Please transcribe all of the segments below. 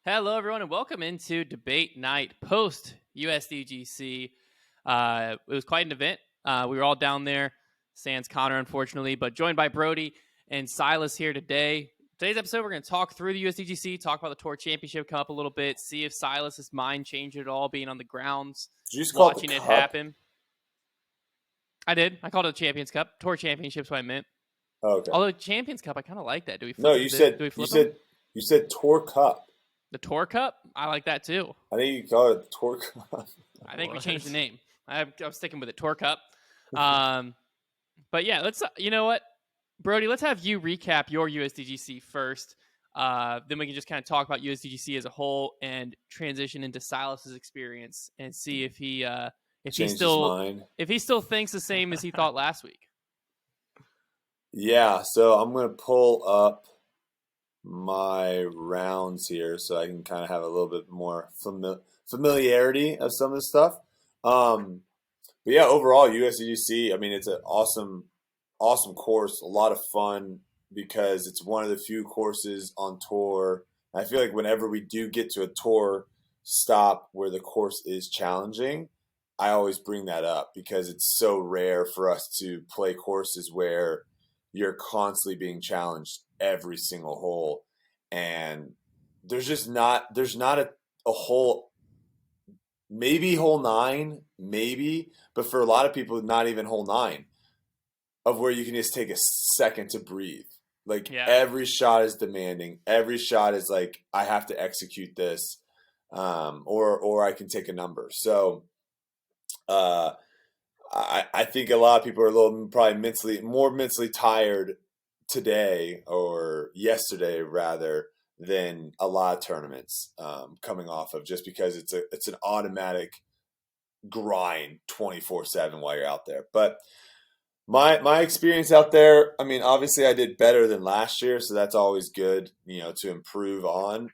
Hello, everyone, and welcome into debate night post USDGC. It was quite an event. We were all down there, sans Connor, unfortunately, but joined by Brodie and Silas here today. Today's episode, we're going to talk through the USDGC, talk about the Tour Championship Cup a little bit, see if Silas's mind changed at all, being on the grounds, watching it happen. I did. I called it the Champions Cup. Tour Championship's what I meant. Oh, okay. Although Champions Cup, I kind of like that. Do we flip No, it? you said Tour Cup. The Tour Cup? I like that too. I think you call it Tour Cup. I think we changed the name. I'm sticking with it. Tour Cup. But yeah, let's. You know what, Brodie? Let's have you recap your USDGC first. Then we can just kind of talk about USDGC as a whole and transition into Silas's experience and see if he still thinks the same as he thought last week. Yeah. So I'm gonna pull up my rounds here so I can kind of have a little bit more familiarity of some of this stuff. But yeah, overall USDGC, I mean, it's an awesome course, a lot of fun because it's one of the few courses on tour. I feel like whenever we do get to a tour stop where the course is challenging, I always bring that up because it's so rare for us to play courses where you're constantly being challenged every single hole. And there's not a hole, maybe hole 9, maybe, but for a lot of people, not even hole 9, of where you can just take a second to breathe. Like every shot is demanding. Every shot is like, I have to execute this, or I can take a number. So, I think a lot of people are a little probably more mentally tired today or yesterday rather than a lot of tournaments coming off of, just because it's an automatic grind 24/7 while you're out there. But my experience out there, I mean, obviously I did better than last year, so that's always good, to improve on.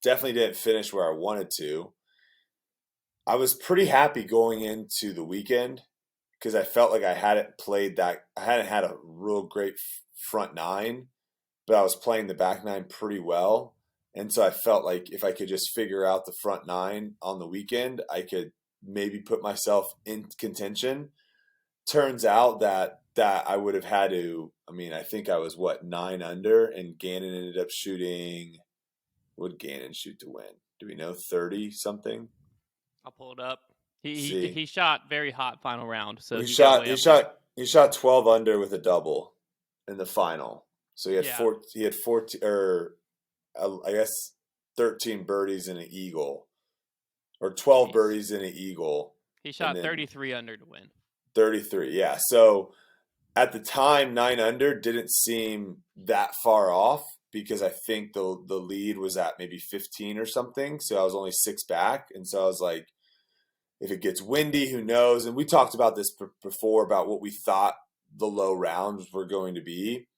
Definitely didn't finish where I wanted to. I was pretty happy going into the weekend because I felt like I hadn't had a real great front 9, but I was playing the back 9 pretty well. And so I felt like if I could just figure out the front 9 on the weekend, I could maybe put myself in contention. Turns out that I would have had to, I mean, I think I was 9 under, and Gannon ended up shooting, what did Gannon shoot to win? Do we know, 30 something? I'll pull it up. He shot very hot final round. So he shot 12 under with a double in the final. So he had 14, or I guess 13 birdies and an eagle, or 12 birdies and an eagle. He shot 33 under to win. 33, yeah. So at the time, 9 under didn't seem that far off because I think the lead was at maybe 15 or something. So I was only 6 back. And so I was like, if it gets windy, who knows? And we talked about this before about what we thought the low rounds were going to be.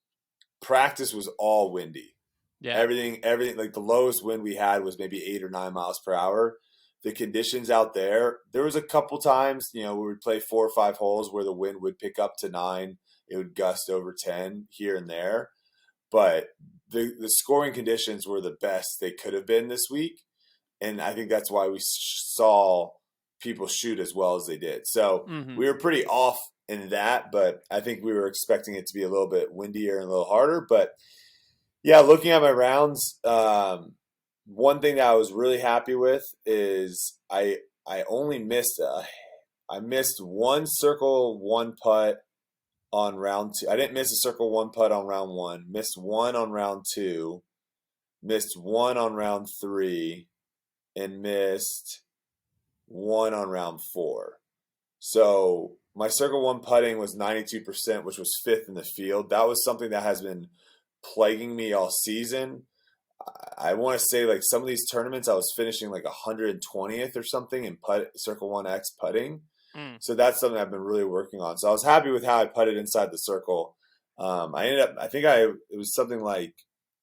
Practice was all windy. Yeah. Everything, like the lowest wind we had was maybe 8 or 9 miles per hour. The conditions out there was a couple times, where we'd play 4 or 5 holes where the wind would pick up to 9. It would gust over 10 here and there. But the scoring conditions were the best they could have been this week. And I think that's why we saw people shoot as well as they did. So we were pretty off in that, but I think we were expecting it to be a little bit windier and a little harder. But yeah, looking at my rounds, one thing that I was really happy with is I only missed one circle 1 putt on round 2. I didn't miss a circle 1 putt on round 1. Missed 1 on round 2. Missed 1 on round 3, and missed 1 on round 4. So my circle 1 putting was 92%, which was 5th in the field. That was something that has been plaguing me all season. I want to say, like, some of these tournaments I was finishing like 120th or something in circle 1X putting. So that's something I've been really working on. So I was happy with how I putted inside the circle. It was something like,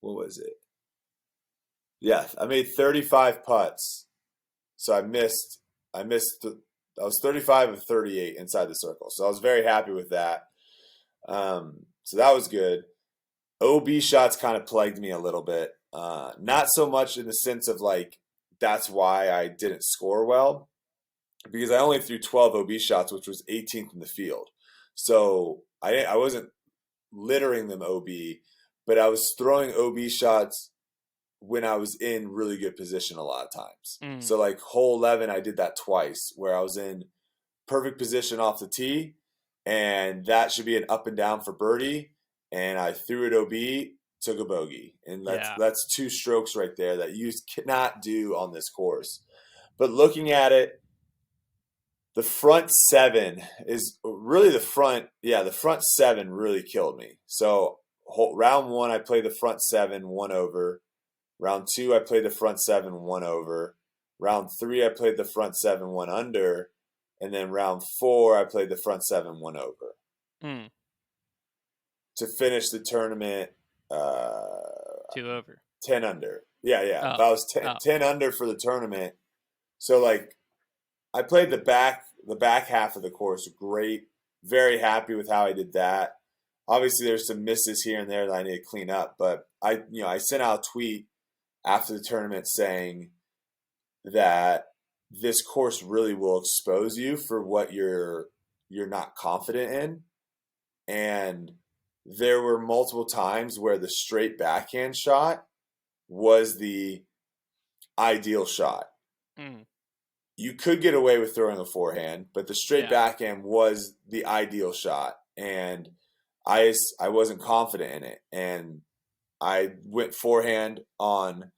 what was it? Yeah, I made 35 putts. So I was 35 of 38 inside the circle. So I was very happy with that. So that was good. OB shots kind of plagued me a little bit. Not so much in the sense of like that's why I didn't score well, because I only threw 12 OB shots, which was 18th in the field. So I wasn't littering them OB, but I was throwing OB shots when I was in really good position a lot of times. So like hole 11, I did that twice where I was in perfect position off the tee, and that should be an up and down for birdie, and I threw it OB, took a bogey, and that's 2 strokes right there that you cannot do on this course. But looking at it, the front 7 is really the front 7 really killed me. So round 1, I played the front 7, 1 over. Round 2, I played the front 7, 1 over. Round 3, I played the front 7, 1 under. And then round 4, I played the front 7, 1 over. To finish the tournament, 2 over. 10 under. Yeah. Oh. That was 10 under for the tournament. So like, I played the back half of the course great. Very happy with how I did that. Obviously, there's some misses here and there that I need to clean up, but I sent out a tweet after the tournament saying that this course really will expose you for what you're not confident in. And there were multiple times where the straight backhand shot was the ideal shot. You could get away with throwing a forehand, but the straight backhand was the ideal shot. And I wasn't confident in it. And I went forehand on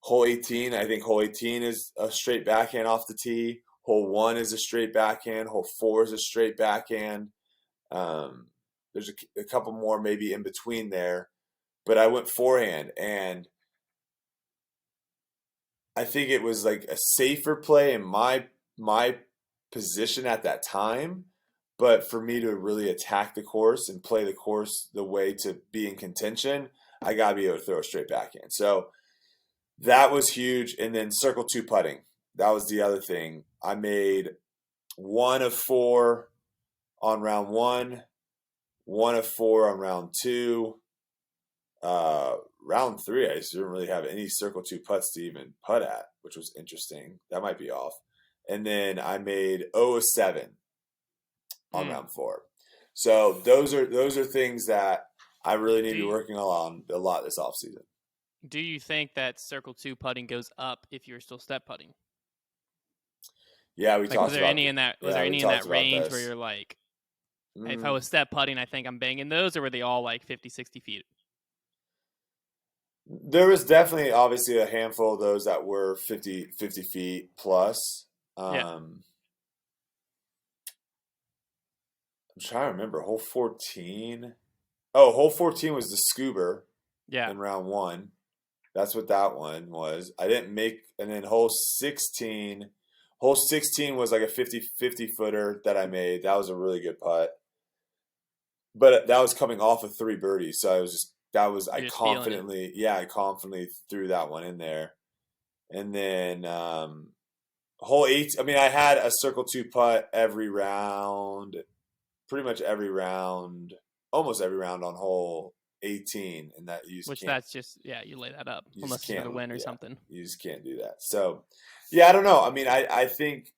hole 18. I think hole 18 is a straight backhand off the tee. Hole 1 is a straight backhand. Hole 4 is a straight backhand. There's a couple more maybe in between there. But I went forehand, and I think it was like a safer play in my position at that time. But for me to really attack the course and play the course the way to be in contention, I got to be able to throw a straight backhand. So that was huge. And then circle 2 putting. That was the other thing. I made 1 of 4 on round 1, 1 of 4 on round 2. Round 3, I just didn't really have any circle 2 putts to even putt at, which was interesting. That might be off. And then I made 0 of 7 on round 4. So those are things that I really need to be working on a lot this offseason. Do you think that circle 2 putting goes up if you're still step putting? Yeah, we talked about. Was there any in that range where you're like, if I was step putting, I think I'm banging those, or were they all like 50, 60 feet? There was definitely, obviously, a handful of those that were 50 feet plus. I'm trying to remember. Hole 14. Oh, hole 14 was the scuba in round 1. That's what that one was. I didn't make, and then hole 16 was like a 50 footer that I made. That was a really good putt. But that was coming off of 3 birdies, so I confidently threw that one in there. And then hole 8, I mean, I had a circle 2 putt every round, pretty much every round, almost every round on hole 18, and that you just that's just you lay that up unless you're gonna win or something. You just can't do that. So I don't know. I mean, I think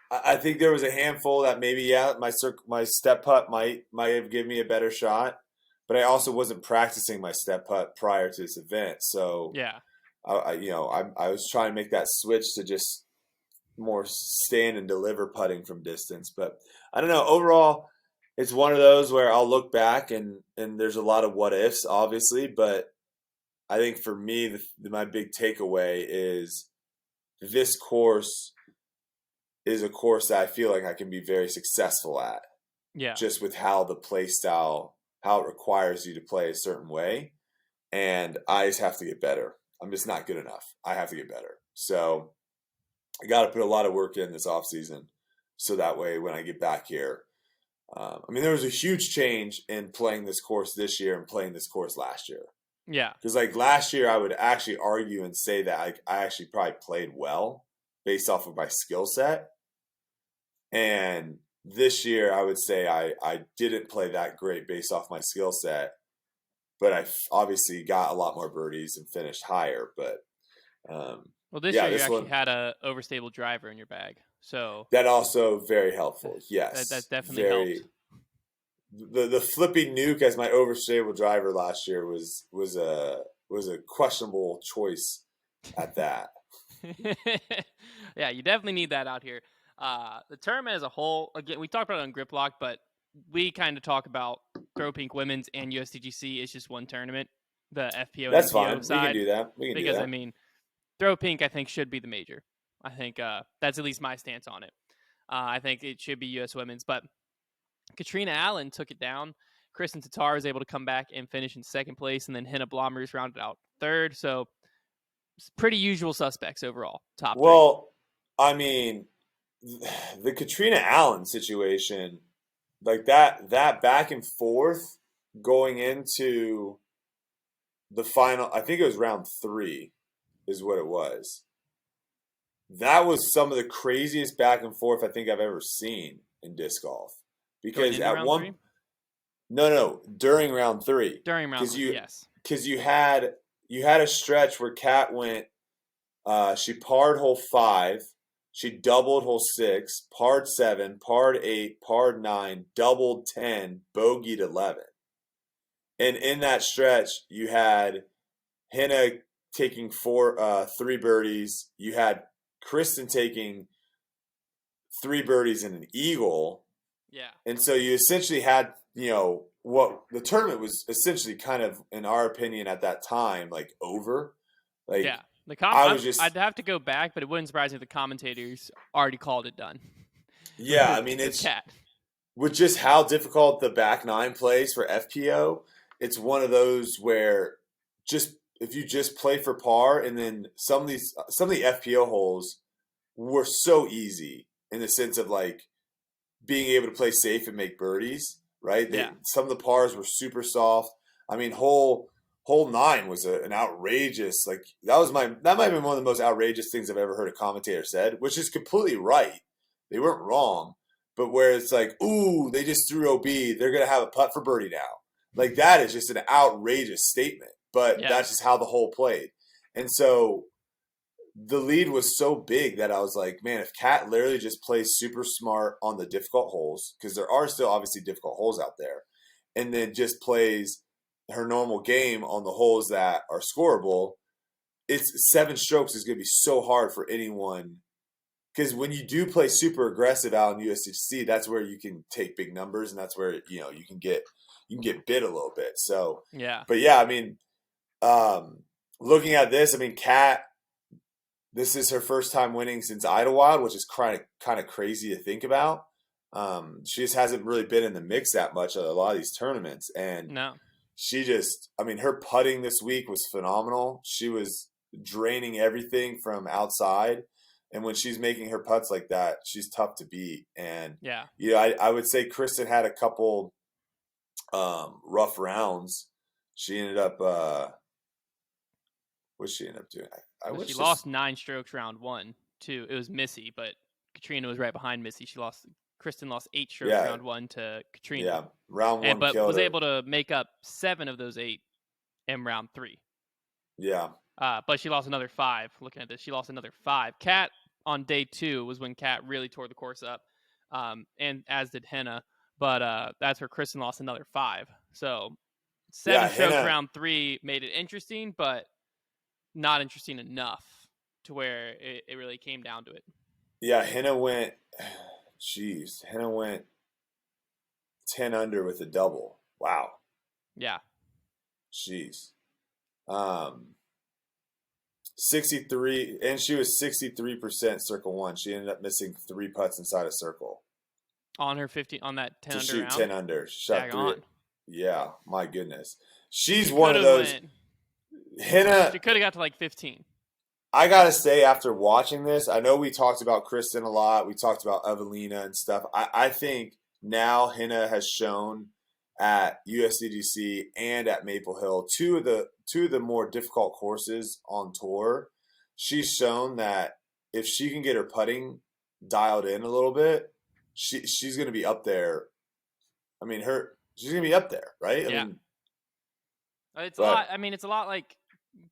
there was a handful that maybe my step putt might have given me a better shot, but I also wasn't practicing my step putt prior to this event. So I was trying to make that switch to just more stand and deliver putting from distance. But I don't know. Overall, it's one of those where I'll look back and there's a lot of what ifs, obviously. But I think for me, my big takeaway is this course is a course that I feel like I can be very successful at. Yeah. Just with how the play style, how it requires you to play a certain way. And I just have to get better. I'm just not good enough. I have to get better. So I got to put a lot of work in this offseason. So that way when I get back here, I mean, there was a huge change in playing this course this year and playing this course last year. Yeah. Because like last year, I would actually argue and say that I actually probably played well based off of my skill set. And this year, I would say I didn't play that great based off my skill set. but I obviously got a lot more birdies and finished higher. But well, this year you actually had a overstable driver in your bag, so that also very helpful. Yes, that definitely helped. The flipping nuke as my overstable driver last year was a questionable choice at that. Yeah, you definitely need that out here. The tournament as a whole, again, we talked about it on Grip Lock, but we kind of talk about Throw Pink Women's and USDGC is just one tournament. The FPO That's and fine. side. We can do that. Because I mean, Throw Pink I think should be the major. I think that's at least my stance on it. I think it should be US Women's, but Katrina Allen took it down. Kristen Tatar was able to come back and finish in second place, and then Hannah Blomers rounded out third. So pretty usual suspects overall. Top three. Well, I mean, the Katrina Allen situation, like that back and forth going into the final, I think it was round 3 is what it was. That was some of the craziest back and forth I think I've ever seen in disc golf. Because at one, no, during round 3. During round 3, yes. Because you had a stretch where Kat went, she parred hole 5, she doubled hole 6, parred 7, parred 8, parred 9, doubled 10, bogeyed 11. And in that stretch, you had Hannah taking 3 birdies. You had Kristen taking 3 birdies and an eagle. Yeah. And so you essentially had, what the tournament was essentially kind of, in our opinion at that time, like over. Like, yeah. I'd have to go back, but it wouldn't surprise me if the commentators already called it done. Yeah, I mean, it's with just how difficult the back 9 plays for FPO. It's one of those where if you just play for par, and then some of the FPO holes were so easy in the sense of like being able to play safe and make birdies, right? Some of the pars were super soft. I mean, hole 9 was an outrageous, like that might have been one of the most outrageous things I've ever heard a commentator said, which is completely right. They weren't wrong, but where it's like, ooh, they just threw OB, they're gonna have a putt for birdie now. Like that is just an outrageous statement, but that's just how the hole played. And so the lead was so big that I was like, man, if Kat literally just plays super smart on the difficult holes, because there are still obviously difficult holes out there, and then just plays her normal game on the holes that are scoreable, it's 7 strokes is going to be so hard for anyone. Because when you do play super aggressive out in USDGC, that's where you can take big numbers, and that's where you can get bit a little bit. So but yeah, I mean, looking at this, I mean, Kat, this is her first time winning since Idlewild, which is kind of crazy to think about. She just hasn't really been in the mix that much at a lot of these tournaments, and she just, I mean, her putting this week was phenomenal. She was draining everything from outside. And when she's making her putts like that, she's tough to beat. And, I would say Kristen had a couple rough rounds. She ended up, what'd she end up doing? She lost 9 strokes round 1, too. It was Missy, but Katrina was right behind Missy. Kristen lost 8 strokes round 1 to Katrina. Yeah, round 1 but killed was her. able to make up 7 of those 8 in round 3. Yeah. But she lost another 5. Looking at this, she lost another 5. Kat on day 2 was when Kat really tore the course up, and as did Hannah. But that's where Kristen lost another 5. So 7 strokes round 3 made it interesting, but not interesting enough to where it really came down to it. Yeah, Hannah went 10 under with a double. Wow. Yeah. Jeez. 63, and she was 63% circle 1. She ended up missing 3 putts inside a circle. On her 50, on that 10 to under shoot round? 10 under. She shot 3. Yeah, my goodness. She's she one of those. Hannah. She could have got to like 15. I got to say, after watching this, I know we talked about Kristen a lot. We talked about Evelina and stuff. I think now Hannah has shown at USDGC and at Maple Hill, two of the more difficult courses on tour. She's shown that if she can get her putting dialed in a little bit, she's going to be up there. I mean, she's going to be up there, right? Yeah. I mean, It's a lot. I mean, it's a lot like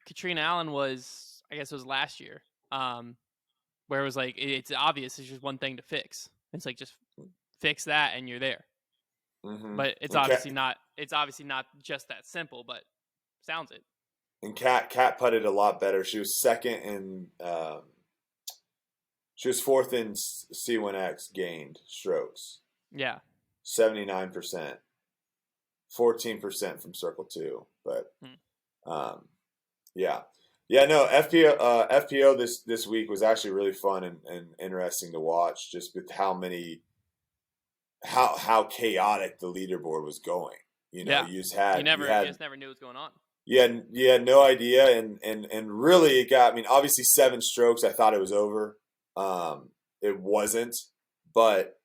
Katrina Allen was. I guess it was last year, where it was like it's obvious. It's just one thing to fix. It's like just fix that and you're there. Mm-hmm. But it's obviously not. It's obviously not just that simple. But sounds it. And Kat putted a lot better. She was second in. She was fourth in C1X gained strokes. Yeah. 79%. 14% from Circle 2. But yeah. Yeah, no, FPO this week was actually really fun and interesting to watch, just with how chaotic the leaderboard was going. You know, Yeah. you just never knew what was going on. You had no idea, and really it got. I mean, obviously 7 strokes. I thought it was over. It wasn't, but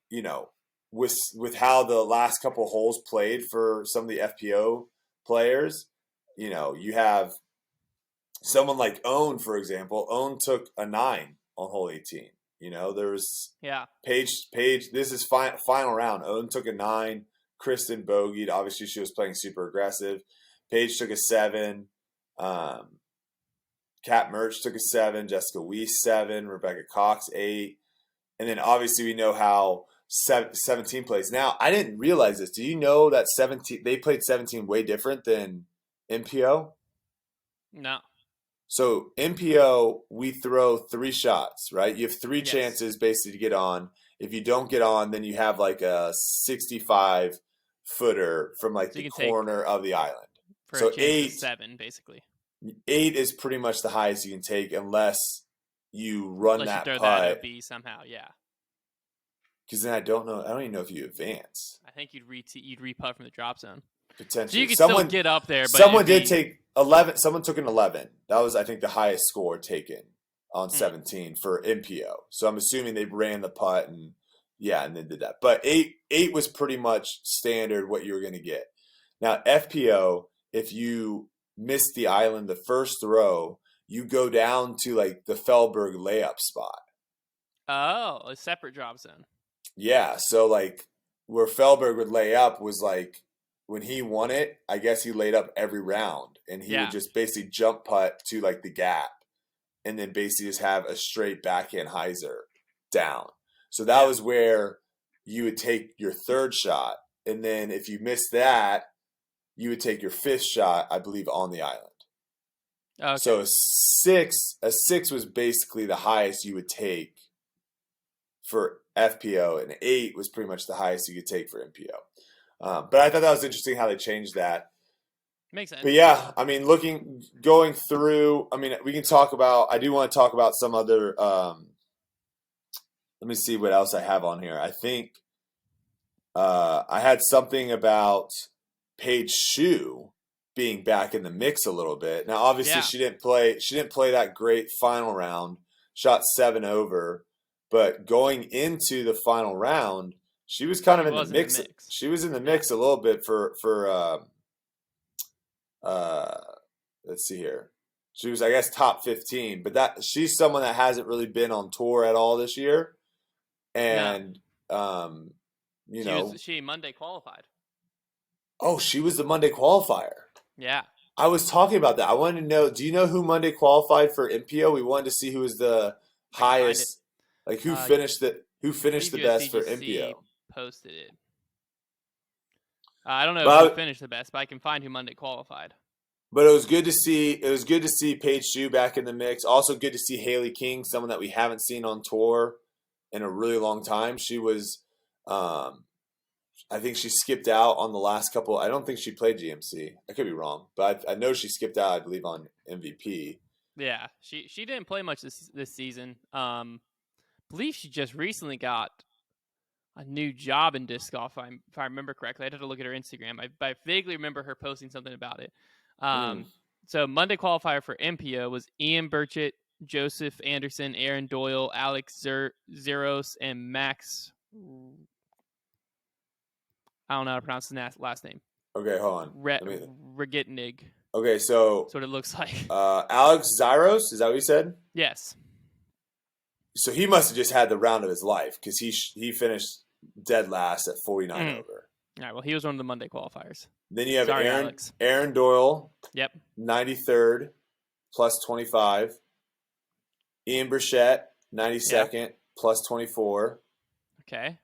you know, with how the last couple holes played for some of the FPO players, you know, you have someone like Owen, for example. Owen took a 9 on hole 18. You know, there's Paige. This is final round. Owen took a 9. Kristen bogeyed. Obviously, she was playing super aggressive. Paige took a 7. Kat Merch took a 7. Jessica Weiss 7. Rebecca Cox 8. And then obviously we know how 17 plays. Now, I didn't realize this. Do you know that 17? They played 17 way different than MPO? No. So MPO, we throw 3 shots, right? You have 3 chances basically to get on. If you don't get on, then you have like a 65 footer from like the corner of the island. So 8, 7 basically. 8 is pretty much the highest you can take unless you run that you throw putt. that OB somehow, yeah. Because then I don't even know if you advance. I think you'd re-putt from the drop zone. Potentially, so you could still get up there. But someone did take 11. Someone took an 11. That was, I think, the highest score taken on 17 for MPO. So I'm assuming they ran the putt and then did that. But 8 was pretty much standard what you were going to get. Now FPO, if you miss the island the first throw, you go down to like the Fellberg layup spot. Oh, a separate drop zone. Yeah, so like where Fellberg would lay up was like when he won it, I guess he laid up every round and he would just basically jump putt to like the gap and then basically just have a straight backhand hyzer down. So that was where you would take your 3rd shot, and then if you missed that, you would take your 5th shot, I believe, on the island. Okay. So a 6 was basically the highest you would take for FPO, and 8 was pretty much the highest you could take for MPO. But I thought that was interesting how they changed that. Makes sense. But yeah, I mean, going through, I mean, we can talk about, I do want to talk about some other, let me see what else I have on here. I think I had something about Paige Shue being back in the mix a little bit. Now, obviously, she didn't play that great final round, shot 7 over, but going into the final round, she was kind of in the mix. She was in the mix a little bit for let's see here. She was, I guess, top 15, but she's someone that hasn't really been on tour at all this year. And, you know. She Monday qualified. Oh, she was the Monday qualifier. Yeah. I was talking about that. I wanted to know, do you know who Monday qualified for MPO? We wanted to see who was the highest, like who finished the best for MPO. Posted it. I don't know who finished the best, but I can find who Monday qualified. But it was good to see. It was good to see Paige Shue back in the mix. Also good to see Haley King, someone that we haven't seen on tour in a really long time. She was, I think she skipped out on the last couple. I don't think she played GMC. I could be wrong, but I know she skipped out, I believe, on MVP. Yeah, she didn't play much this season. Believe she just recently got a new job in disc golf, if I remember correctly. I'd have to look at her Instagram. I vaguely remember her posting something about it. So Monday qualifier for MPO was Ian Burchett, Joseph Anderson, Aaron Doyle, Alex Zeros, and Max. I don't know how to pronounce the last name. Okay, hold on. Regitnig. Okay, so that's what it looks like. Alex Zyros, is that what you said? Yes. So he must have just had the round of his life because he finished dead last at 49 over. All right, well, he was one of the Monday qualifiers. Then you have Sorry, Alex. Aaron Doyle, Yep. 93rd, plus 25. Ian Burchett, 92nd, plus 24. Okay.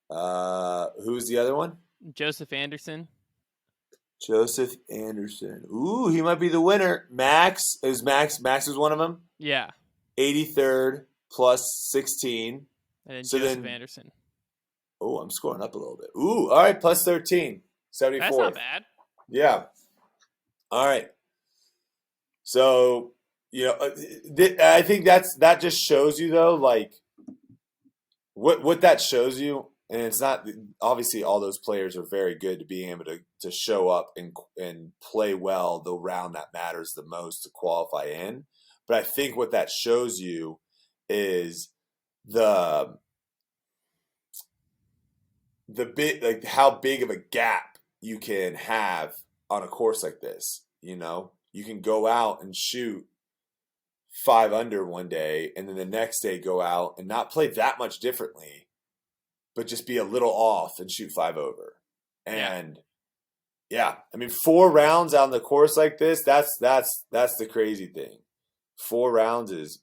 Who's the other one? Joseph Anderson. Joseph Anderson. Ooh, he might be the winner. Max was one of them. Yeah. 83rd, plus 16. And then Joseph Anderson. Oh, I'm scoring up a little bit. Ooh, all right, plus 13. 74th. That's not bad. Yeah. All right. So, I think that just shows you, though, like, what that shows you, and it's not – obviously all those players are very good to being able to show up and play well the round that matters the most to qualify in. But I think what that shows you is the bit, like, how big of a gap you can have on a course like this. You can go out and shoot 5 under one day, and then the next day go out and not play that much differently, but just be a little off and shoot 5 over. And yeah, I mean, 4 rounds on the course like this, that's the crazy thing. 4 rounds is,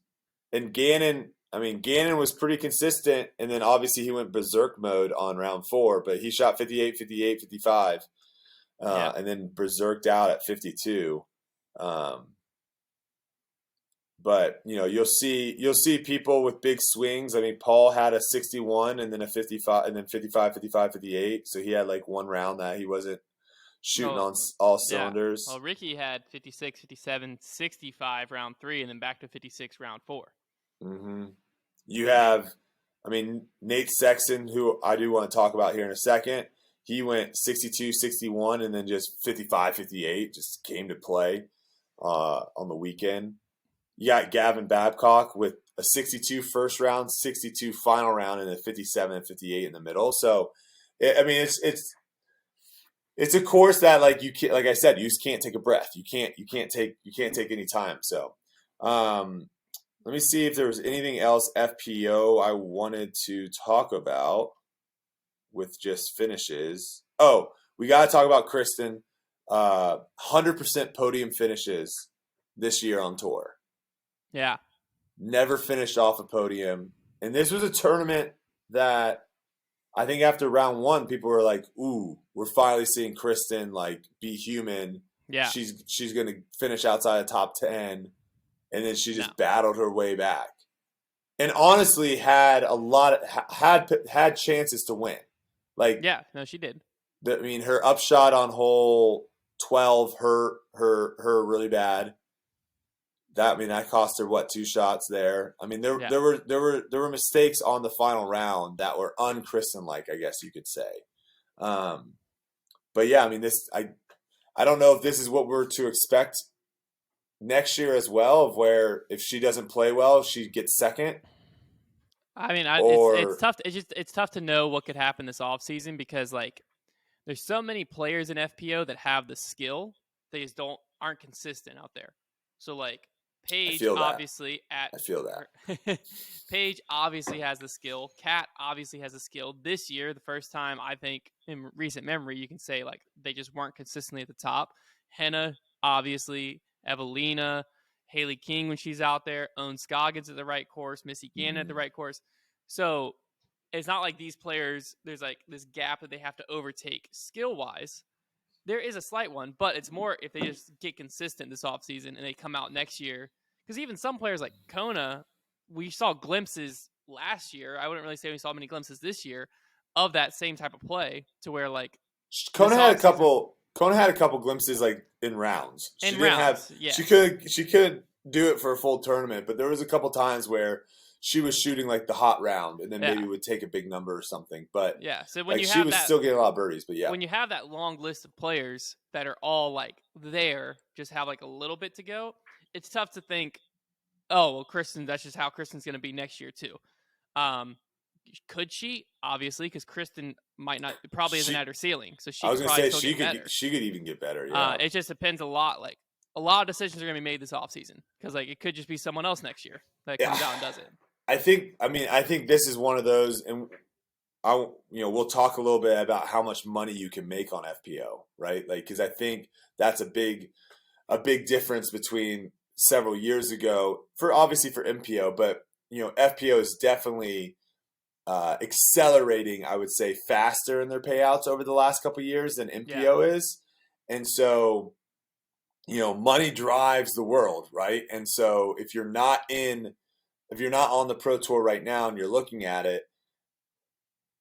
and Gannon was pretty consistent, and then obviously he went berserk mode on round 4, but he shot 58, 58, 55, and then berserked out at 52. But you'll see people with big swings. I mean, Paul had a 61 and then a 55 and then 55, 55, 58. So he had like one round that he wasn't shooting on all cylinders. Well, Ricky had 56, 57, 65 round 3, and then back to 56 round 4. Mm-hmm. You have, Nate Sexton, who I do want to talk about here in a second. He went 62, 61, and then just 55, 58, just came to play on the weekend. You got Gavin Babcock with a 62 first round, 62 final round, and a 57 and 58 in the middle. So, it's a course that, like, you can't, like I said, you just can't take a breath. You can't take any time. So, let me see if there was anything else FPO I wanted to talk about with just finishes. Oh, we got to talk about Kristen. 100% podium finishes this year on tour. Yeah. Never finished off a podium. And this was a tournament that I think after round 1, people were like, ooh, we're finally seeing Kristen, like, be human. Yeah. She's going to finish outside the top 10. And then she just battled her way back. And honestly had had chances to win. Like, yeah, no, she did. Her upshot on hole 12 hurt her really bad. That cost her 2 shots there. There were mistakes on the final round that were un-Kristen-like, I guess you could say. But yeah, I don't know if this is what we're to expect next year as well, of where if she doesn't play well, she gets second. It's tough. It's tough to know what could happen this offseason because, like, there's so many players in FPO that have the skill. They just aren't consistent out there. So, like, Paige obviously Paige obviously has the skill. Kat obviously has the skill. This year, the first time I think in recent memory, you can say, like, they just weren't consistently at the top. Henna, obviously, Evelina, Haley King when she's out there, Owen Scoggins at the right course, Missy Gannon at the right course. So it's not like these players, there's like this gap that they have to overtake skill-wise. There is a slight one, but it's more if they just get consistent this offseason and they come out next year. Because even some players like Kona, we saw glimpses last year. I wouldn't really say we saw many glimpses this year of that same type of play to where, like, Kona had a couple glimpses, like, in rounds. She couldn't do it for a full tournament, but there was a couple times where she was shooting, like, the hot round and then maybe would take a big number or something. But so when she was still getting a lot of birdies. But when you have that long list of players that are all, like, there, just have, like, a little bit to go, it's tough to think, oh, well, Kristen, that's just how Kristen's going to be next year too. Could she? Obviously, because Kristen probably isn't at her ceiling. So she could even get better. Yeah. It just depends a lot. Like, a lot of decisions are going to be made this offseason because, like, it could just be someone else next year that comes out and does it. I think this is one of those, and we'll talk a little bit about how much money you can make on FPO, right? Like, because I think that's a big difference between several years ago obviously for MPO, but FPO is definitely accelerating, I would say, faster in their payouts over the last couple of years than MPO is. And so, money drives the world, right? And so if you're not on the Pro Tour right now and you're looking at it,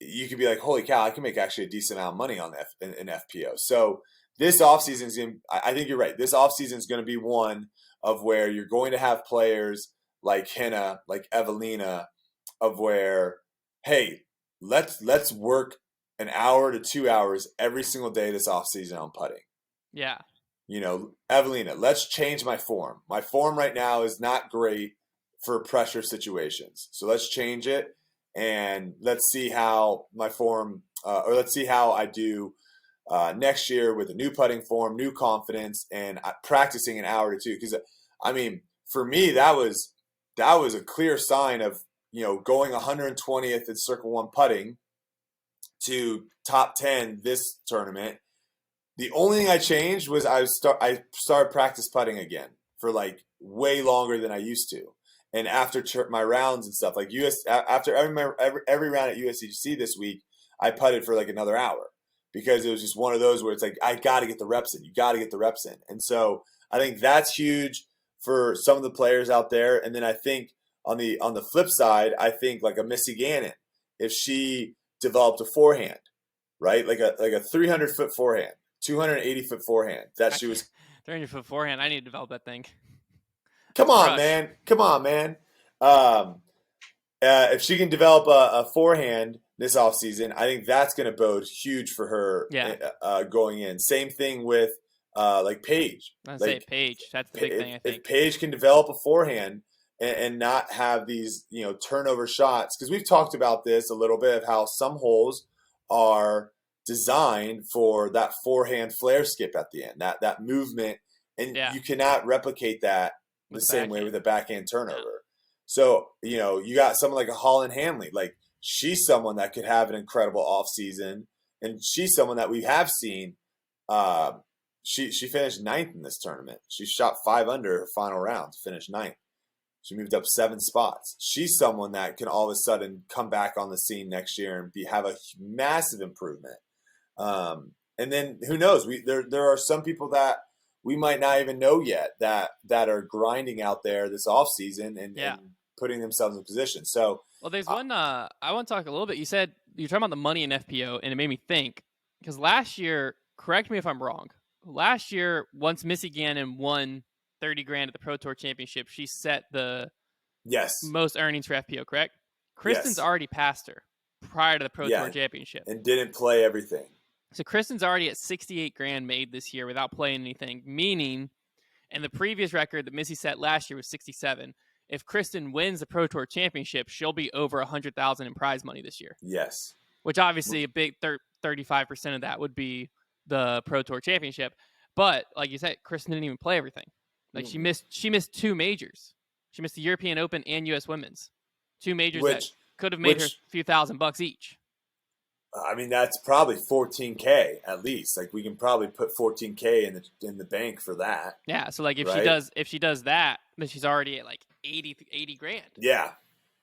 you could be like, holy cow, I can make actually a decent amount of money on in FPO. So this offseason I think you're right. This offseason is going to be one of where you're going to have players like Henna, like Evelina, of where, hey, let's work an hour to 2 hours every single day this offseason on putting. Yeah. Evelina, let's change my form. My form right now is not great for pressure situations. So let's change it, and let's see how my form, or let's see how I do next year with a new putting form, new confidence, and practicing an hour to two. Because, for me, that was a clear sign of, going 120th in Circle 1 putting to top 10 this tournament. The only thing I changed was I started practice putting again for like way longer than I used to. And after my rounds and stuff, like after every round at USDGC this week, I putted for like another hour because it was just one of those where it's like, I got to get the reps in. You got to get the reps in. And so I think that's huge for some of the players out there. And then I think on the flip side, I think like a Missy Gannon, if she developed a forehand, right? Like a 300-foot forehand, 280-foot forehand. That she was 300-foot forehand. I need to develop that thing. Come on, man. If she can develop a forehand this offseason, I think that's going to bode huge for her going in. Same thing with like Paige. I say Paige. That's the big thing, I think. If Paige can develop a forehand and not have these turnover shots, because we've talked about this a little bit of how some holes are designed for that forehand flare skip at the end, that movement, and you cannot replicate that the same way with a backhand turnover. Yeah. So, you got someone like a Holland Hanley, like she's someone that could have an incredible off season, and she's someone that we have seen. She finished 9th in this tournament. She shot 5 under her final round to finish 9th. She moved up 7 spots. She's someone that can all of a sudden come back on the scene next year and have a massive improvement. And then who knows? There are some people that we might not even know yet that are grinding out there this off season and putting themselves in position. So, well, there's one. I want to talk a little bit. You said you're talking about the money in FPO, and it made me think because last year, correct me if I'm wrong. Last year, once Missy Gannon won $30,000 at the Pro Tour Championship, she set the most earnings for FPO. Correct? Kristen's already passed her prior to the Pro Tour Championship and didn't play everything. So Kristen's already at $68,000 made this year without playing anything, meaning, and the previous record that Missy set last year was 67. If Kristen wins the Pro Tour Championship, she'll be over 100,000 in prize money this year. Yes. Which obviously a big 35% of that would be the Pro Tour Championship. But like you said, Kristen didn't even play everything. Like she missed 2 majors. She missed the European Open and US Women's. 2 majors that could have made her a few $1,000 each. That's probably $14K at least. Like we can probably put $14K in the bank for that. Yeah. So like if she does that, then she's already at like 80 grand. Yeah.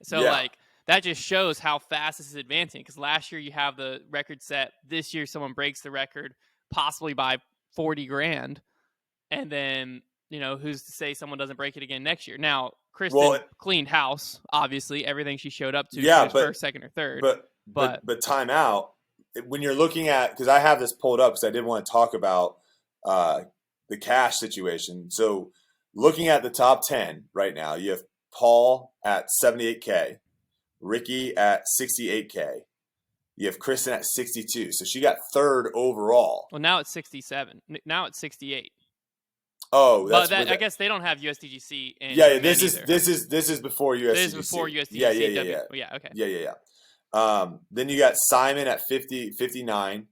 So like that just shows how fast this is advancing. Because last year you have the record set. This year someone breaks the record possibly by 40 grand, and then who's to say someone doesn't break it again next year? Now Kristen cleaned house. Obviously, everything she showed up to, first, second, or third. But time out, when you're looking at, because I have this pulled up because I did want to talk about the cash situation. So looking at the top 10 right now, you have Paul at 78K, Ricky at 68K. You have Kristen at 62. So she got 3rd overall. Well, now it's 67. Now it's 68. Oh, that's I guess they don't have USDGC. This is before USDGC. This is before USDGC. Yeah. Okay. Yeah. Then you got Simon at 59,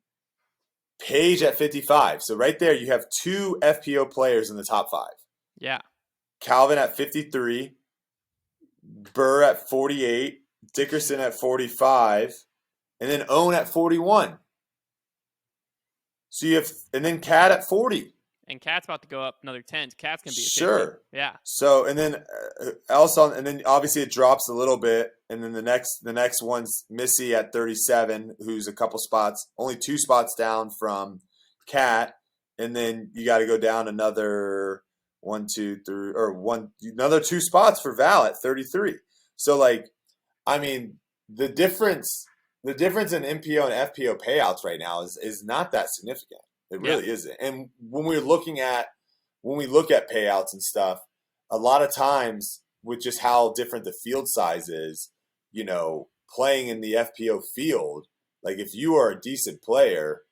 Paige at 55. So right there, you have 2 FPO players in the top 5. Yeah. Calvin at 53, Burr at 48, Dickerson at 45, and then Owen at 41. So you have, and then Cat at 40. And Cat's about to go up another 10. Cat's going to be at 50. Sure. Yeah. So, and then also, and then obviously it drops a little bit. And then the next one's Missy at 37, who's a couple spots, only 2 spots down from Cat. And then you got to go down another another 2 spots for Val at 33. So like, I mean, the difference in MPO and FPO payouts right now is not that significant. It really isn't. And when we look at payouts and stuff, a lot of times with just how different the field size is, you know, playing in the FPO field, like if you are a decent player,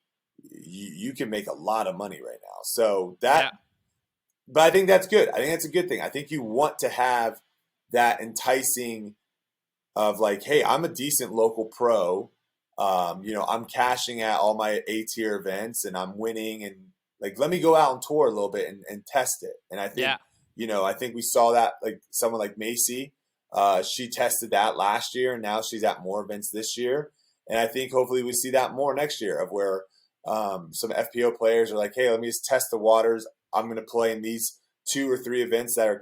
you can make a lot of money right now. So that, but I think that's good. I think that's a good thing. I think you want to have that enticing of like, hey, I'm a decent local pro. You know, I'm cashing at all my A-tier events and I'm winning, and like, let me go out on tour a little bit and test it. And I think, you know, I think we saw that, like someone like Macy, she tested that last year and now she's at more events this year. And I think hopefully we see that more next year of where some FPO players are like, hey, let me just test the waters. I'm going to play in these 2 or 3 events that are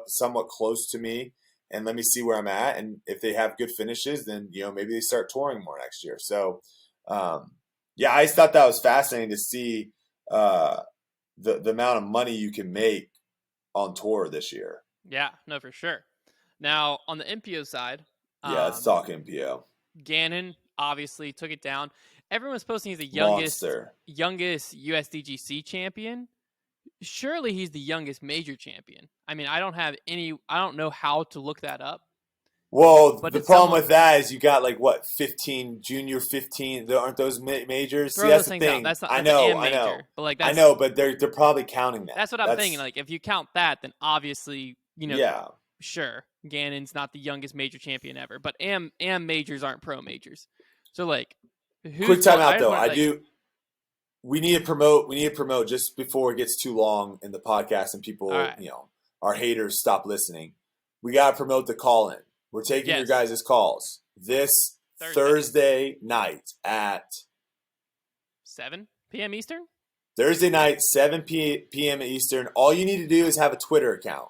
somewhat close to me, and let me see where I'm at. And if they have good finishes, then, you know, maybe they start touring more next year. So, yeah, I just thought that was fascinating to see the amount of money you can make on tour this year. Yeah, no, for sure. Now, on the MPO side. Let's talk MPO. Gannon obviously took it down. Everyone's posting he's the youngest USDGC champion. Surely he's the youngest major champion. I mean, I don't know how to look that up. Well, but the problem with that is you got like what, 15 junior 15. Aren't those majors? See, that's the thing. That's not, I know. But like, I know, but they're probably counting that. That's what I'm thinking. Like, if you count that, then obviously, you know, sure, Gannon's not the youngest major champion ever. But AM majors aren't pro majors. So like, quick time out though. We need to promote just before it gets too long in the podcast and people, you know, our haters stop listening. We got to promote the call-in. We're taking your guys' calls this Thursday night at 7 p.m. Eastern? Thursday night, 7 p.m. Eastern. All you need to do is have a Twitter account.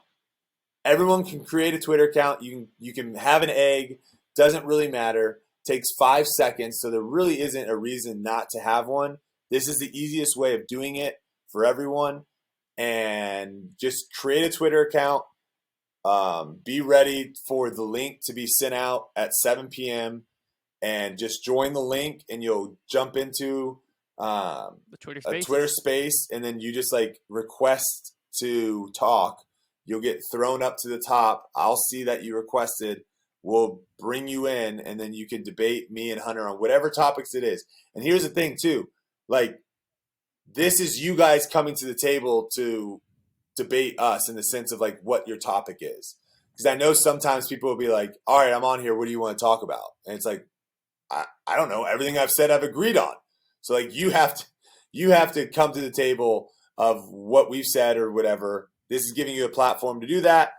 Everyone can create a Twitter account. You can have an egg. Doesn't really matter. Takes 5 seconds, so there really isn't a reason not to have one. This is the easiest way of doing it for everyone. And just create a Twitter account. Be ready for the link to be sent out at 7 p.m. and just join the link and you'll jump into the Twitter space, and then you just like request to talk. You'll get thrown up to the top. I'll see that you requested. We'll bring you in, and then you can debate me and Hunter on whatever topics it is. And here's the thing too, like, this is you guys coming to the table to debate us in the sense of like what your topic is. Because I know sometimes people will be like, all right, I'm on here. What do you want to talk about? And it's like, I don't know. Everything I've said, I've agreed on. So like you have to come to the table of what we've said or whatever. This is giving you a platform to do that.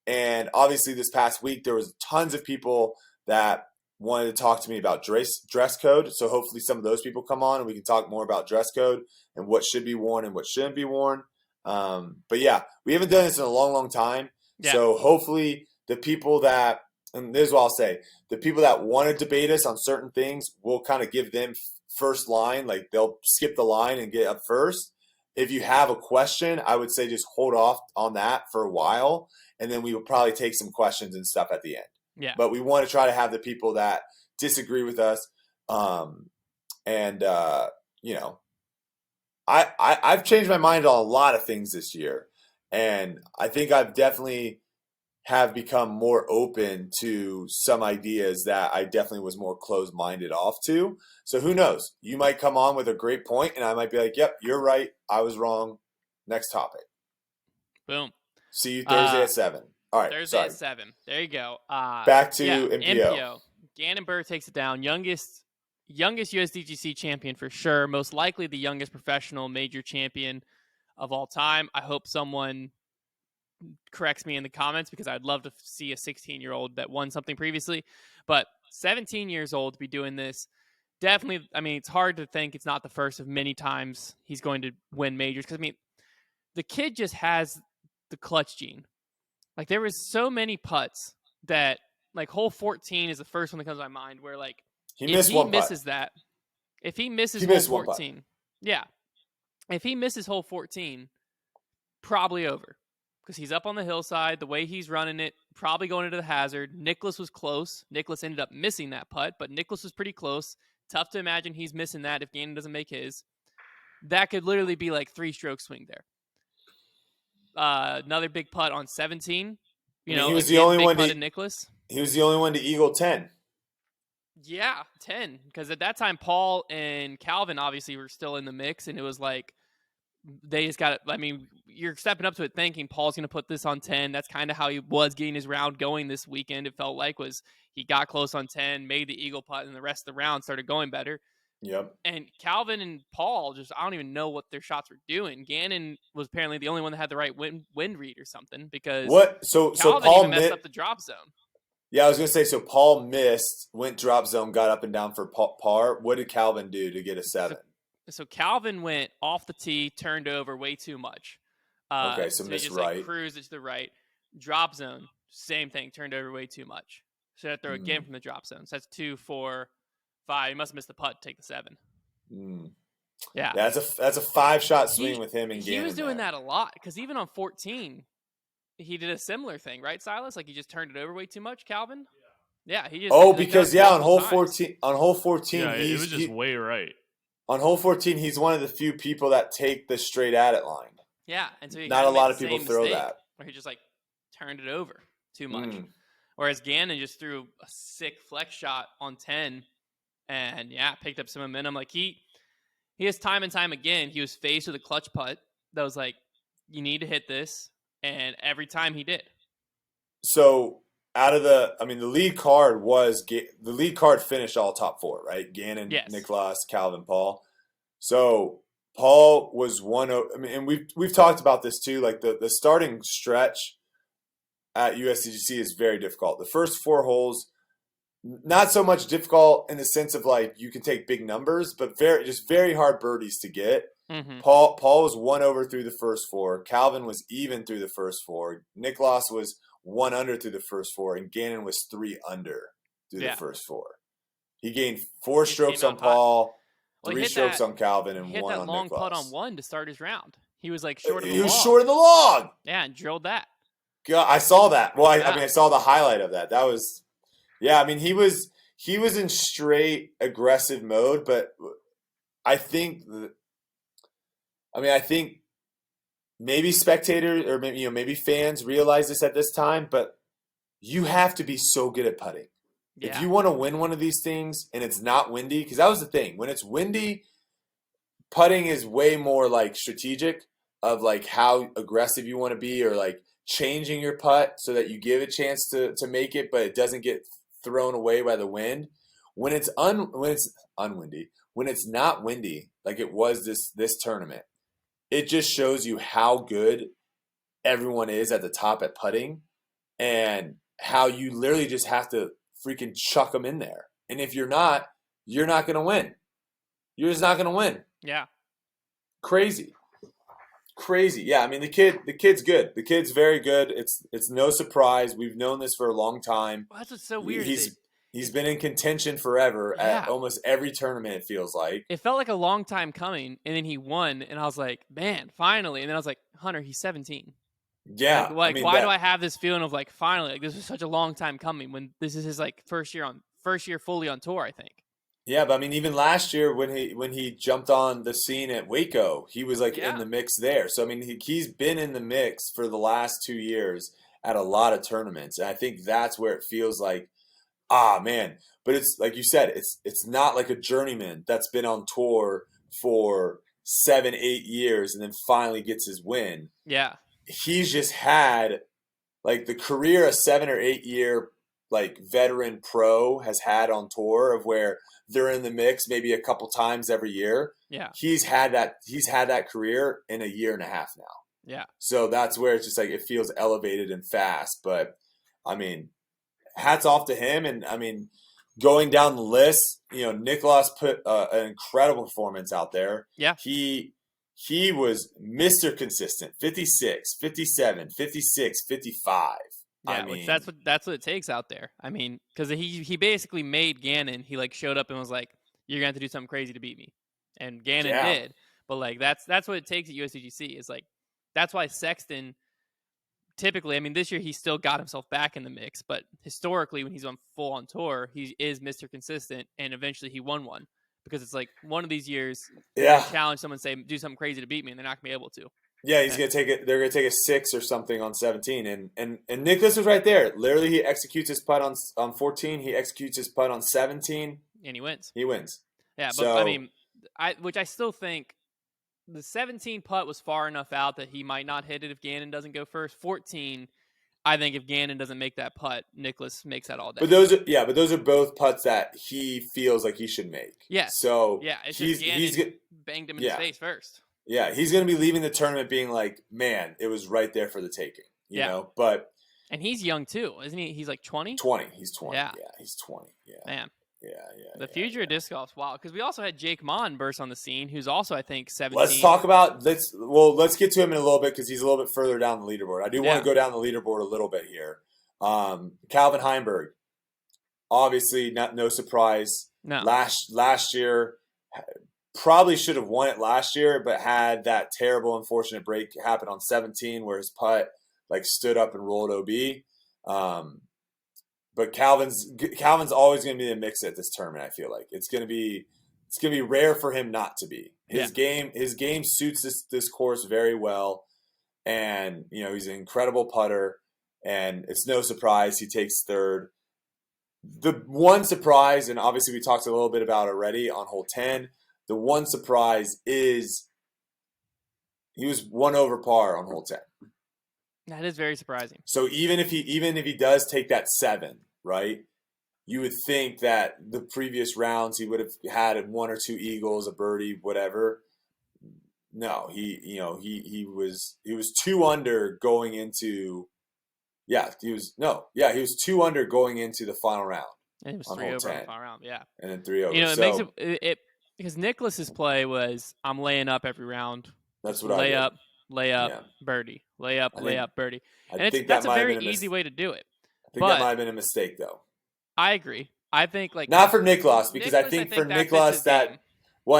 And obviously this past week, there was tons of people that wanted to talk to me about dress code. So hopefully some of those people come on and we can talk more about dress code and what should be worn and what shouldn't be worn. But yeah, we haven't done this in a long, long time. Yeah. So hopefully the people that, and this is what I'll say, the people that want to debate us on certain things, we'll kind of give them first line. Like they'll skip the line and get up first. If you have a question, I would say just hold off on that for a while. And then we will probably take some questions and stuff at the end. Yeah. But we want to try to have the people that disagree with us. You know, I've changed my mind on a lot of things this year. And I think I've definitely have become more open to some ideas that I definitely was more closed-minded off to. So who knows? You might come on with a great point and I might be like, yep, you're right. I was wrong. Next topic. Boom. See you Thursday at 7. All right. Thursday at 7. There you go. Back to MPO. Gannon Burr takes it down. Youngest USDGC champion for sure. Most likely the youngest professional major champion of all time. I hope someone corrects me in the comments because I'd love to see a 16-year-old that won something previously. But 17 years old to be doing this. definitely, I mean, it's hard to think it's not the first of many times he's going to win majors. Because, I mean, the kid just has the clutch gene. Like, there was so many putts that, like, hole 14 is the first one that comes to my mind where, like, if he misses that, if he misses hole 14, yeah, if he misses hole 14, probably over. Because he's up on the hillside, the way he's running it, probably going into the hazard. Nicklaus was close. Nicklaus ended up missing that putt, but Nicklaus was pretty close. Tough to imagine he's missing that if Gannon doesn't make his. That could literally be like 3-stroke swing there. Another big putt on 17. He was the only one to Nicklaus. He was the only one to eagle 10. Yeah, 10. Because at that time, Paul and Calvin obviously were still in the mix, and it was like they just got it. I mean, you're stepping up to it thinking Paul's going to put this on 10. That's kind of how he was getting his round going this weekend. It felt like was he got close on 10, made the eagle putt, and the rest of the round started going better. Yep. And Calvin and Paul I don't even know what their shots were doing. Gannon was apparently the only one that had the right wind read or something because So Calvin Paul even messed up the drop zone. Yeah, I was going to say, so Paul missed, went drop zone, got up and down for par. What did Calvin do to get a 7? So Calvin went off the tee, turned over way too much. Okay, so missed just, right. Like, cruised it to the right. Drop zone, same thing, turned over way too much. So I had to throw again from the drop zone. So that's 2, 4, 5. He must have missed the putt to take the 7. Yeah. That's a 5-shot swing with him and Gannon. He was doing that a lot because even on 14, he did a similar thing, right, Silas? Like he just turned it over way too much, Calvin? Yeah, he just on hole 14, yeah, it was just way right. On hole 14, he's one of the few people that take the straight at it line. Yeah, and so not a lot of people throw that. Where he just like turned it over too much. Whereas Gannon just threw a sick flex shot on 10 and picked up some momentum. Like he has time and time again, he was faced with a clutch putt that was like, you need to hit this. And every time he did. So the lead card finished all top 4, right? Gannon, yes. Nicklaus, Calvin, Paul. So Paul was one. I mean, and we've talked about this too. Like the starting stretch at USDGC is very difficult. The first 4 holes, not so much difficult in the sense of like you can take big numbers, but very hard birdies to get. Paul was 1 over through the first 4. Calvin was even through the first 4. Nicklaus was 1 under through the first 4, and Gannon was 3 under through the first 4. He gained 4 strokes on Paul, 3 strokes on Calvin, and 1 on Nicklaus. He hit that long putt on 1 to start his round. He was like short of the log. He was short of the log. Yeah, and drilled that. God, I saw that. Well, I saw the highlight of that. That was, I mean, he was in straight aggressive mode, but I think maybe spectators or maybe fans realize this at this time, but you have to be so good at putting. Yeah. If you want to win one of these things and it's not windy, because that was the thing. When it's windy, putting is way more like strategic of like how aggressive you want to be or like changing your putt so that you give a chance to make it, but it doesn't get thrown away by the wind. When it's unwindy, when it's not windy, like it was this tournament, it just shows you how good everyone is at the top at putting and how you literally just have to freaking chuck them in there. And if you're not going to win. You're just not going to win. Yeah. Crazy. Yeah, I mean the kid's good. The kid's very good. It's no surprise. We've known this for a long time. Well, that's what's so weird. He's been in contention forever at almost every tournament, it feels like. It felt like a long time coming, and then he won, and I was like, man, finally. And then I was like, Hunter, he's 17. Yeah. Like why do I have this feeling of like, finally, like this was such a long time coming when this is his like first year fully on tour, I think. Yeah, but I mean, even last year when he jumped on the scene at Waco, he was like in the mix there. So I mean, he's been in the mix for the last 2 years at a lot of tournaments, and I think that's where it feels like, man. But it's like you said, it's not like a journeyman that's been on tour for 7-8 years and then finally gets his win. Yeah, he's just had like the career a 7 or 8 year like veteran pro has had on tour of where they're in the mix maybe a couple times every year. Yeah. He's had that career in a year and a half now. Yeah. So that's where it's just like it feels elevated and fast. But I mean, hats off to him. And I mean, going down the list, Nicolas put an incredible performance out there. Yeah. He was Mr. Consistent, 56, 57, 56, 55. Yeah, I mean, that's what it takes out there. I mean, because he basically made Gannon. He like showed up and was like, "You're gonna have to do something crazy to beat me," and Gannon did. But like that's what it takes at USDGC. Is like that's why Sexton typically. I mean, this year he still got himself back in the mix, but historically when he's on full on tour, he is Mr. Consistent, and eventually he won one because it's like one of these years, challenge someone, say do something crazy to beat me, and they're not gonna be able to. Yeah, he's gonna take it. They're gonna take a 6 or something on 17, and Nicholas was right there. Literally, he executes his putt on 14. He executes his putt on 17, and he wins. Yeah, so, but I mean, I still think the 17 putt was far enough out that he might not hit it if Gannon doesn't go first. 14, I think if Gannon doesn't make that putt, Nicholas makes that all day. But those are both putts that he feels like he should make. Yeah. So yeah, it's just Gannon banged him in the face first. Yeah, he's going to be leaving the tournament being like, man, it was right there for the taking, you know? But and he's young too, isn't he? He's like 20? 20. He's 20. Yeah, he's 20. Yeah. Man. Yeah. The future of disc golf's wild because we also had Jake Mon burst on the scene, who's also, I think, 17. Let's get to him in a little bit because he's a little bit further down the leaderboard. I do want to go down the leaderboard a little bit here. Calvin Heimberg, obviously no surprise. No. Last year, probably should have won it last year, but had that terrible, unfortunate break happen on 17 where his putt like stood up and rolled OB. But Calvin's always going to be in the mix at this tournament. I feel like it's going to be rare for him not to be. His game suits this course very well, and he's an incredible putter, and it's no surprise he takes third. The one surprise, and obviously we talked a little bit about already on hole 10. The one surprise is he was 1 over par on hole 10. That is very surprising. So even if he does take that 7, right, you would think that the previous rounds he would have had 1 or 2 eagles, a birdie, whatever. No, he was 2 under going into he was 2 under going into the final round. And it was 3 over on the final round, yeah. And then 3 over. It makes it because Nicholas's play was I'm laying up every round. That's what I did. Layup, birdie. Layup, birdie. And that's a very easy way to do it. I think that might have been a mistake, though. I agree. I think not for Nicholas, because I think for Nicholas I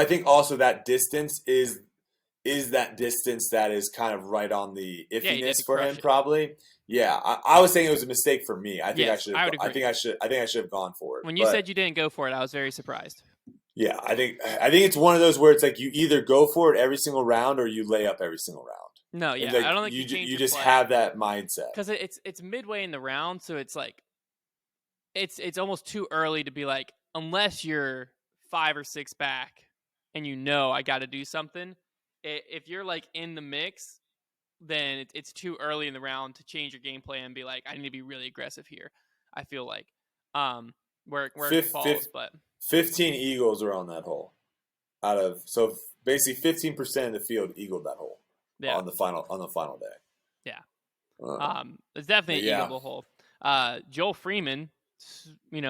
think also that distance is that distance that is kind of right on the iffiness for him, probably. Yeah, I was saying it was a mistake for me. I think I should have gone for it. When you said you didn't go for it, I was very surprised. Yeah, I think it's one of those where it's like you either go for it every single round or you lay up every single round. No, yeah, like, I don't think you just have that mindset because it's midway in the round, so it's like it's almost too early to be like, unless you're 5 or 6 back and I got to do something. If you're like in the mix, then it's too early in the round to change your game plan and be like, I need to be really aggressive here. I feel like where it falls, but 15 eagles are on that hole. So basically 15% of the field eagled that hole on the final day. Yeah. It's definitely an eagleable hole. Joel Freeman,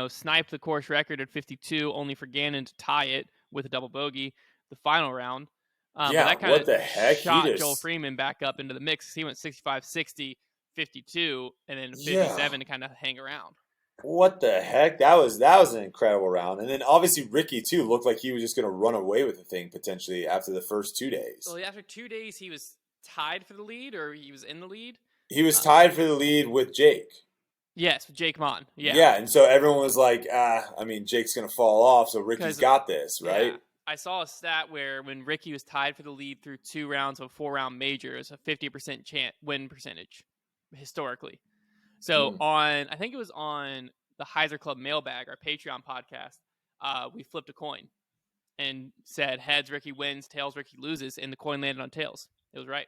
sniped the course record at 52, only for Gannon to tie it with a double bogey the final round. But that kind what the heck? Shot Joel Freeman back up into the mix. He went 65, 60, 52, and then 57 to kind of hang around. What the heck? That was an incredible round. And then obviously Ricky too looked like he was just going to run away with the thing potentially after the first 2 days. Well, after 2 days he was tied for the lead, or he was in the lead. He was tied for the lead with Jake. Yes, with Jake Mon. Yeah. Yeah, and so everyone was like, Jake's going to fall off, so Ricky's got this, right? Yeah. I saw a stat where when Ricky was tied for the lead through 2 rounds of a 4-round major, it's a 50% win percentage historically. So I think it was on the Heiser Club Mailbag, our Patreon podcast, we flipped a coin and said heads Ricky wins, tails Ricky loses, and the coin landed on tails. It was right.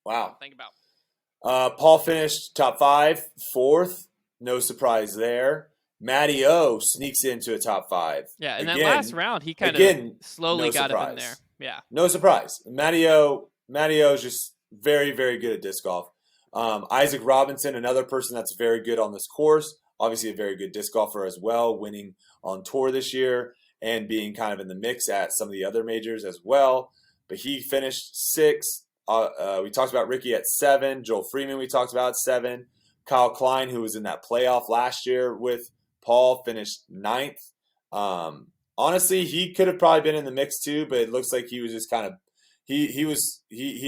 Wow. Think about. Paul finished top 5, 4th. No surprise there. Matty O sneaks into a top 5. Yeah, in that last round, he kind of slowly got up in there. Yeah. No surprise. Matty O is just very, very good at disc golf. Isaac Robinson, another person that's very good on this course. obviously a very good disc golfer as well, winning on tour this year and being kind of in the mix at some of the other majors as well. But he finished 6th. We talked about Ricky at 7. Joel Freeman we talked about at 7. Kyle Klein, who was in that playoff last year with Paul, finished 9th. Honestly, he could have probably been in the mix too, but it looks like he was just kind of he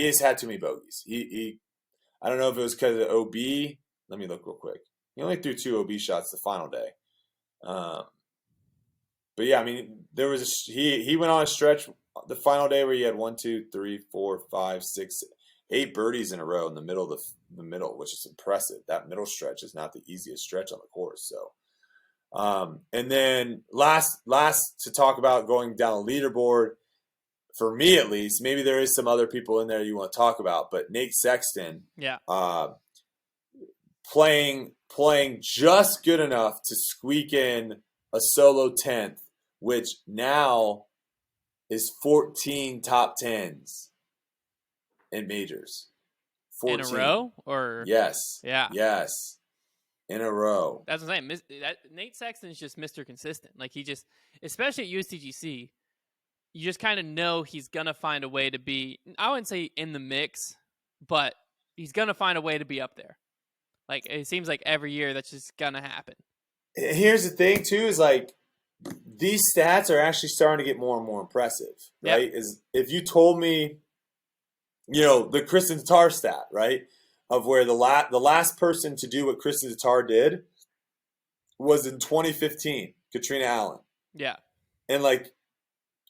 has had too many bogeys. I don't know if it was because of OB. Let me look real quick. He only threw 2 OB shots the final day. But yeah, I mean, there was he went on a stretch the final day where he had 1, 2, 3, 4, 5, 6, 8 birdies in a row in the middle of the middle, which is impressive. That middle stretch is not the easiest stretch on the course. So, and then last to talk about going down the leaderboard, for me at least, maybe there is some other people in there you want to talk about, but Nate Sexton, playing just good enough to squeak in a solo 10th, which now is 14 top 10s in majors. 14. In a row? Or yes. Yeah. Yes. In a row. That's what I'm saying. Nate Sexton is just Mr. Consistent. Like, he just, especially at USDGC, you just kind of know he's going to find a way to be, I wouldn't say in the mix, but he's going to find a way to be up there. Like, it seems like every year that's just going to happen. Here's the thing, too, is like, these stats are actually starting to get more and more impressive, right? Yep. Is if you told me, the Kristen Tatar stat, right, of where the last person to do what Kristen Tatar did was in 2015, Katrina Allen. Yeah. And like,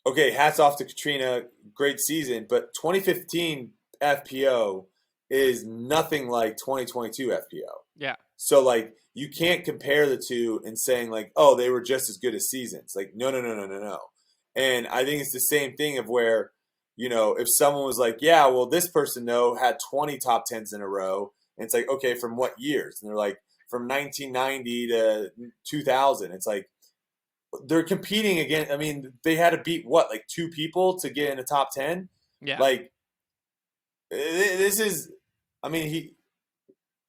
okay, hats off to Katrina, great season, but 2015 FPO is nothing like 2022 FPO. Yeah. So like, you can't compare the two and saying like, oh, they were just as good as seasons. Like, no. And I think it's the same thing of where, if someone was like, yeah, well, this person though had 20 top 10s in a row. And it's like, okay, from what years? And they're like, from 1990 to 2000. It's like, they're competing again. I mean, they had to beat like 2 people to get in the top 10. Yeah. Like, this is, I mean,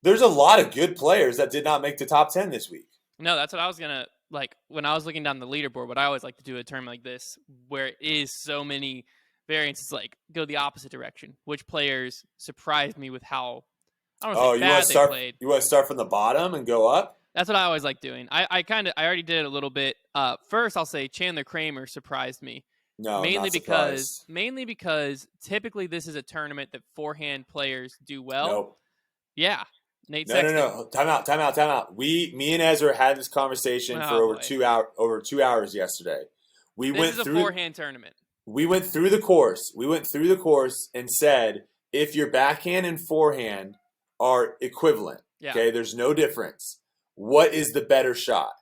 there's a lot of good players that did not make the top 10 this week. No, that's what I was going to, like, when I was looking down the leaderboard, what I always like to do a term like this, where it is so many variances, like, go the opposite direction. Which players surprised me with how, I don't know if bad they played. You want to start from the bottom and go up? That's what I always like doing. I already did it a little bit. First, I'll say Chandler Kramer surprised me. No, mainly not because typically this is a tournament that forehand players do well. Nope. Yeah. Nate Sexton. No. Time out. Me and Ezra had this conversation for over 2 hours yesterday. This is a forehand tournament. We went through the course. And said if your backhand and forehand are equivalent, okay, there's no difference. What is the better shot?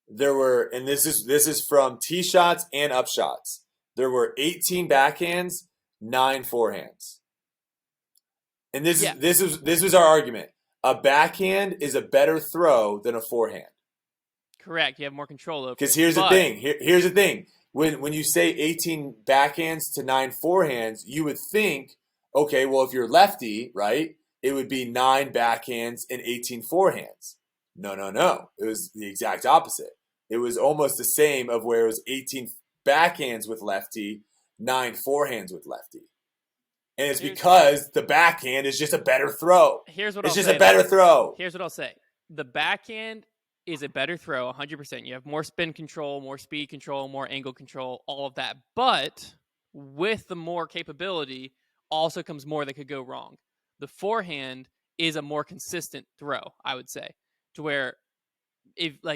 There were, and this is from tee shots and up shots. There were 18 backhands, 9 forehands. And this was our argument. A backhand is a better throw than a forehand. Correct. You have more control over it. Because here's the thing. Here's the thing. When you say 18 backhands to 9 forehands, you would think, okay, well, if you're lefty, right, it would be 9 backhands and 18 forehands. No. It was the exact opposite. It was almost the same of where it was 18 backhands with lefty, 9 forehands with lefty. And it's because the backhand is just a better throw. Here's what I'll say. It's just a better throw. Here's what I'll say. The backhand is a better throw, 100%. You have more spin control, more speed control, more angle control, all of that. But with the more capability also comes more that could go wrong. The forehand is a more consistent throw, I would say, to where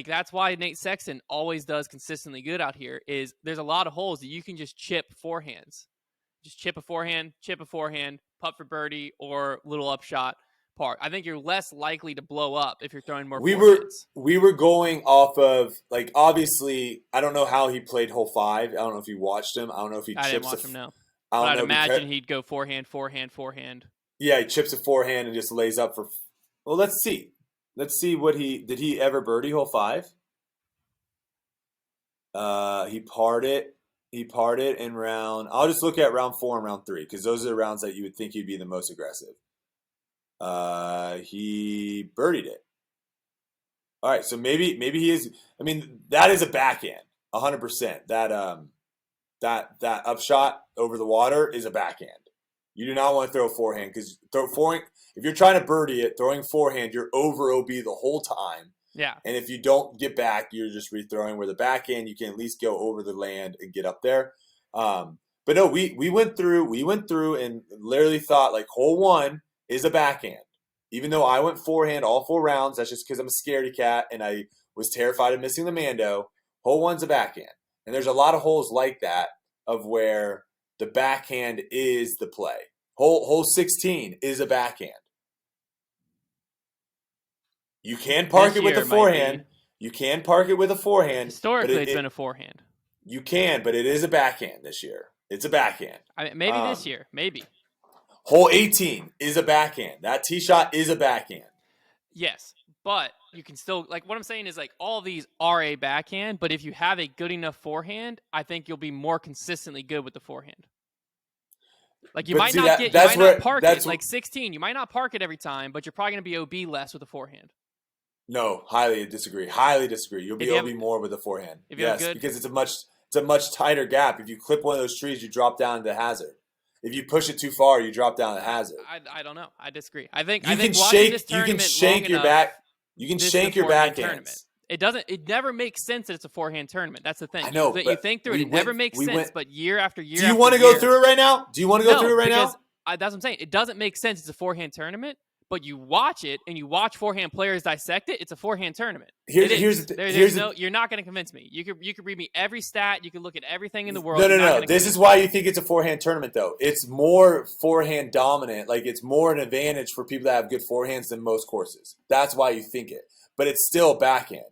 that's why Nate Sexton always does consistently good out here is there's a lot of holes that you can just chip forehands. Just chip a forehand, putt for birdie, or little upshot par. I think you're less likely to blow up if you're throwing more forehands. We were going off of, like, obviously, I don't know how he played hole 5. I don't know if you watched him. I don't know if he chips. I didn't watch him, no. But I'd imagine he'd go forehand. Yeah, he chips a forehand and just lays up for. Well, let's see. Let's see what did he ever birdie hole 5? He parred it. He parred it in round. I'll just look at round 4 and round 3 because those are the rounds that you would think he'd be the most aggressive. He birdied it. All right, so maybe he is. I mean, that is a backhand, 100%. That upshot over the water is a backhand. You do not want to throw a forehand because if you're trying to birdie it, throwing forehand, you're over OB the whole time. Yeah. And if you don't get back, you're just rethrowing. Where the backhand, you can at least go over the land and get up there. But no, we went through and literally thought like hole 1 is a backhand. Even though I went forehand all 4 rounds, that's just because I'm a scaredy cat and I was terrified of missing the Mando. Hole 1's a backhand. And there's a lot of holes like that of where the backhand is the play. Hole 16 is a backhand. You can park it with a forehand. You can park it with a forehand. Historically, it's been a forehand. You can, but it is a backhand this year. It's a backhand. I mean, maybe this year. Maybe. Hole 18 is a backhand. That tee shot is a backhand. Yes, but you can still, like, what I'm saying is, like, all of these are a backhand, but if you have a good enough forehand, I think you'll be more consistently good with the forehand. Like, you might not park it. Like, 16, you might not park it every time, but you're probably going to be OB less with a forehand. No, highly disagree. You'll be OB more with a forehand. Yes, because it's a much tighter gap. If you clip one of those trees, you drop down into hazard. If you push it too far, you drop down the hazard. I don't know. I disagree. I think you can shank your backhands. It never makes sense that it's a forehand tournament. That's the thing. I know. You think through it. It never makes sense, but year after year. Do you want to go through it right now? That's what I'm saying. It doesn't make sense. It's a forehand tournament, but you watch it and you watch forehand players dissect it. It's a forehand tournament. You're not going to convince me. You could read me every stat. You could look at everything in the world. No. This is why you think it's a forehand tournament, though. It's more forehand dominant. Like, it's more an advantage for people that have good forehands than most courses. That's why you think it. But it's still backhand.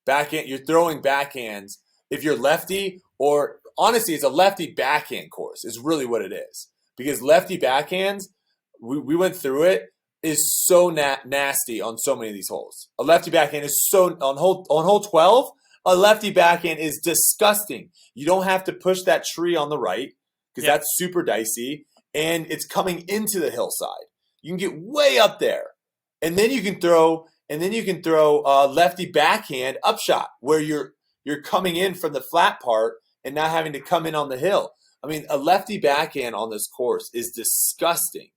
Backhand. You're throwing backhands. If you're lefty, or honestly, it's a lefty backhand course. Is really what it is. Because lefty backhands, we went through it, is so nasty on so many of these holes. A lefty backhand is so on hole 12. A lefty backhand is disgusting. You don't have to push that tree on the right because that's super dicey, and it's coming into the hillside. You can get way up there, and then you can throw a lefty backhand upshot where you're coming in from the flat part and not having to come in on the hill. I mean, a lefty backhand on this course is disgusting.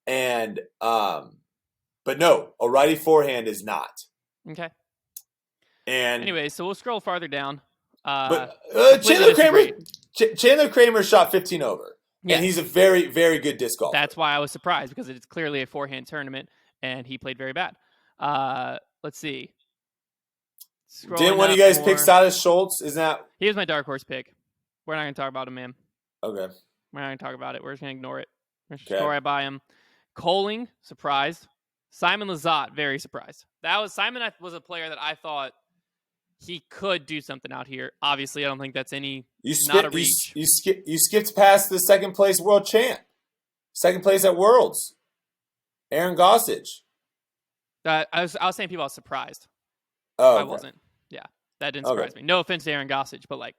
And, but no, a righty forehand is not. Okay. And anyway, so we'll scroll farther down. Chandler Kramer shot 15 over. Yes. And he's a very, very good disc golfer. That's why I was surprised, because it's clearly a forehand tournament and he played very bad. Let's see. Didn't one of you guys pick Silas Schultz? He was my dark horse pick. We're not going to talk about him, man. Okay. We're not going to talk about it. We're just going to ignore it. We're just going to go right by him. Coling, surprised. Simon Lizotte, very surprised. Simon was a player that I thought he could do something out here. Obviously, I don't think that's not a reach. You skipped past the second place world champ. Second place at Worlds. Aaron Gossage. I was saying people, I was surprised. Oh, okay. I wasn't. Yeah, that didn't surprise me. No offense to Aaron Gossage, but like,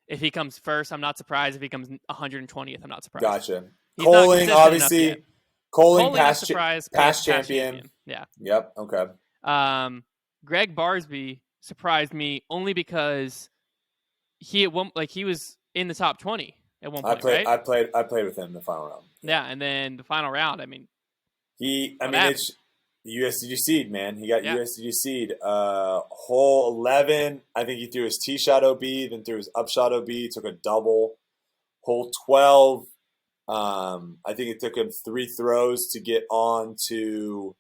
if he comes first, I'm not surprised. If he comes 120th, I'm not surprised. Gotcha. Coling, obviously. Coling, past champion. Yeah. Yep. Okay. Greg Barsby surprised me only because he was in the top 20 at one point. I played with him in the final round. Yeah, and then the final round. I mean, it's USDGC, man. He got USDGC'd. Hole 11, I think he threw his tee shot OB, then threw his upshot OB, took a double. Hole 12, I think it took him 3 throws to get on to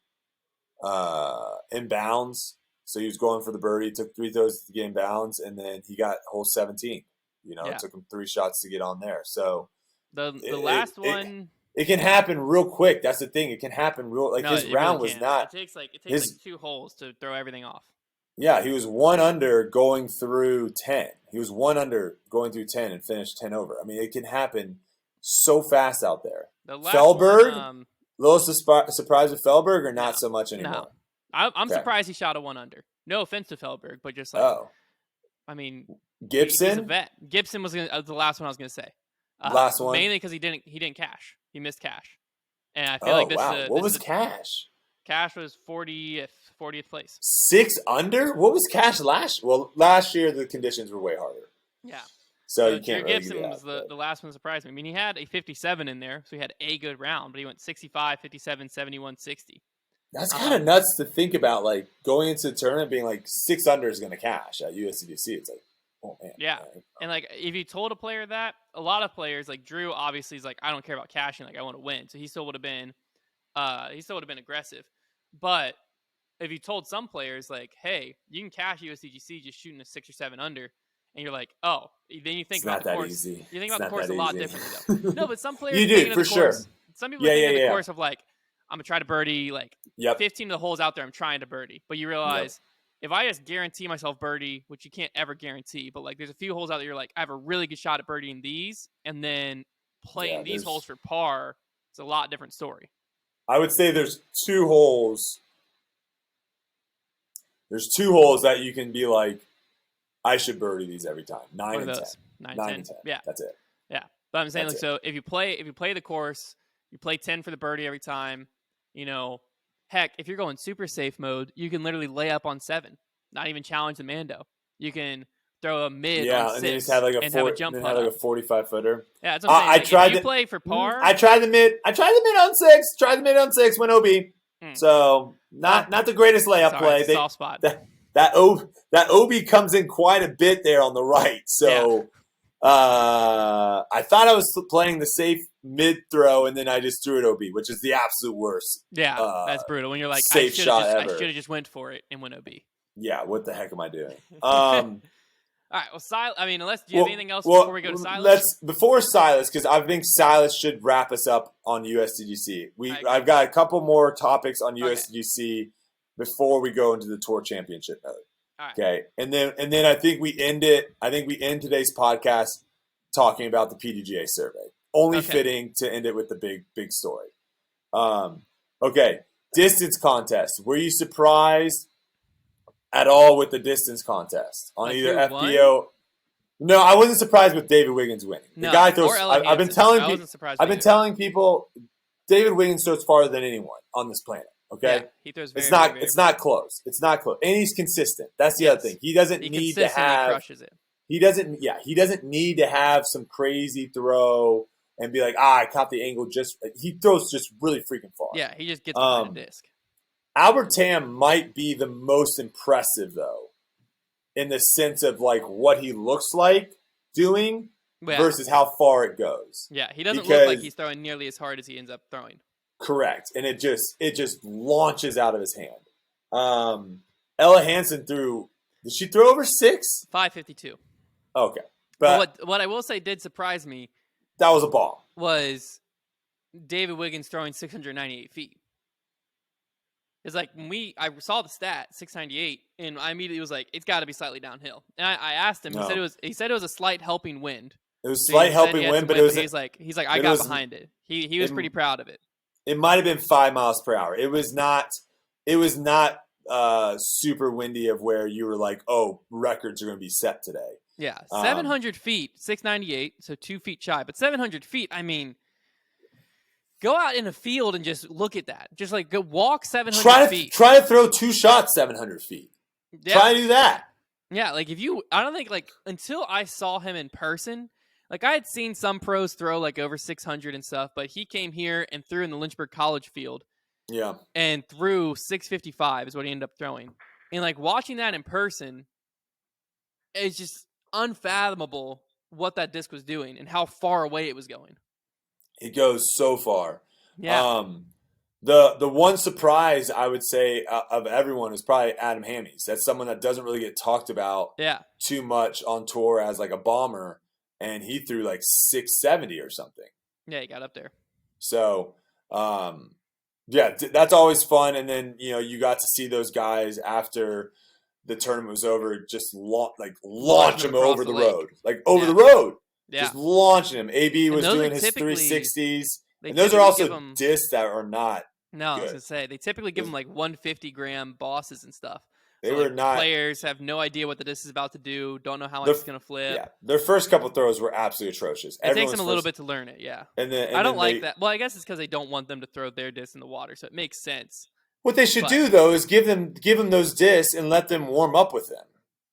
inbounds. So he was going for the birdie, took 3 throws to get inbounds, and then he got hole 17. It took him 3 shots to get on there. So the last one... It can happen real quick. That's the thing. It can happen his round was not. It takes like 2 holes to throw everything off. Yeah, he was 1 under going through 10. He was 1 under going through 10 and finished 10 over. I mean, it can happen so fast out there. Fellberg, little surprise with Fellberg, or not so much anymore? No. I'm surprised he shot a 1 under. No offense to Fellberg, but just like, I mean, Gibson. He's a vet. Gibson was the last one I was going to say. Last one, mainly because he didn't cash. He missed cash, and I feel like this. Wow. What was cash? Cash was 40th place. 6 under? What was Cash last? Well, last year the conditions were way harder. Yeah. So you can't really Gibson do that, was the last one that surprised me. I mean, he had a 57 in there, so he had a good round, but he went 65, 57, 71, 60. That's kind of nuts to think about, like, going into the tournament being like 6 under is going to cash at USDGC. It's like, oh, man. Yeah. And, like, if you told a player that, a lot of players, like Drew, obviously is like, I don't care about cashing. Like, I want to win. So he still would have been aggressive. But if you told some players, like, hey, you can cash USDGC just shooting a 6 or 7 under, and you're like, oh, then you think about the course. Easy. You think about the course a lot differently, though. No, but some players you do, for sure. Some people think of the course of, like, I'm going to try to birdie, like, 15 of the holes out there, I'm trying to birdie. But you realize, if I just guarantee myself birdie, which you can't ever guarantee, but, like, there's a few holes out there you're like, I have a really good shot at birdieing these, and then playing these holes for par, it's a lot different story. I would say there's 2 holes. There's 2 holes that you can be like, I should birdie these every time. 9 and 10. 9 and 10. Yeah. That's it. Yeah. But I'm saying, like, so if you play the course, you play 10 for the birdie every time, you know, heck, if you're going super safe mode, you can literally lay up on 7, not even challenge the Mando. You can throw a mid on 6 and then just have like a have a jump putt. Have like a 45-footer. Yeah, that's what I'm saying. Like, tried if you play for par. I tried the mid on 6, went OB. So not the greatest layup play. Soft spot. That OB comes in quite a bit there on the right. So I thought I was playing the safe mid throw, and then I just threw it OB, which is the absolute worst. Yeah, that's brutal. When you're like, I should have just went for it and went OB. Yeah, what the heck am I doing? All right, well, unless do you have anything else before we go to Silas? Before Silas, because I think Silas should wrap us up on USDGC. I've got a couple more topics on USDGC before we go into the Tour Championship mode. All right. Okay, and then I think we end it. I think we end today's podcast talking about the PDGA survey. Only fitting to end it with the big story. Okay, distance contest. Were you surprised at all with the distance contest on either FPO? No, I wasn't surprised with David Wiggins winning. The guy throws. I've been telling people David Wiggins throws farther than anyone on this planet. Okay, yeah, he throws it's not close. It's not close, and he's consistent. That's the other thing. He doesn't need to have. Crushes it. He doesn't need to have some crazy throw and be like, I caught the angle. He throws just really freaking far. Yeah, he just gets behind the disc. Albert Tam might be the most impressive, though, in the sense of like what he looks like doing versus how far it goes. Yeah, he doesn't look like he's throwing nearly as hard as he ends up throwing. Correct, and it just launches out of his hand. Ella Hansen threw. Did she throw over 6? 552. Okay, but what I will say did surprise me. That was a ball. Was David Wiggins throwing 698 feet? It's like when I saw the stat 698, and I immediately was like, it's got to be slightly downhill. And I asked him. No. He said it was a slight helping wind. It was slight helping wind, but it was. He's like I got behind it. He was pretty proud of it. It might have been 5 miles per hour. It was not. It was not super windy of where you were like, oh, records are going to be set today. Yeah, 700 feet, 698, so 2 feet shy. But 700 feet, I mean, go out in a field and just look at that. Just like go walk 700 feet. Try to throw 2 shots 700 feet. Yeah. Try to do that. Yeah, like I don't think like until I saw him in person, like I had seen some pros throw like over 600 and stuff, but he came here and threw in the Lynchburg College field. Yeah. And threw 655 is what he ended up throwing. And like watching that in person, it's just unfathomable what that disc was doing and how far away it was going. It goes so far. Yeah. The one surprise I would say of everyone is probably Adam Hammies. That's someone that doesn't really get talked about too much on tour as like a bomber, and he threw like 670 or something. Yeah, he got up there. So, that's always fun. And then you got to see those guys after the tournament was over, just launch him over the road, the road. Yeah. Just launching him. AB was doing his 360s. And those are also discs that are not No, good. I was going to say, they typically give them like 150-gram bosses and stuff. They were not. Players have no idea what the disc is about to do, don't know how it's going to flip. Yeah, their first couple throws were absolutely atrocious. It takes them a little bit to learn it, yeah. And I don't like that. Well, I guess it's because they don't want them to throw their disc in the water, so it makes sense. What they should do though is give them those discs and let them warm up with them.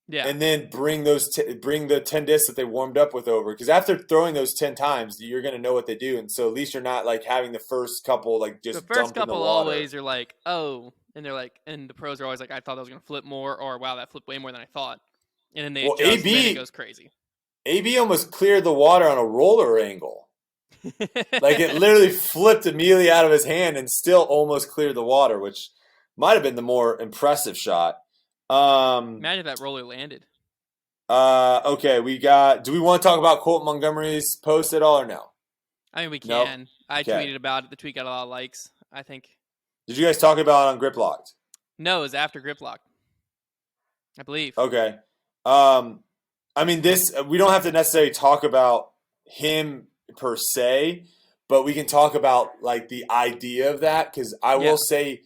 Yeah. And then bring the 10 discs that they warmed up with over, because after throwing those 10 times, you're going to know what they do, and so at least you're not like having the first couple like just the first dump couple in the water. Always are like, oh, and they're like, and the pros are always like, I thought I was going to flip more, or wow, that flipped way more than I thought, and then they adjust, and then it goes crazy. AB almost cleared the water on a roller angle. Like it literally flipped immediately out of his hand and still almost cleared the water, which might have been the more impressive shot. Imagine if that roller landed. Okay, do we want to talk about Colt Montgomery's post at all or no? I mean, we can. Nope. I tweeted about it. The tweet got a lot of likes, I think. Did you guys talk about it on Grip Locked? No, it was after Grip Locked, I believe. Okay. I mean, we don't have to necessarily talk about him per se, but we can talk about like the idea of that, because I will say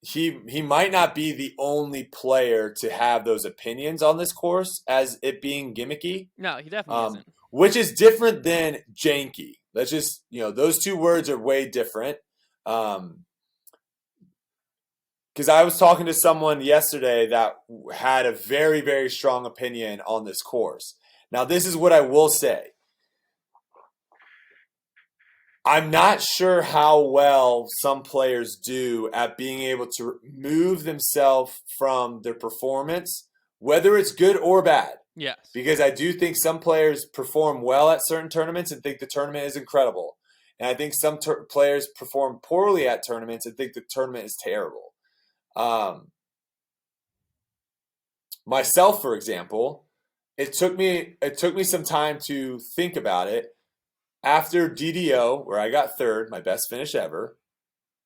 he might not be the only player to have those opinions on this course as it being gimmicky. No, he definitely isn't. Which is different than janky. Let's just, those two words are way different. Because I was talking to someone yesterday that had a very, very strong opinion on this course. Now, this is what I will say. I'm not sure how well some players do at being able to remove themselves from their performance, whether it's good or bad. Yes. Because I do think some players perform well at certain tournaments and think the tournament is incredible. And I think some players perform poorly at tournaments and think the tournament is terrible. Myself, for example, it took me some time to think about it. After DDO, where I got third, my best finish ever,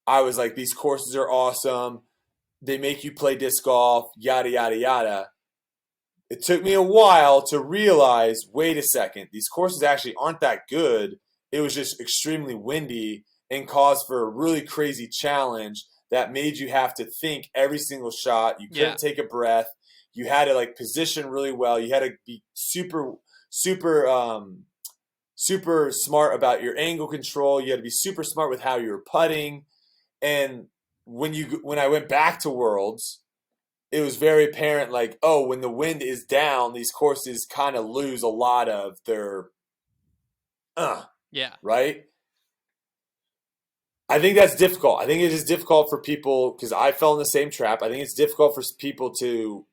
I was like, these courses are awesome. They make you play disc golf, yada, yada, yada. It took me a while to realize, wait a second, these courses actually aren't that good. It was just extremely windy and caused for a really crazy challenge that made you have to think every single shot. You couldn't take a breath. You had to like position really well. You had to be super smart about your angle control. You had to be super smart with how you were putting. And when I went back to Worlds, it was very apparent, like, oh, when the wind is down, these courses kind of lose a lot of their, right? I think that's difficult. I think it is difficult for people, because I fell in the same trap. I think it's difficult for people to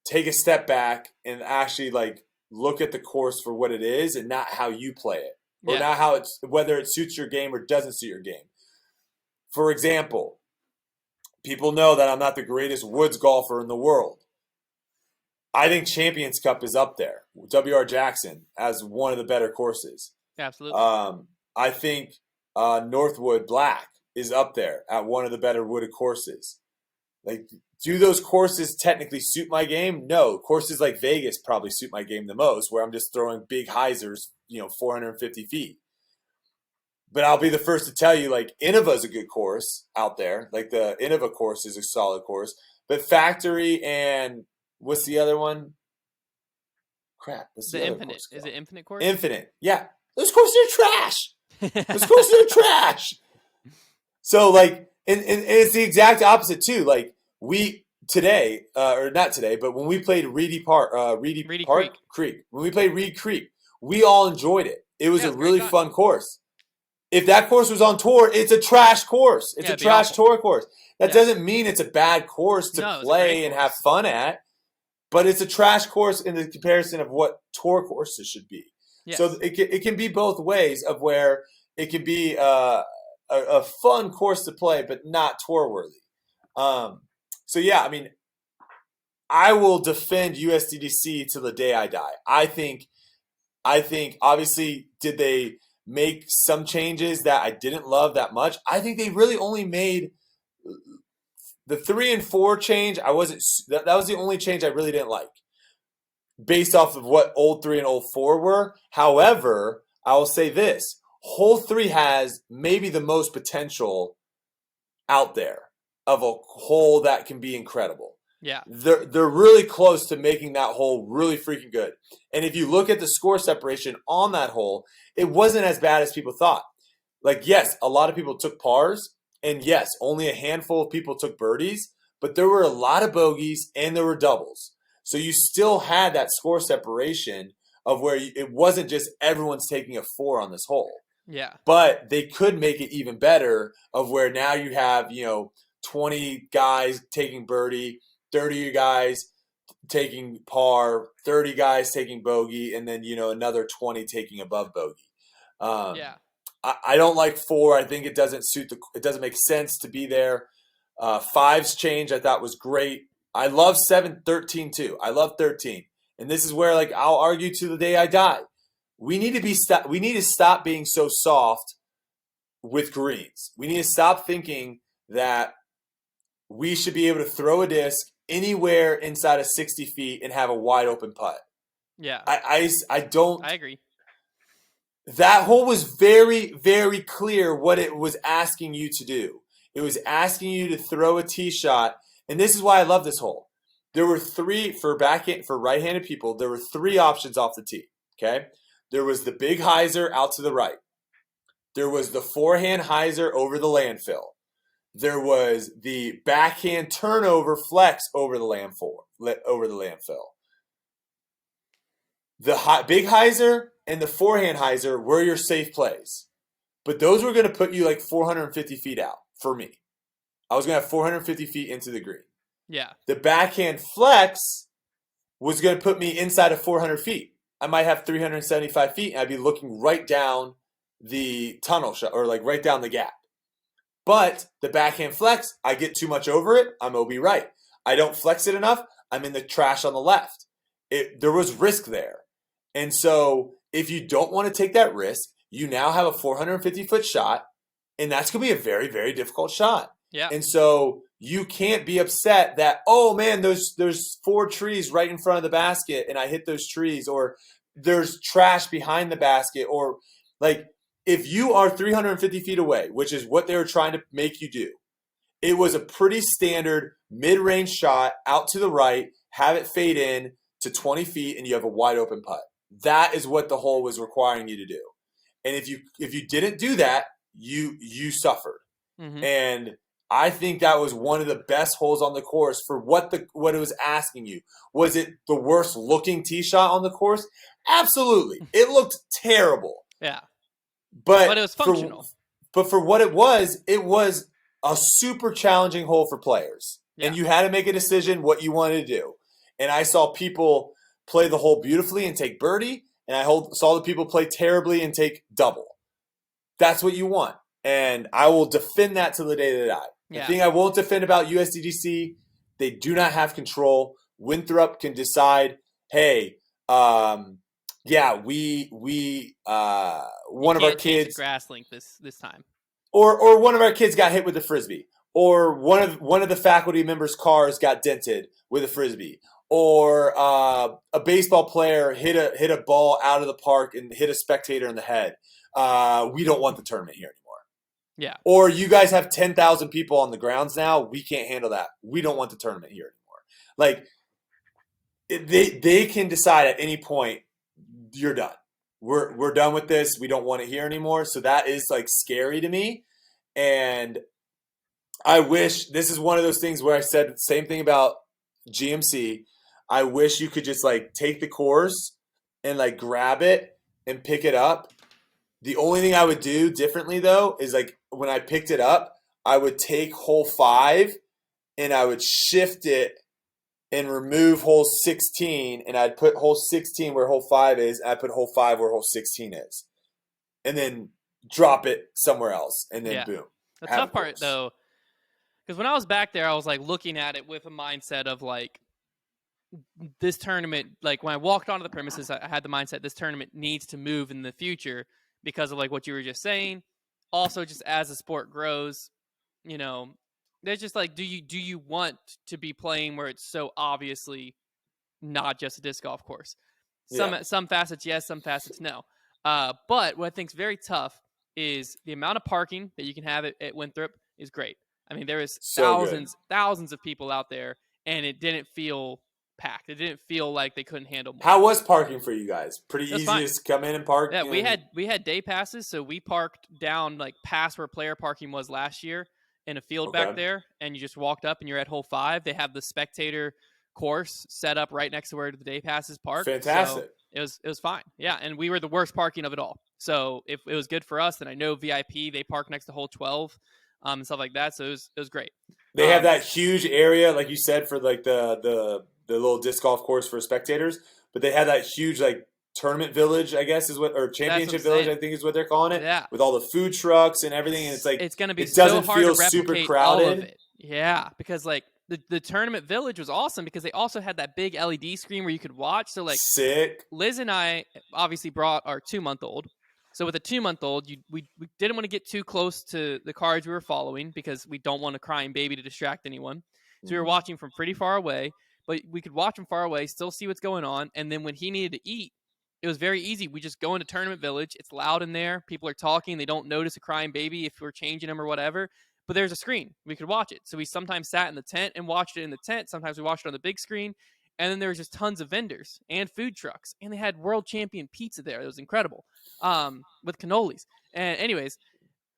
take a step back and actually like look at the course for what it is and not how you play it, or not whether it suits your game or doesn't suit your game. For example, people know that I'm not the greatest woods golfer in the world. I think Champions Cup is up there. W.R. Jackson as one of the better courses. Absolutely. I think Northwood Black is up there at one of the better wooded courses. Like, do those courses technically suit my game? No. Courses like Vegas probably suit my game the most, where I'm just throwing big hyzers, 450 feet. But I'll be the first to tell you, like, Innova is a good course out there. Like, the Innova course is a solid course. But Factory and what's the other one? Crap. What's the other Infinite. course Is called? it Infinite course? Infinite. Yeah. Those courses are trash. Those courses are trash. So, like, and it's the exact opposite, too. Like, we today, or not today, but when we played Reedy Creek, when we played Reed Creek, we all enjoyed it. It was a really fun course. If that course was on tour, it's a trash course. It's a trash tour course. That doesn't mean it's a bad course to play and have fun at, but it's a trash course in the comparison of what tour courses should be. Yes. So it can be both ways, of where it can be a fun course to play, but not tour worthy. So yeah, I mean, I will defend USDGC till the day I die. I think obviously, did they make some changes that I didn't love that much? I think they really only made the 3 and 4 change. That was the only change I really didn't like, based off of what old 3 and old 4 were. However, I will say this: hole 3 has maybe the most potential out there of a hole that can be incredible. Yeah. They're really close to making that hole really freaking good. And if you look at the score separation on that hole, it wasn't as bad as people thought. Like, yes, a lot of people took pars. And yes, only a handful of people took birdies, but there were a lot of bogeys and there were doubles. So you still had that score separation of where it wasn't just everyone's taking a 4 on this hole. Yeah. But they could make it even better of where now you have, 20 guys taking birdie, 30 guys taking par, 30 guys taking bogey, and then, another 20 taking above bogey. Yeah. I don't like 4. I think it doesn't it doesn't make sense to be there. 5's change I thought was great. I love 7, 13 too. I love 13. And this is where I'll argue to the day I die. We need to stop being so soft with greens. We need to stop thinking that we should be able to throw a disc anywhere inside of 60 feet and have a wide open putt. Yeah. I don't. I agree. That hole was very, very clear what it was asking you to do. It was asking you to throw a tee shot, and this is why I love this hole. There were 3 for right-handed people. There were 3 options off the tee. Okay. There was the big hyzer out to the right. There was the forehand hyzer over the landfill. There was the backhand turnover flex over the landfill. The big hyzer and the forehand hyzer were your safe plays. But those were going to put you 450 feet out for me. I was going to have 450 feet into the green. Yeah. The backhand flex was going to put me inside of 400 feet. I might have 375 feet, and I'd be looking right down the tunnel shot, or right down the gap. But the backhand flex, I get too much over it, I'm OB right. I don't flex it enough, I'm in the trash on the left. There was risk there. And so if you don't want to take that risk, you now have a 450-foot shot, and that's going to be a very, very difficult shot. Yeah. And so you can't be upset that, oh man, there's 4 trees right in front of the basket and I hit those trees, or there's trash behind the basket, or if you are 350 feet away, which is what they were trying to make you do, it was a pretty standard mid-range shot out to the right, have it fade in to 20 feet, and you have a wide open putt. That is what the hole was requiring you to do. And if you didn't do that, you suffered. Mm-hmm. And I think that was one of the best holes on the course for what it was asking you. Was it the worst looking tee shot on the course? Absolutely. It looked terrible. Yeah. But it was functional. For what it was a super challenging hole for players. Yeah. And you had to make a decision what you wanted to do. And I saw people play the hole beautifully and take birdie, and I saw the people play terribly and take double. That's what you want. And I will defend that till the day that I die. Yeah. The thing I won't defend about USDGC, they do not have control. Winthrop can decide, hey, one of our kids grass length this time, or one of our kids got hit with a frisbee, or one of the faculty members' cars got dented with a frisbee, or a baseball player hit a ball out of the park and hit a spectator in the head. We don't want the tournament here anymore. Yeah. Or you guys have 10,000 people on the grounds now. We can't handle that. We don't want the tournament here anymore. They can decide at any point, you're done. We're done with this. We don't want it here anymore. So that is scary to me. And I wish this is one of those things where I said the same thing about GMC. I wish you could just take the course and grab it and pick it up. The only thing I would do differently though is when I picked it up, I would take hole 5 and I would shift it and remove hole 16, and I'd put hole 16 where hole 5 is, and I'd put hole 5 where hole 16 is. And then drop it somewhere else, and then boom. The tough part, though, because when I was back there, I was looking at it with a mindset of this tournament, when I walked onto the premises, I had the mindset this tournament needs to move in the future because of what you were just saying. Also, just as the sport grows, there's just do you want to be playing where it's so obviously not just a disc golf course? Some facets yes, some facets no. But what I think is very tough is the amount of parking that you can have at Winthrop is great. I mean, there is thousands of people out there, and it didn't feel packed. It didn't feel like they couldn't handle more. How was parking for you guys? Pretty easy fine. to come in and park? Yeah, we had day passes, so we parked down past where player parking was last year. in a field back there, and you just walked up and you're at hole 5. They have the Spectator course set up right next to where the day passes park. Fantastic. So it was fine. Yeah, and we were the worst parking of it all. So if it was good for us, then I know VIP, they park next to hole 12 and stuff like that. So it was great. They have that huge area, like you said, for like the little disc golf course for spectators, but they have that huge like tournament village, I guess is what, or championship village, I think is what they're calling it. Yeah. With all the food trucks and everything, and it's like it's going to be it doesn't so hard feel to replicate super crowded. all of it. Yeah, because like the tournament village was awesome because they also had that big LED screen where you could watch. So like sick. Liz and I obviously brought our 2-month-old. So with a 2-month-old, we didn't want to get too close to the cards we were following because we don't want a crying baby to distract anyone. So we were watching from pretty far away, but we could watch from far away, still see what's going on. And then when he needed to eat, it was very easy. We just go into Tournament Village. It's loud in there. People are talking. They don't notice a crying baby if we're changing them or whatever. But there's a screen. We could watch it. So we sometimes sat in the tent and watched it in the tent. Sometimes we watched it on the big screen. And then there was just tons of vendors and food trucks. And they had world champion pizza there. It was incredible with cannolis. And anyways,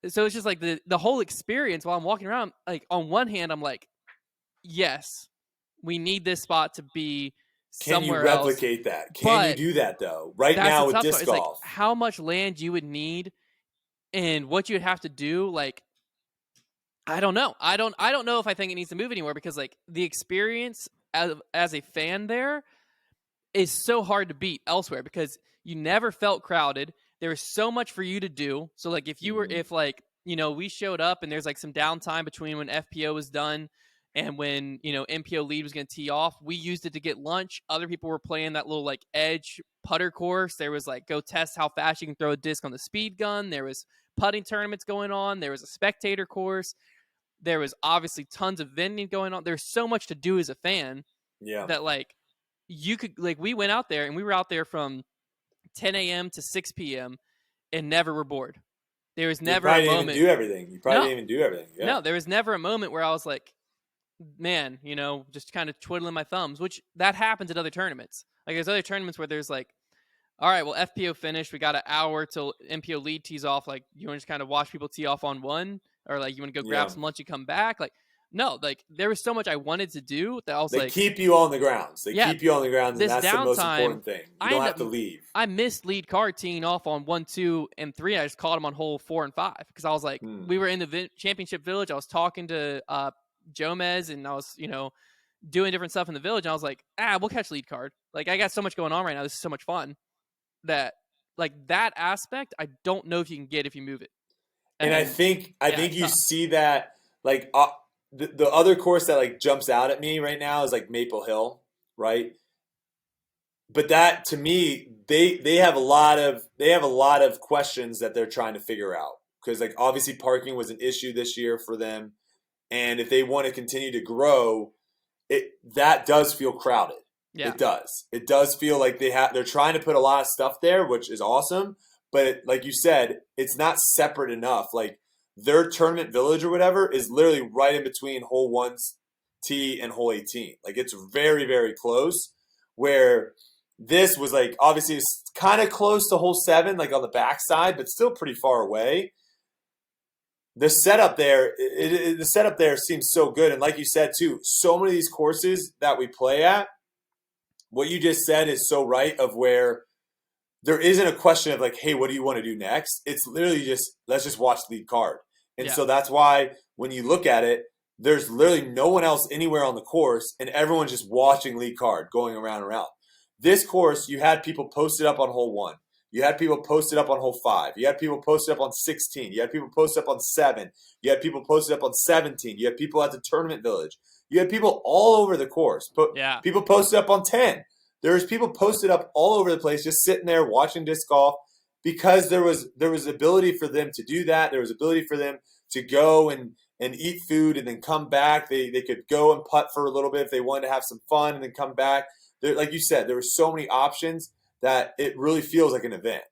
so it's just like the whole experience while I'm walking around, like on one hand, I'm like, yes, we need this spot to be somewhere else. Can you replicate that? Can you do that, though? Right now with disc golf. Like how much land you would need and what you would have to do, like, I don't know. I don't know if I think it needs to move anymore because like the experience as a fan there is so hard to beat elsewhere because you never felt crowded. There was so much for you to do. So like if you were, if like, you know, we showed up and there's like some downtime between when FPO was done and when, you know, MPO lead was going to tee off, we used it to get lunch. Other people were playing that little like edge putter course. There was like, go test how fast you can throw a disc on the speed gun. There was putting tournaments going on. There was a spectator course. There was obviously tons of vending going on. There's so much to do as a fan that like you could, like we went out there and we were out there from 10 a.m. to 6 p.m. and never were bored. There was never a moment. You probably didn't even do everything. Yeah. No, there was never a moment where I was like, man, you know, just kind of twiddling my thumbs, which that happens at other tournaments. Like there's other tournaments where there's like, all right, well, FPO finished. We got an hour till MPO lead tees off. Like you want to just kind of watch people tee off on one, or like you want to go grab some lunch and come back. Like, no, like there was so much I wanted to do that I was they keep you on the grounds. They keep you on the grounds, and that's the most important thing. You don't have to leave. I missed lead card teeing off on 1, 2, and 3. I just caught him on hole 4 and 5 because I was like, we were in the championship village. I was talking to Jomez, and I was, you know, doing different stuff in the village. And I was like, we'll catch lead card. Like I got so much going on right now. This is so much fun that like that aspect, I don't know if you can get if you move it. And I think you see that like the other course that like jumps out at me right now is like Maple Hill, right? But that to me, they have a lot of questions that they're trying to figure out because like obviously parking was an issue this year for them, and if they want to continue to grow, that does feel crowded. Yeah. It does. It does feel like they're trying to put a lot of stuff there, which is awesome. But like you said, it's not separate enough. Like their tournament village or whatever is literally right in between hole 1's tee and hole 18. Like it's very, very close. Where this was like obviously it's kind of close to hole 7, like on the backside, but still pretty far away. The setup there, the setup there seems so good. And like you said too, so many of these courses that we play at, what you just said is so right of where there isn't a question of like, hey, what do you want to do next? It's literally just, let's just watch lead card. And so that's why when you look at it, there's literally no one else anywhere on the course and everyone's just watching lead card going around and around. This course, you had people posted up on hole 1. You had people posted up on hole 5. You had people posted up on 16. You had people posted up on 7. You had people posted up on 17. You had people at the tournament village. You had people all over the course. People posted up on 10. There's people posted up all over the place just sitting there watching disc golf because there was ability for them to do that. There was ability for them to go and eat food and then come back. They could go and putt for a little bit if they wanted to have some fun and then come back. Like you said, there were so many options that it really feels like an event.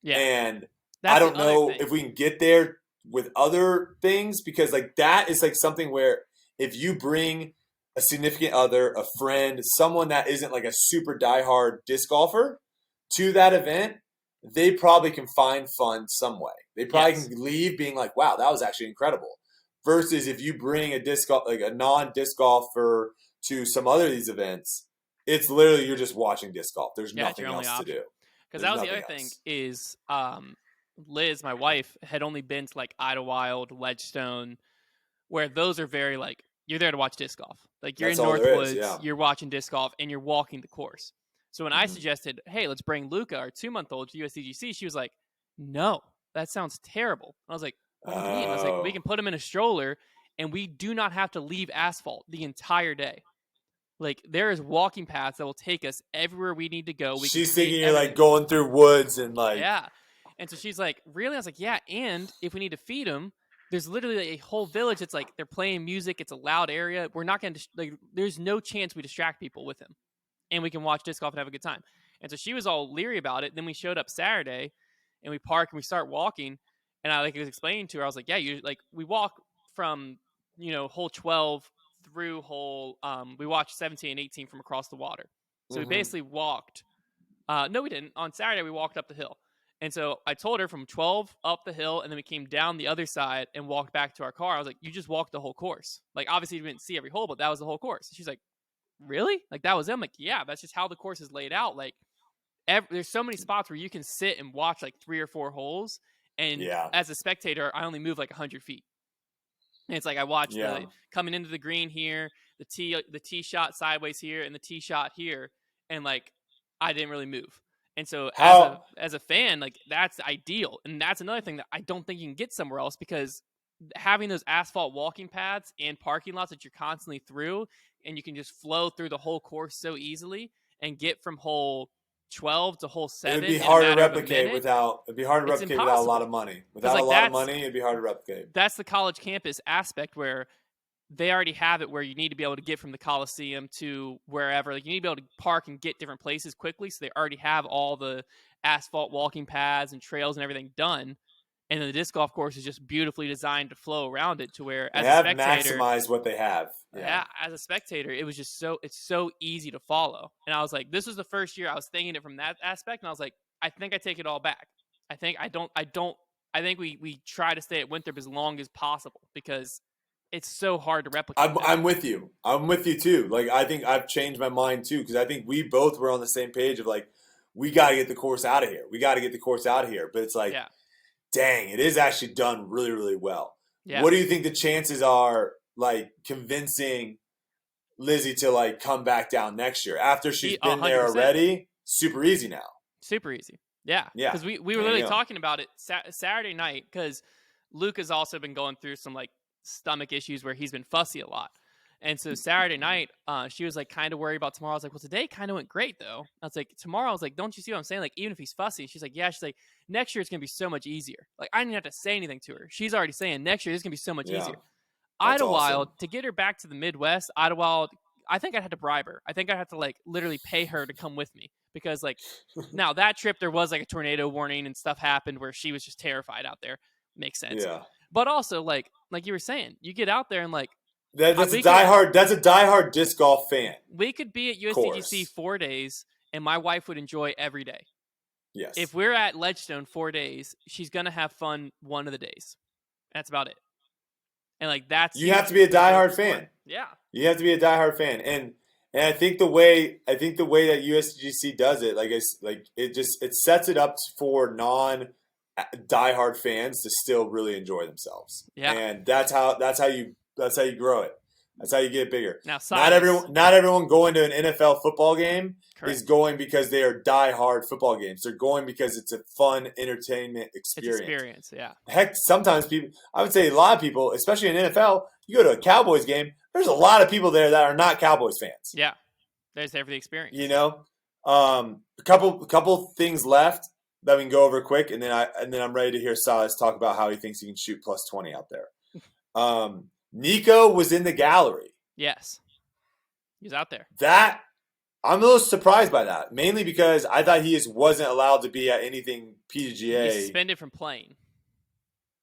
Yeah. And I don't know if we can get there with other things because like that is like something where if you bring a significant other, a friend, someone that isn't like a super diehard disc golfer to that event, they probably can find fun some way. They probably can leave being like, wow, that was actually incredible. versus if you bring a disc golf, like a non-disc golfer to some other of these events, it's literally you're just watching disc golf. There's nothing else to do. Because that was the other thing is Liz, my wife, had only been to like Idlewild, Ledgestone, where those are very like you're there to watch disc golf. Like you're in Northwoods, you're watching disc golf, and you're walking the course. So when I suggested, hey, let's bring Luca, our 2-month-old, to USDGC, she was like, no, that sounds terrible. I was like, what do you mean? I was like, we can put him in a stroller, and we do not have to leave asphalt the entire day. Like, there is walking paths that will take us everywhere we need to go. She's thinking you're, like, going through woods and, like... Yeah. And so she's like, really? I was like, yeah, and if we need to feed him, there's literally a whole village. It's like they're playing music. It's a loud area. We're not going to... like, there's no chance we distract people with him. And we can watch disc golf and have a good time. And so she was all leery about it. Then we showed up Saturday, and we park, and we start walking. And I was explaining to her, I was like, yeah, we walk from, hole 12 through hole, we watched 17 and 18 from across the water. So we basically walked. No, we didn't. On Saturday, we walked up the hill. And so I told her from 12 up the hill, and then we came down the other side and walked back to our car. I was like, you just walked the whole course. Like, obviously, we didn't see every hole, but that was the whole course. And she's like, really? Like, that was it? I'm like, yeah, that's just how the course is laid out. Like, there's so many spots where you can sit and watch, like, 3 or 4 holes. And as a spectator, I only move, like, 100 feet. And it's like I watched coming into the green here, the tee shot sideways here, and the tee shot here. And, like, I didn't really move. And so as a fan, like, that's ideal. And that's another thing that I don't think you can get somewhere else, because having those asphalt walking paths and parking lots that you're constantly through, and you can just flow through the whole course so easily and get from hole 12 to hole 7. It'd be hard to replicate without a lot of money. Without a lot of money, it'd be hard to replicate. That's the college campus aspect, where they already have it, where you need to be able to get from the Coliseum to wherever. Like, you need to be able to park and get different places quickly. So they already have all the asphalt walking paths and trails and everything done. And then the disc golf course is just beautifully designed to flow around it, to where as a spectator, maximized what they have. Yeah, as a spectator, it was just it's so easy to follow. And I was like, this was the first year I was thinking it from that aspect, and I was like, I think I take it all back. I think we try to stay at Winthrop as long as possible, because it's so hard to replicate. I'm with you. I'm with you too. Like, I think I've changed my mind too, because I think we both were on the same page of like, we got to get the course out of here. But it's like, dang, it is actually done really, really well. Yeah. What do you think the chances are, like, convincing Lizzie to, like, come back down next year after she's been 100%. There already? Super easy now. Super easy. Yeah. Because we were literally talking about it Saturday night, because Luke has also been going through some, like, stomach issues where he's been fussy a lot. And so Saturday night, she was like kind of worried about tomorrow. I was like, well, today kind of went great though. I was like, tomorrow, I was like, don't you see what I'm saying? Like, even if he's fussy, she's like, yeah. She's like, next year it's going to be so much easier. Like, I didn't have to say anything to her. She's already saying next year it's going to be so much easier. Idlewild, awesome. To get her back to the Midwest, Idlewild, I think I'd have to bribe her. I think I'd have to, like, literally pay her to come with me, because, like, now that trip there was like a tornado warning and stuff happened where she was just terrified out there. Makes sense. Yeah. But also, like you were saying, you get out there and, like, that's a diehard disc golf fan. We could be at USDGC 4 days, and my wife would enjoy every day. Yes. If we're at Ledgestone 4 days, she's gonna have fun one of the days. That's about it. And, like, you have to be a diehard fan. Yeah. You have to be a diehard fan, and I think the way that USDGC does it, like, it's like it sets it up for non-diehard fans to still really enjoy themselves. Yeah. And that's how you grow it. That's how you get bigger. Now, not everyone going to an NFL football game is going because they are diehard football games. They're going because it's a fun entertainment experience. Yeah. Heck, sometimes people, I would say a lot of people, especially in NFL, you go to a Cowboys game, there's a lot of people there that are not Cowboys fans. Yeah. There's there for the experience. You know? A couple things left that we can go over quick, and then I'm ready to hear Silas talk about how he thinks he can shoot plus 20 out there. Nico was in the gallery. Yes. He's out there. I'm a little surprised by that, mainly because I thought he just wasn't allowed to be at anything PDGA. He's suspended from playing.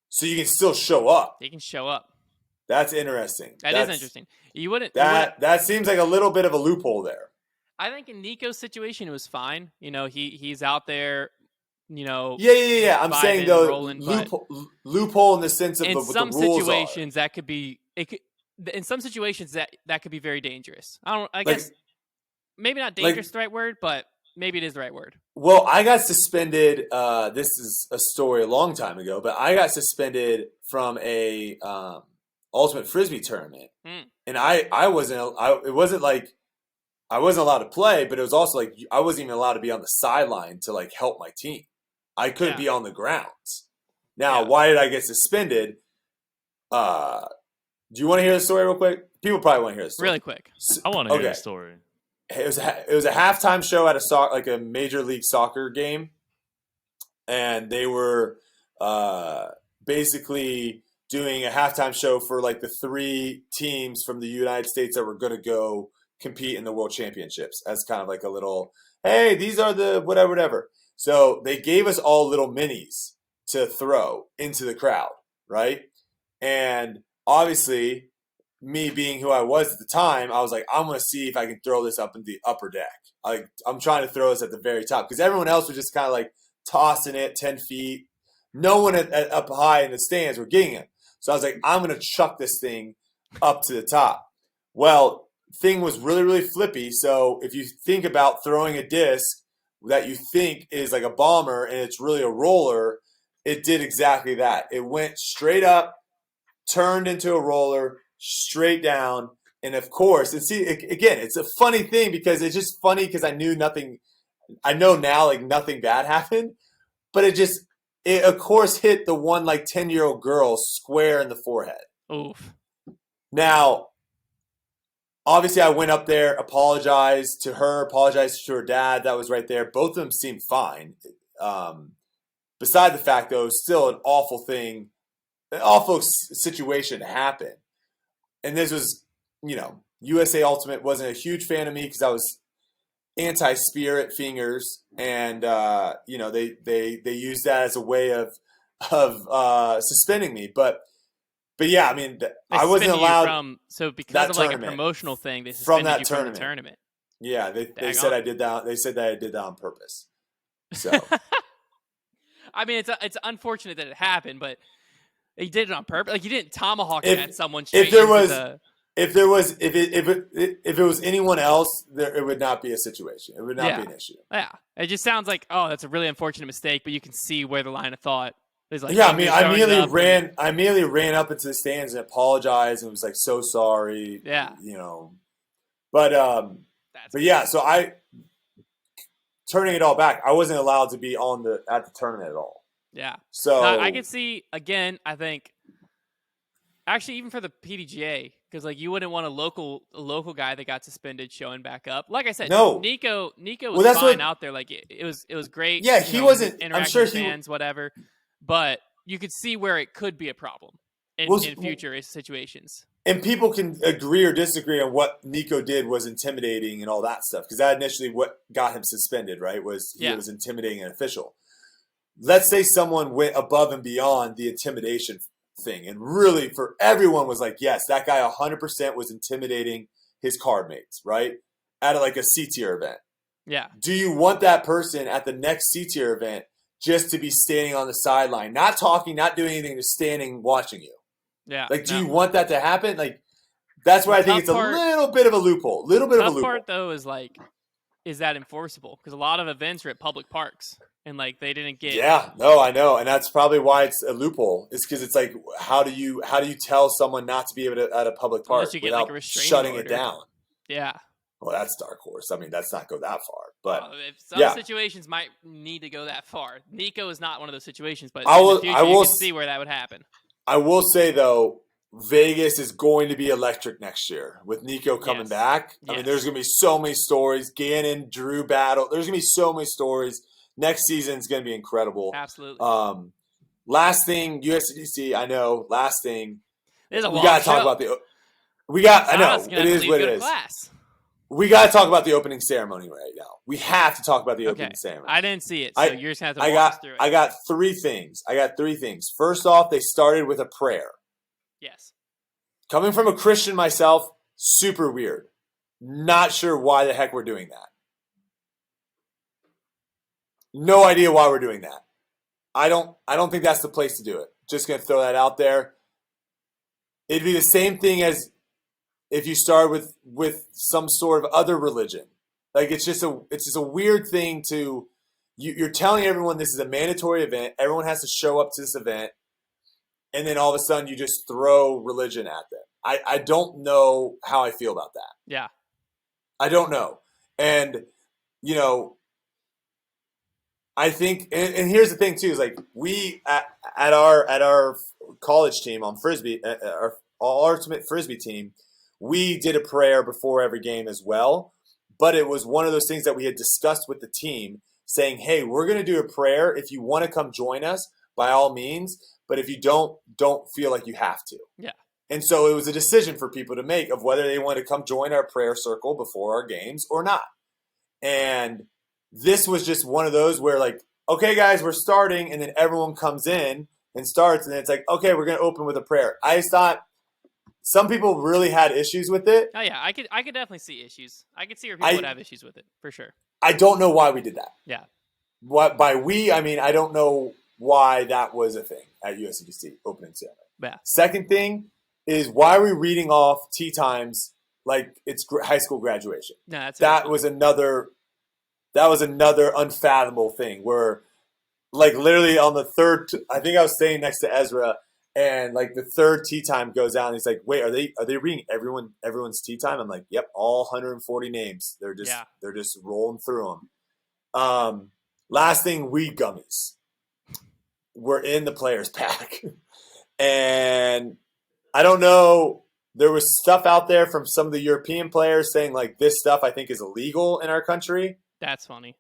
So you can still show up. He can show up. That's interesting. That's interesting. That seems like a little bit of a loophole there. I think in Nico's situation, it was fine. You know, he's out there Yeah. I'm saying though, rolling, loophole in the sense of in what some the rules situations are. that could be in some situations that could be very dangerous. I Like, guess maybe not dangerous is the right word, but maybe it is the right word. Well, I got suspended. This is a story a long time ago, but I got suspended from a ultimate frisbee tournament, and I wasn't. It wasn't like I wasn't allowed to play, but it was also like I wasn't even allowed to be on the sideline to like help my team. I couldn't be on the grounds. Now, why did I get suspended? Do you want to hear the story real quick? People probably want to hear the story really quick. I want to hear the story. It was a halftime show at a major league soccer game, and they were basically doing a halftime show for like the 3 teams from the United States that were going to go compete in the World Championships as kind of like a little, hey, these are the whatever. So they gave us all little minis to throw into the crowd, right? And obviously, me being who I was at the time, I was like, I'm going to see if I can throw this up in the upper deck. I'm trying to throw this at the very top because everyone else was just kind of like tossing it 10 feet. No one up high in the stands were getting it. So I was like, I'm going to chuck this thing up to the top. Well, thing was really, really flippy. So if you think about throwing a disc that you think is like a bomber and it's really a roller, it did exactly that. It went straight up, turned into a roller, straight down, and of course, and see, again, it's a funny thing because it's just funny because I know now like nothing bad happened, but it of course hit the one like 10-year-old girl square in the forehead. Oof. Now, obviously I went up there, apologized to her, apologized to her dad that was right there. Both of them seemed fine. Beside the fact though, it was still an awful thing, an awful situation to happen. And this was, USA Ultimate wasn't a huge fan of me because I was anti-spirit fingers, and they used that as a way of suspending me. But yeah, I mean, I wasn't allowed because of like a promotional thing, they suspended you from the tournament. Yeah, they said I did that. They said that I did that on purpose. So, I mean, it's unfortunate that it happened, but. He did it on purpose. Like, you didn't tomahawk it at someone. If it was anyone else, it would not be a situation. It would not be an issue. Yeah, it just sounds like, oh, that's a really unfortunate mistake. But you can see where the line of thought is. Like, yeah, I mean, I immediately ran up into the stands and apologized and was like, so sorry. Yeah, but yeah. So turning it all back, I wasn't allowed to be at the tournament at all. Yeah. So now, I could see, again, I think, actually, even for the PDGA, because like you wouldn't want a local guy that got suspended showing back up. Like I said, no. Nico was fine out there. Like it was great. Yeah, he wasn't. I'm sure with fans, whatever. But you could see where it could be a problem in future situations. And people can agree or disagree on what Nico did was intimidating and all that stuff, because that initially what got him suspended, right? Was he was intimidating an official. Let's say someone went above and beyond the intimidation thing and really for everyone was like, yes, that guy 100% was intimidating his card mates, right? At like a C-tier event. Yeah. Do you want that person at the next C-tier event just to be standing on the sideline, not talking, not doing anything, just standing watching you? Yeah. Like, do you want that to happen? Like, that's why I think it's a little bit of a loophole. The tough part, though, is like, is that enforceable? Because a lot of events are at public parks. And like they didn't get. Yeah, no, I know, and that's probably why it's a loophole. It's because it's like, how do you tell someone not to be able to at a public park without like shutting it down? Yeah. Well, that's dark horse. I mean, that's not go that far, but some situations might need to go that far. Nico is not one of those situations, but in the future, you can see where that would happen. I will say though, Vegas is going to be electric next year with Nico coming back. I mean, there's going to be so many stories. Gannon, Drew battle. There's going to be so many stories. Next season is going to be incredible. Absolutely. Last thing, USDGC, I know. Last thing, we got to talk about I know, it is what it is. We got to talk about the opening ceremony right now. We have to talk about the opening ceremony. I didn't see it, so you're just going to have to walk us through it. I got three things. First off, they started with a prayer. Yes. Coming from a Christian myself, super weird. Not sure why the heck we're doing that. No idea why we're doing that. I don't think that's the place to do it. Just going to throw that out there. It'd be the same thing as if you start with some sort of other religion. Like it's just a weird thing to you're telling everyone this is a mandatory event. Everyone has to show up to this event, and then all of a sudden you just throw religion at them. I don't know how I feel about that. Yeah, I don't know, and I think, and here's the thing too, is like we at our college team on Frisbee, our ultimate Frisbee team, we did a prayer before every game as well. But it was one of those things that we had discussed with the team, saying, "Hey, we're going to do a prayer. If you want to come join us, by all means. But if you don't feel like you have to." Yeah. And so it was a decision for people to make of whether they want to come join our prayer circle before our games or not. And this was just one of those where like, okay, guys, we're starting, and then everyone comes in and starts, and then it's like, okay, we're going to open with a prayer. I just thought some people really had issues with it. Oh yeah, I could definitely see issues. I could see where people would have issues with it for sure. I don't know why we did that. Yeah. What by we, I mean I don't know why that was a thing at USDGC opening ceremony. Yeah. Second thing is why are we reading off tee times like it's high school graduation? No, that was another unfathomable thing where like literally on the third, I think I was staying next to Ezra. And like the third tee time goes out, and he's like, "Wait, are they reading everyone's tee time?" I'm like, "Yep, all 140 names. They're just rolling through them." Last thing, weed gummies were in the players pack, and I don't know. There was stuff out there from some of the European players saying like this stuff I think is illegal in our country. That's funny.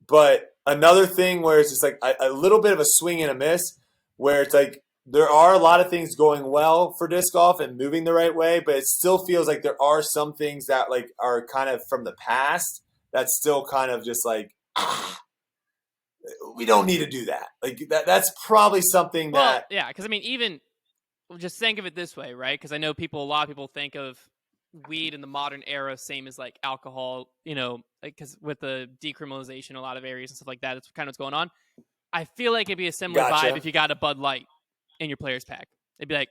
But another thing where it's just like a little bit of a swing and a miss, where it's like. There are a lot of things going well for disc golf and moving the right way, but it still feels like there are some things that like are kind of from the past that's still kind of just like we don't need to do that. Like that's probably something that yeah, because I mean even just think of it this way, right? Because I know a lot of people think of weed in the modern era same as like alcohol, because with the decriminalization, a lot of areas and stuff like that, it's kind of what's going on. I feel like it'd be a similar vibe if you got a Bud Light in your players pack. It'd be like,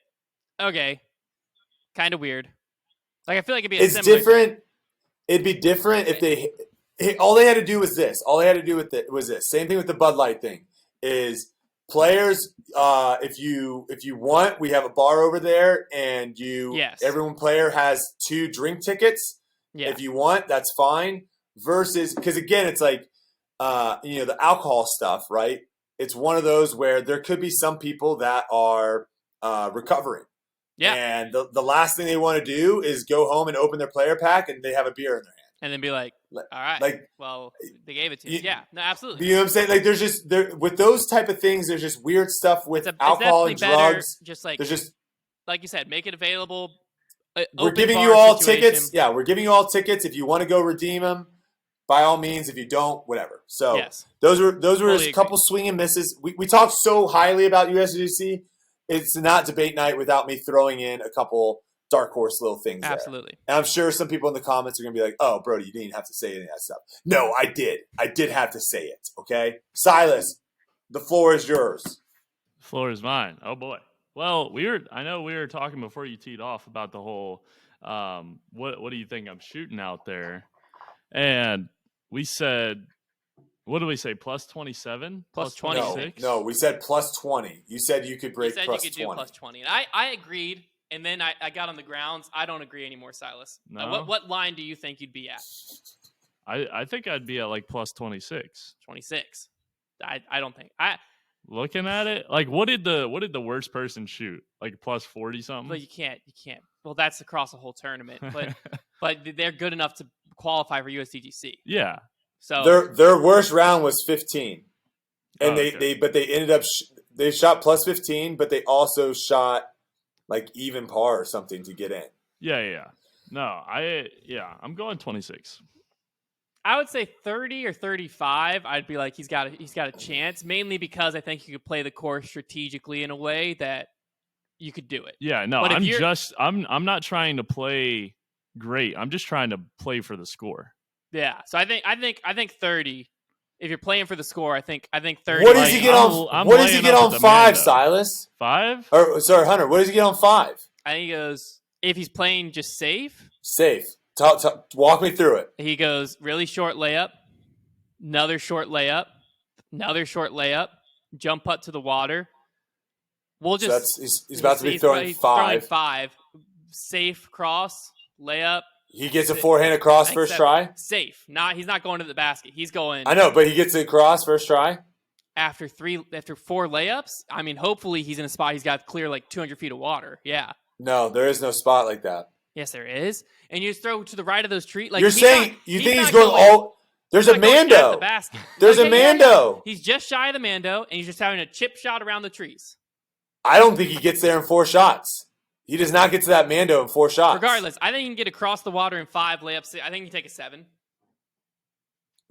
okay, kind of weird. Like I feel like it'd be a similar different thing. It'd be different if all they had to do was this. All they had to do with it was this. Same thing with the Bud Light thing is players, if you want, we have a bar over there and everyone player has 2 drink tickets. Yeah. If you want, that's fine. Versus because again, it's like the alcohol stuff, right? It's one of those where there could be some people that are recovering. Yeah. And the last thing they want to do is go home and open their player pack and they have a beer in their hand. And then be like, all right, like, well, they gave it to you. Yeah, no, absolutely. You know what I'm saying? Like there's just with those type of things, there's just weird stuff with alcohol and drugs. Just like, there's just, like you said, make it available. We're giving you all tickets. Yeah, we're giving you all tickets. If you want to go redeem them, by all means. If you don't, whatever. So yes. those were Totally a couple swing and misses. We talked so highly about USDGC. It's not debate night without me throwing in a couple dark horse little things. Absolutely. There. And I'm sure some people in the comments are going to be like, "Oh, Brodie, you didn't have to say any of that stuff." No, I did. I did have to say it. Okay, Silas, the floor is yours. The floor is mine. Oh boy. Well, I know we were talking before you teed off about the whole. What do you think I'm shooting out there? And we said, what do we say? Plus 27? Plus 26? No, we said plus 20. You said you could break plus 20. You said you could do plus 20. And I agreed, and then I got on the grounds. I don't agree anymore, Silas. No? What line do you think you'd be at? I think I'd be at like plus 26. 26. I don't think. Looking at it, like what did the worst person shoot? Like plus 40 something? Well, you can't. Well, that's across the whole tournament, but they're good enough to qualify for USDGC. Yeah. So their worst round was 15, and they ended up they shot plus 15, but they also shot like even par or something to get in. Yeah. No, I'm going 26. I would say 30 or 35. I'd be like, he's got a chance, mainly because I think you could play the course strategically in a way that you could do it. Yeah, no, but I'm not trying to play great. I'm just trying to play for the score. Yeah. So I think 30 if you're playing for the score, I think 30. What does he get on? What does he get on 5, Silas? 5? Or sorry, Hunter. What does he get on 5? I think he goes if he's playing just safe. Safe. Walk me through it. He goes really short layup, another short layup, jump putt to the water. We'll just so he's about to be throwing 5. 5. Safe cross layup. He gets a forehand across first try. Safe. He's not going to the basket. He's going. I know, but he gets it across first try. After 4 layups. I mean, hopefully he's in a spot he's got clear like 200 feet of water. Yeah. No, there is no spot like that. Yes, there is. And you just throw to the right of those trees. Like you're saying, you think he's going all? There's a Mando. The basket. There's a Mando. He's just shy of the Mando, and he's just having a chip shot around the trees. I don't think he gets there in 4 shots. He does not get to that Mando in 4 shots. Regardless, I think he can get across the water in 5 layups. I think he can take a 7.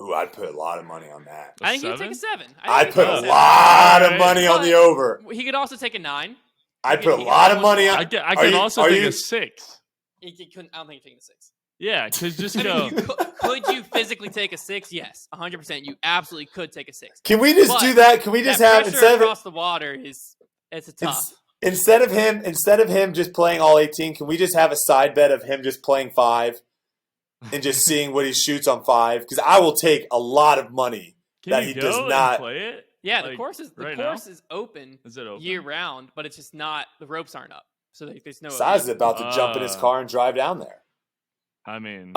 Ooh, I'd put a lot of money on that. I think he can take a 7. I'd put a lot of money on the over. He could also take a 9. I'd put a lot of money on. I could also take a 6. I don't think he's taking a 6. Yeah, because just go. Could you physically take a 6? Yes, 100%. You absolutely could take a 6. Can we just do that? Can we just have instead of across the water it's a tough. Instead of him just playing all 18, can we just have a side bet of him just playing 5 and just seeing what he shoots on 5? Because I will take a lot of money that he does not play it. Yeah, the course is open. Is it open year round? But it's just not. The ropes aren't up, so there's no. Size is about to jump in his car and drive down there. I mean,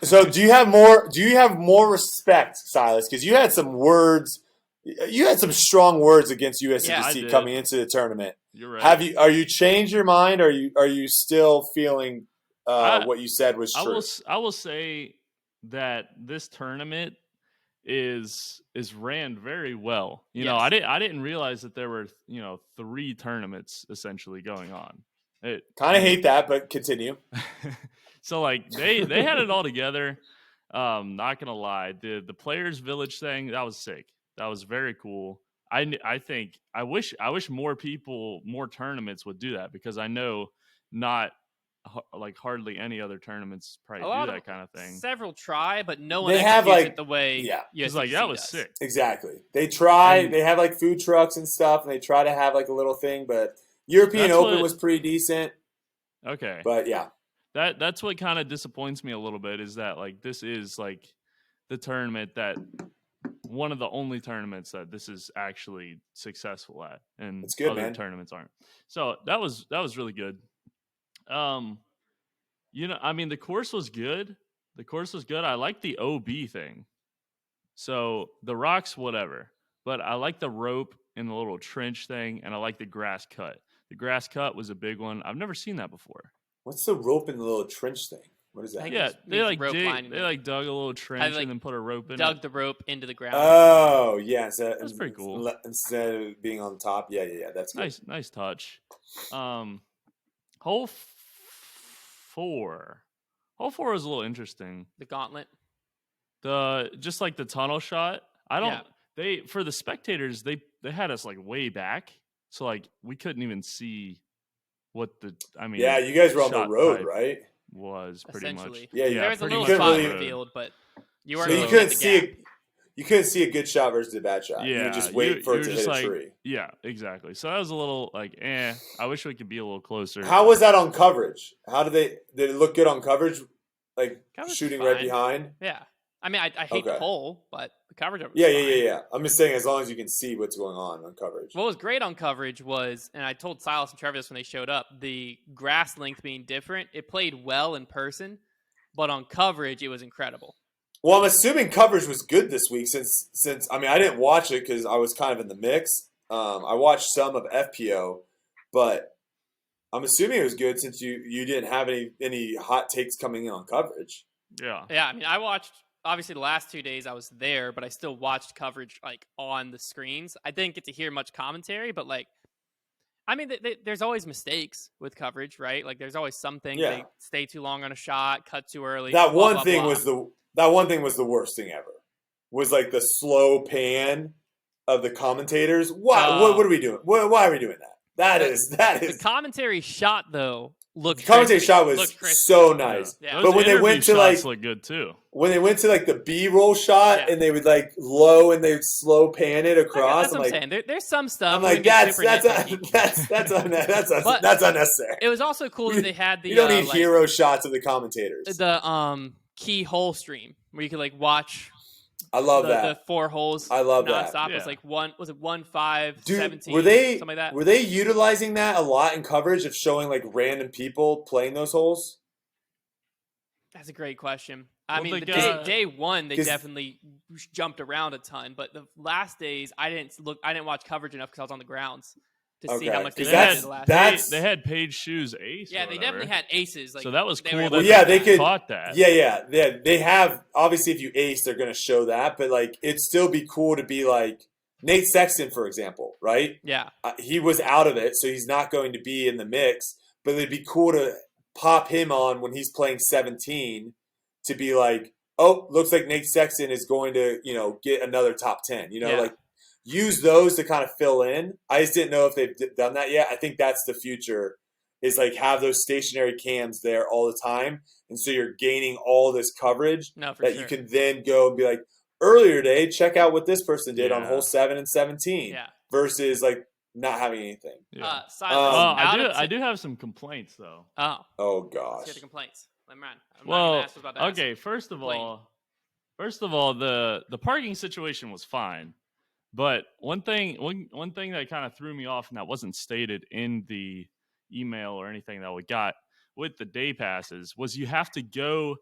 So do you have more respect, Silas? Because you had some words. You had some strong words against USDGC coming into the tournament. You're right. Are you changed your mind? Are you still feeling what you said was true? I will say that this tournament is ran very well. You know, I didn't realize that there were 3 tournaments essentially going on. Kind of hate that, but continue. So like they had it all together. Not gonna lie, the Players Village thing, that was sick. That was very cool. I think I wish more tournaments would do that, because I know not like hardly any other tournaments probably do that kind of thing. Several try, but no one executes it the way it's like that was sick. Exactly. They try. They have like food trucks and stuff, and they try to have like a little thing. But European Open was pretty decent. Okay. But yeah, that's what kind of disappoints me a little bit, is that like this is like the tournament that one of the only tournaments that this is actually successful at, and it's good, other tournaments aren't. So that was really good. I mean, the course was good. I like the OB thing. So the rocks, whatever. But I like the rope and the little trench thing, and I like the grass cut. The grass cut was a big one. I've never seen that before. What's the rope and the little trench thing? What is that? Yeah, they dug a little trench and then put a rope in it. Dug the rope into the ground. Oh, yeah. That's pretty cool. Instead of being on top. Yeah. That's good. Nice touch. Hole 4. Hole 4 is a little interesting. The gauntlet. Just like the tunnel shot. For the spectators, they had us like way back. So like we couldn't even see what yeah, you guys were on the road, right? Was pretty much. Yeah. There was a little spot in the field, but you weren't. So you couldn't see you couldn't see a good shot versus a bad shot. Yeah, you just wait for it to hit a tree. Yeah, exactly. So that was a little like, I wish we could be a little closer. How was that on coverage? Did it look good on coverage? Like coverage shooting right behind? Yeah. I mean, I hate the hole, but the coverage was Yeah. I'm just saying, as long as you can see what's going on coverage. What was great on coverage was, and I told Silas and Trevor this when they showed up, the grass length being different. It played well in person, but on coverage, it was incredible. Well, I'm assuming coverage was good this week since I mean, I didn't watch it because I was kind of in the mix. I watched some of FPO, but I'm assuming it was good since you didn't have any hot takes coming in on coverage. Yeah. Yeah, I mean, I watched. Obviously, the last 2 days I was there, but I still watched coverage like on the screens. I didn't get to hear much commentary, but like, I mean, there's always mistakes with coverage, right? Like, there's always something. Yeah. They stay too long on a shot, cut too early. That one thing was the worst thing ever. Was like the slow pan of the commentators. What are we doing? Why are we doing that? That is the commentary shot though. looked commentator crispy. shot was Looked crispy. so nice. Yeah. Those But when they went to interview shots like look good too. when they went to like the B-roll shot Yeah. and they would like low and they would slow pan it across, That's I'm what I'm like, saying. There's some stuff. I'm like that's that's unnecessary. It was also cool that they had the You don't need like, hero shots of the commentators. the keyhole stream where you could like watch. I love the that. 4 holes. I love that. Nonstop. Yeah. Was like 1, 5, Dude, 17, were they something like that. were they utilizing that a lot in coverage of showing like random people playing those holes? That's a great question. I Well, mean, the the guy- day one they 'cause- definitely jumped around a ton, but the last days I didn't watch coverage enough because I was on the grounds to see how Okay, much they 'cause did that's- the last. that's- They had Paige Shoes ace. Yeah, or they whatever. definitely had aces. Like, So that was they cool. were That able Well, to yeah, do they that. could. caught that. Yeah. They have obviously if you ace, they're going to show that, but like it'd still be cool to be like Nate Sexton, for example, right? Yeah, He was out of it, so he's not going to be in the mix. But it'd be cool to pop him on when he's playing 17 to be like, oh, looks like Nate Sexton is going to, get another top 10. Yeah. Like use those to kind of fill in. I just didn't know if they've done that yet. I think that's the future. Is like have those stationary cams there all the time, and so you're gaining all this coverage no, for that sure. you can then go and be like, earlier today, check out what this person did on Yeah. hole 7 and 17 Yeah. versus like not having anything. Yeah. Silas, I do have some complaints though. Oh, Oh let's gosh. hear the complaints. I'm not Well, gonna ask about that. okay. First of Complain. all, the parking situation was fine, but one thing that kind of threw me off, and that wasn't stated in the email or anything that we got with the day passes, was you have to go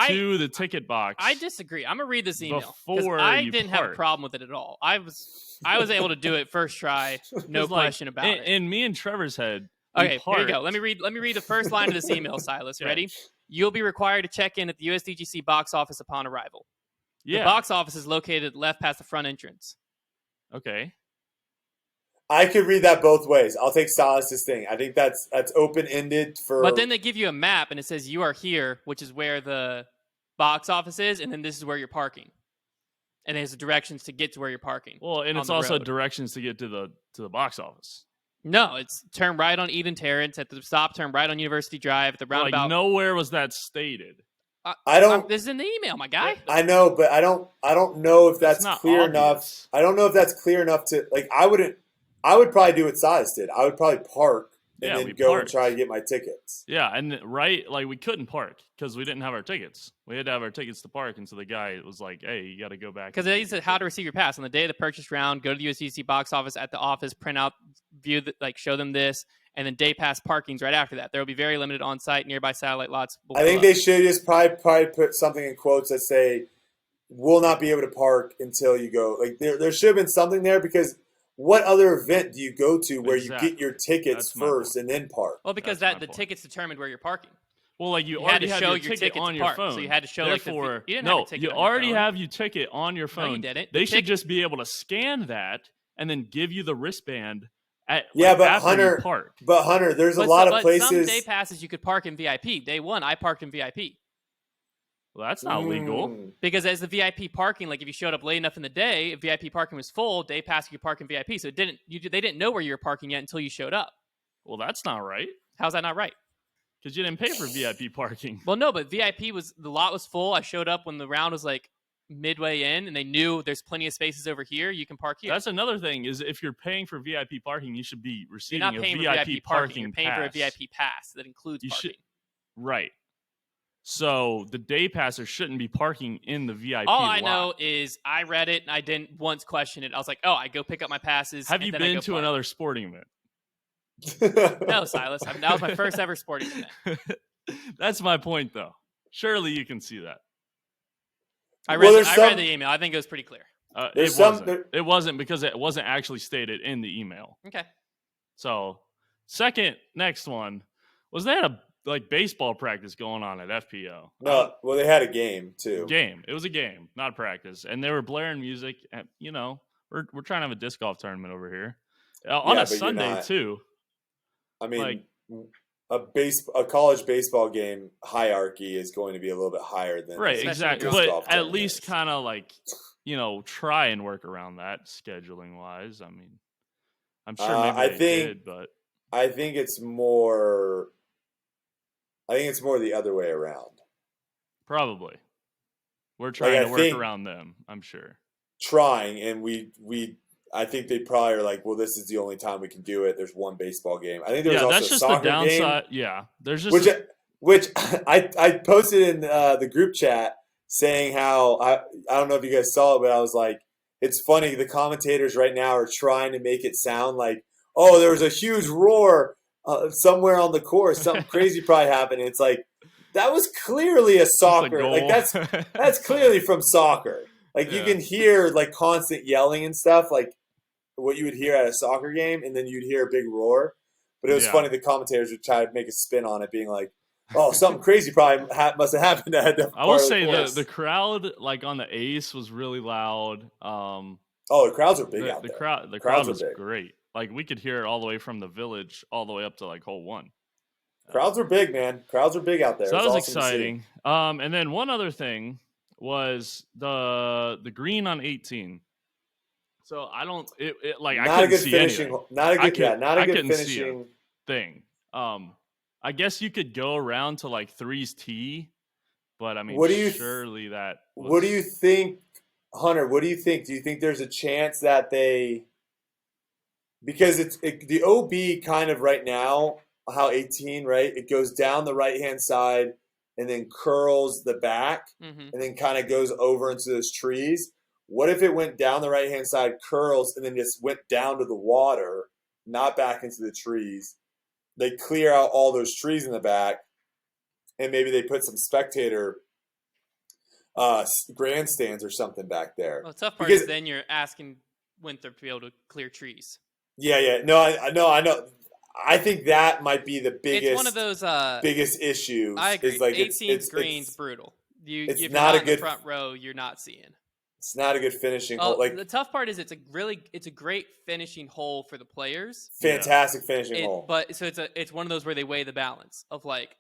to the ticket box. I disagree. I'm gonna read this email before I you didn't have a park. problem with it at all. I was able to do it first try, no 'Cause, like, question about it. In me and Trevor's head. we Okay, here you go. parked- Let me read the first line of this email, Silas. Okay. Ready? You'll be required to check in at the USDGC box office upon arrival. Yeah. The box office is located left past the front entrance. Okay. I could read that both ways. I'll take Silas's thing. I think that's open ended for. But then they give you a map and it says you are here, which is where the box office is, and then this is where you're parking. And there's the directions to get to where you're parking. Well, and on it's the also road. directions to get to the box office. No, it's turn right on Eden Terrace at the stop, turn right on University Drive at the roundabout. Like nowhere was that stated. I don't. This is in the email, my guy. I know, but I don't know if that's not clear obvious. enough. I don't know if that's clear enough to like. I would probably do what Silas did. I would probably park and Yeah, then we go parked. and try to get my tickets. Yeah, and like we couldn't park because we didn't have our tickets. We had to have our tickets to park, and so the guy was like, "Hey, you got to go back." Because and they get said your how to ticket." receive your pass on the day of the purchase round. Go to the USDC box office at the office, print out, view, show them this, and then day pass parkings right after that. There will be very limited on site nearby satellite lots. I think they should just probably put something in quotes that say, "Will not be able to park until you go." Like there should have been something there because what other event do you go to where Exactly. you get your tickets That's my first point. and then park? Well, because That's my the point. tickets determined where you're parking. Well, like you You had already to have show your your ticket ticket to on your park, phone. so you had to show, like, Therefore, you didn't have a no, ticket you on your already phone. have your ticket on your No, phone. you didn't. They The should ticket- just be able to scan that and then give you the wristband. Yeah, but after Hunter- you park. But Hunter, there's a But lot some of places. day passes you could park in VIP. Day one, I parked in VIP. Well, that's not legal. Because as the VIP parking, like if you showed up late enough in the day, if VIP parking was full, day pass you could park in VIP. So they didn't know where you were parking yet until you showed up. Well, that's not right How's that not right? because you didn't pay for VIP parking. Well, no, but VIP the lot was full. I showed up when the round was like midway in, and they knew there's plenty of spaces over here. You can park here. That's another thing is if you're paying for VIP parking, you should be You're receiving not a paying for VIP VIP parking. parking You're paying pass. for a VIP pass that includes You parking. should- Right. So the day passer shouldn't be parking in the VIP All I lot. know is I read it and I didn't once question it. I was like, oh, I go pick up my passes. Have and you then I been go to park. another sporting event? No, Silas. That was my first ever sporting event. That's my point, though. Surely you can see that. I Well, read, there's I read some- the email. I think it was pretty clear. There's It some- wasn't. there- It wasn't because it wasn't actually stated in the email. Okay. So, next one was they had a baseball practice going on at FPO. No, well, they had a game too. Game. It was a game, not a practice, and they were blaring music. And, we're trying to have a disc golf tournament over here on Yeah, a but you're Sunday not. too. I mean, like- a college baseball game hierarchy is going to be a little bit higher than Right, Especially exactly. with disc But golf at tournament least is. kind of try and work around that scheduling wise. I mean, I'm sure maybe I they think- did, but I think it's more I think it's more the other way around. Probably. We're trying to work around them, I'm sure. Trying, and I think they probably are like, well, this is the only time we can do it. There's one baseball game. I think there was also that's just a soccer the downside. game. Yeah, there's just which I posted in the group chat saying how I don't know if you guys saw it, but I was like, it's funny. The commentators right now are trying to make it sound like, oh, there was a huge roar somewhere on the course. Something crazy probably happened. And it's like, that was clearly a soccer. Like that's clearly from soccer. Like you can hear like constant yelling and stuff, like what you would hear at a soccer game, and then you'd hear a big roar. But it was funny. The commentators would try to make a spin on it, being like, "Oh, something crazy probably must have happened." I will say the crowd, like on the Ace, was really loud. The crowds are big out there. The crowd was great. Like we could hear it all the way from the village, all the way up to like hole 1. Crowds are big, man. Crowds are big out there. So that was awesome, exciting. And then one other thing was the green on 18. So I don't like I couldn't see anything. Not a good finishing thing. I guess you could go around to like 3's tee, but I mean, surely that. What do you think, Hunter? What do you think? Do you think there's a chance that because the OB kind of right now, how 18, right? It goes down the right-hand side and then curls the back and then kind of goes over into those trees. What if it went down the right-hand side, curls, and then just went down to the water, not back into the trees? They clear out all those trees in the back, and maybe they put some spectator grandstands or something back there. Well, the tough part is then you're asking Winthrop to be able to clear trees. Yeah. No, I know. I think that might be the biggest. It's one of those biggest issues. I agree. Is like 18 green's brutal. If not you're not a in good the front row, you're not seeing. It's not a good finishing hole. Like the tough part is it's a great finishing hole for the players. Fantastic finishing hole. But so it's one of those where they weigh the balance of like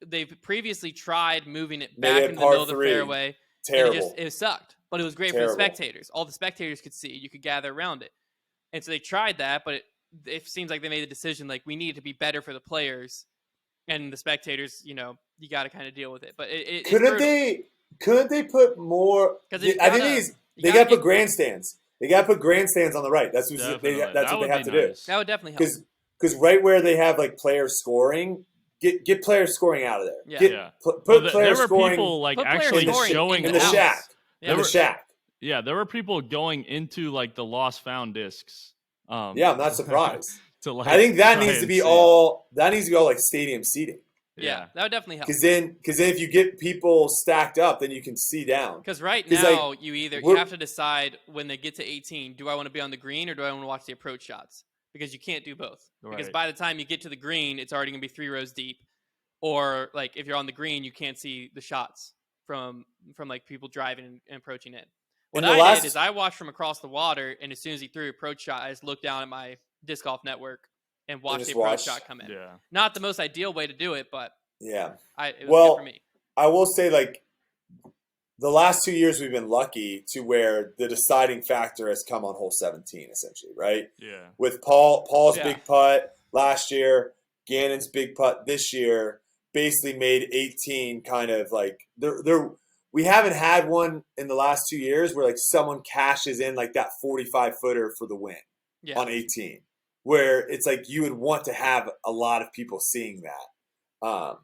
they've previously tried moving it back in the middle of the fairway. Terrible. It sucked, but it was great for the spectators. All the spectators could see. You could gather around it, and so they tried that, but it seems like they made the decision like we need to be better for the players, and the spectators. You got to kind of deal with it. But Couldn't they put more? I think they got to put grandstands. They got to put grandstands on the right. That's what they have to do. That would definitely help. Because right where they have like players scoring, get players scoring out of there. Put players scoring. There were people like actually showing in the shack. In the shack. Yeah, there were people going into like the lost found discs. I'm not surprised. I think that needs to be all like stadium seating. Yeah, that would definitely help. Because then if you get people stacked up, then you can see down. Because right now, you have to decide when they get to 18, do I want to be on the green or do I want to watch the approach shots? Because you can't do both. Right. Because by the time you get to the green, it's already going to be 3 rows deep. Or like if you're on the green, you can't see the shots from like people driving and approaching in. What I did is I watched from across the water, and as soon as he threw an approach shot, I just looked down at my disc golf network and watch the approach shot come in. Yeah. Not the most ideal way to do it, but it was good for me. I will say, like, the last 2 years we've been lucky to where the deciding factor has come on hole 17, essentially, right? Yeah. With Paul's big putt last year, Gannon's big putt this year, basically made 18 kind of like we haven't had one in the last 2 years where like someone cashes in like that 45-footer for the win on 18. Where it's like you would want to have a lot of people seeing that.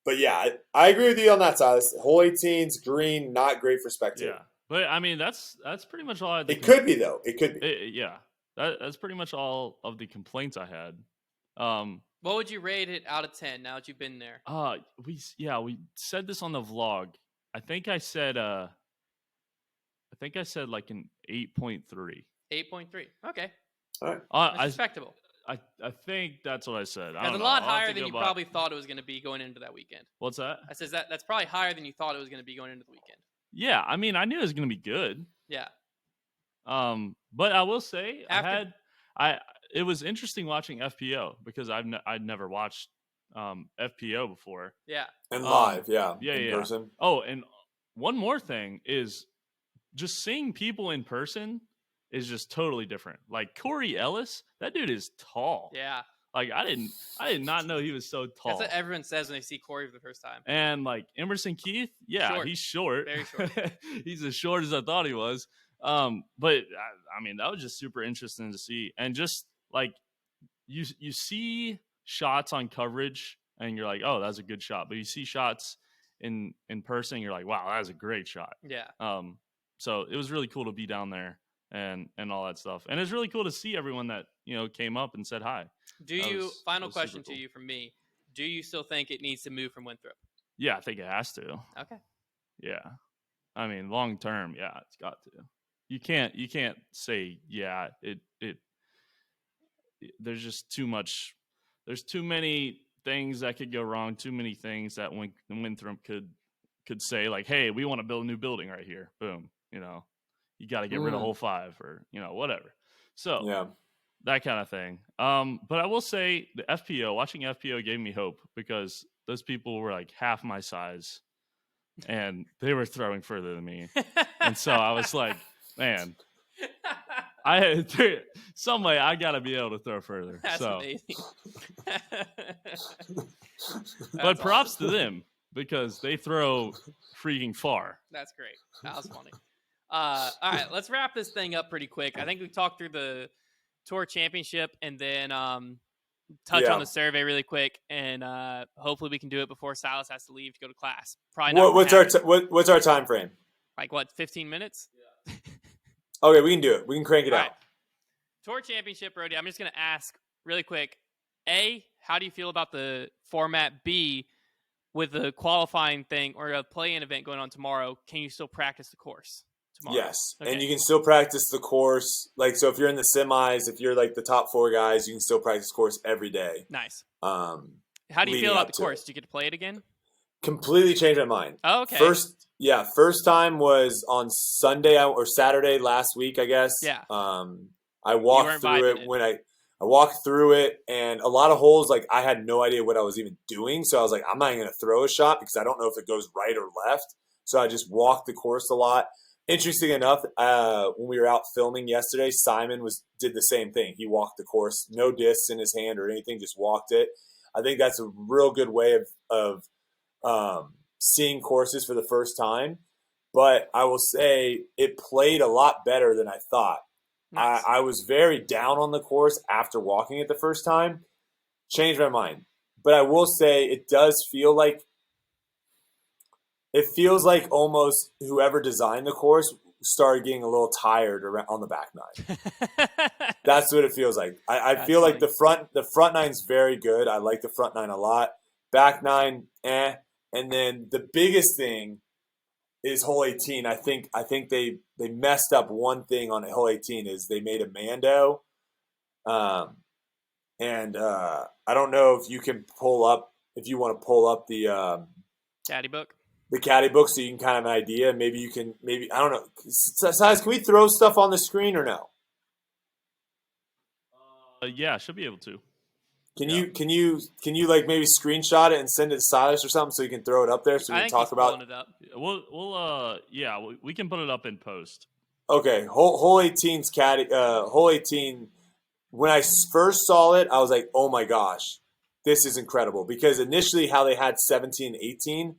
But yeah, I agree with you on that side. Hole 18's green, not great for spectator. Yeah, but I mean that's pretty much all I had. It could be though. It could be. That's pretty much all of the complaints I had. What would you rate it out of 10 now that you've been there? We said this on the vlog. I think I said like an 8.3. 8.3. Okay. All right. That's respectable. I think that's what I said. That's a lot higher than you probably thought it was going to be going into that weekend. What's that? I says that's probably higher than you thought it was going to be going into the weekend. Yeah, I mean, I knew it was going to be good. Yeah. But I will say it was interesting watching FPO because I'd never watched FPO before. Yeah. And live, in person. Oh, and one more thing is just seeing people in person is just totally different. Like Corey Ellis, that dude is tall. Yeah. Like I did not know he was so tall. That's what everyone says when they see Corey for the first time. And like Emerson Keith, yeah, he's short. Very short. He's as short as I thought he was. But I mean, that was just super interesting to see. And just like you see shots on coverage and you're like, oh, that's a good shot. But you see shots in person, you're like, wow, that was a great shot. Yeah. So it was really cool to be down there and all that stuff. And it's really cool to see everyone that, came up and said hi. Final question to you from me. Do you still think it needs to move from Winthrop? Yeah, I think it has to. Okay. Yeah. I mean, long term, yeah, it's got to. You can't say, yeah, it there's just too much. There's too many things that could go wrong, too many things that Winthrop could say, like, hey, we want to build a new building right here. Boom. You got to get rid of Hole 5 or, whatever. So yeah. That kind of thing. But I will say the FPO, watching FPO gave me hope because those people were like half my size and they were throwing further than me. And so I was like, man, some way I got to be able to throw further. That's amazing. But props to them because they throw freaking far. That's great. That was funny. All right, let's wrap this thing up pretty quick. I think we talked through the Tour Championship and then touch on the survey really quick, and hopefully we can do it before Silas has to leave to go to class. Probably not. What's our time frame? Like what? 15 minutes? Yeah. Okay, we can do it. We can crank it out. Right. Tour Championship, Brodie. I'm just going to ask really quick. A, how do you feel about the format? B, with the qualifying thing or a play-in event going on tomorrow, can you still practice the course tomorrow? Yes, okay. And you can still practice the course. Like, so if you're in the semis, if you're like the top 4 guys, you can still practice course every day. Nice. How do you feel about the course? Do you get to play it again? Completely changed my mind. Oh, okay. First time was on Sunday or Saturday last week, I guess. Yeah. I walked through it when I walked through it, and a lot of holes, like, I had no idea what I was even doing. So I was like, I'm not even going to throw a shot because I don't know if it goes right or left. So I just walked the course a lot. Interesting enough, when we were out filming yesterday, Simon did the same thing. He walked the course, no discs in his hand or anything, just walked it. I think that's a real good way of seeing courses for the first time. But I will say it played a lot better than I thought. Nice. I was very down on the course after walking it the first time. Changed my mind. But I will say it does feel like almost whoever designed the course started getting a little tired on the back nine. That's what it feels like. I feel like the front nine's very good. I like the front nine a lot. Back nine, eh. And then the biggest thing is hole 18. I think they messed up one thing on hole 18 is they made a Mando. And I don't know if you want to pull up the caddy book. The caddy book so you can kind of have an idea. Maybe I don't know. Size, can we throw stuff on the screen or no? Yeah, should be able to. Can you like maybe screenshot it and send it to Silas or something so you can throw it up there so we can talk about it up. We can put it up in post. Okay, hole 18's caddy. Hole 18. When I first saw it, I was like, oh my gosh, this is incredible because initially how they had 17, 18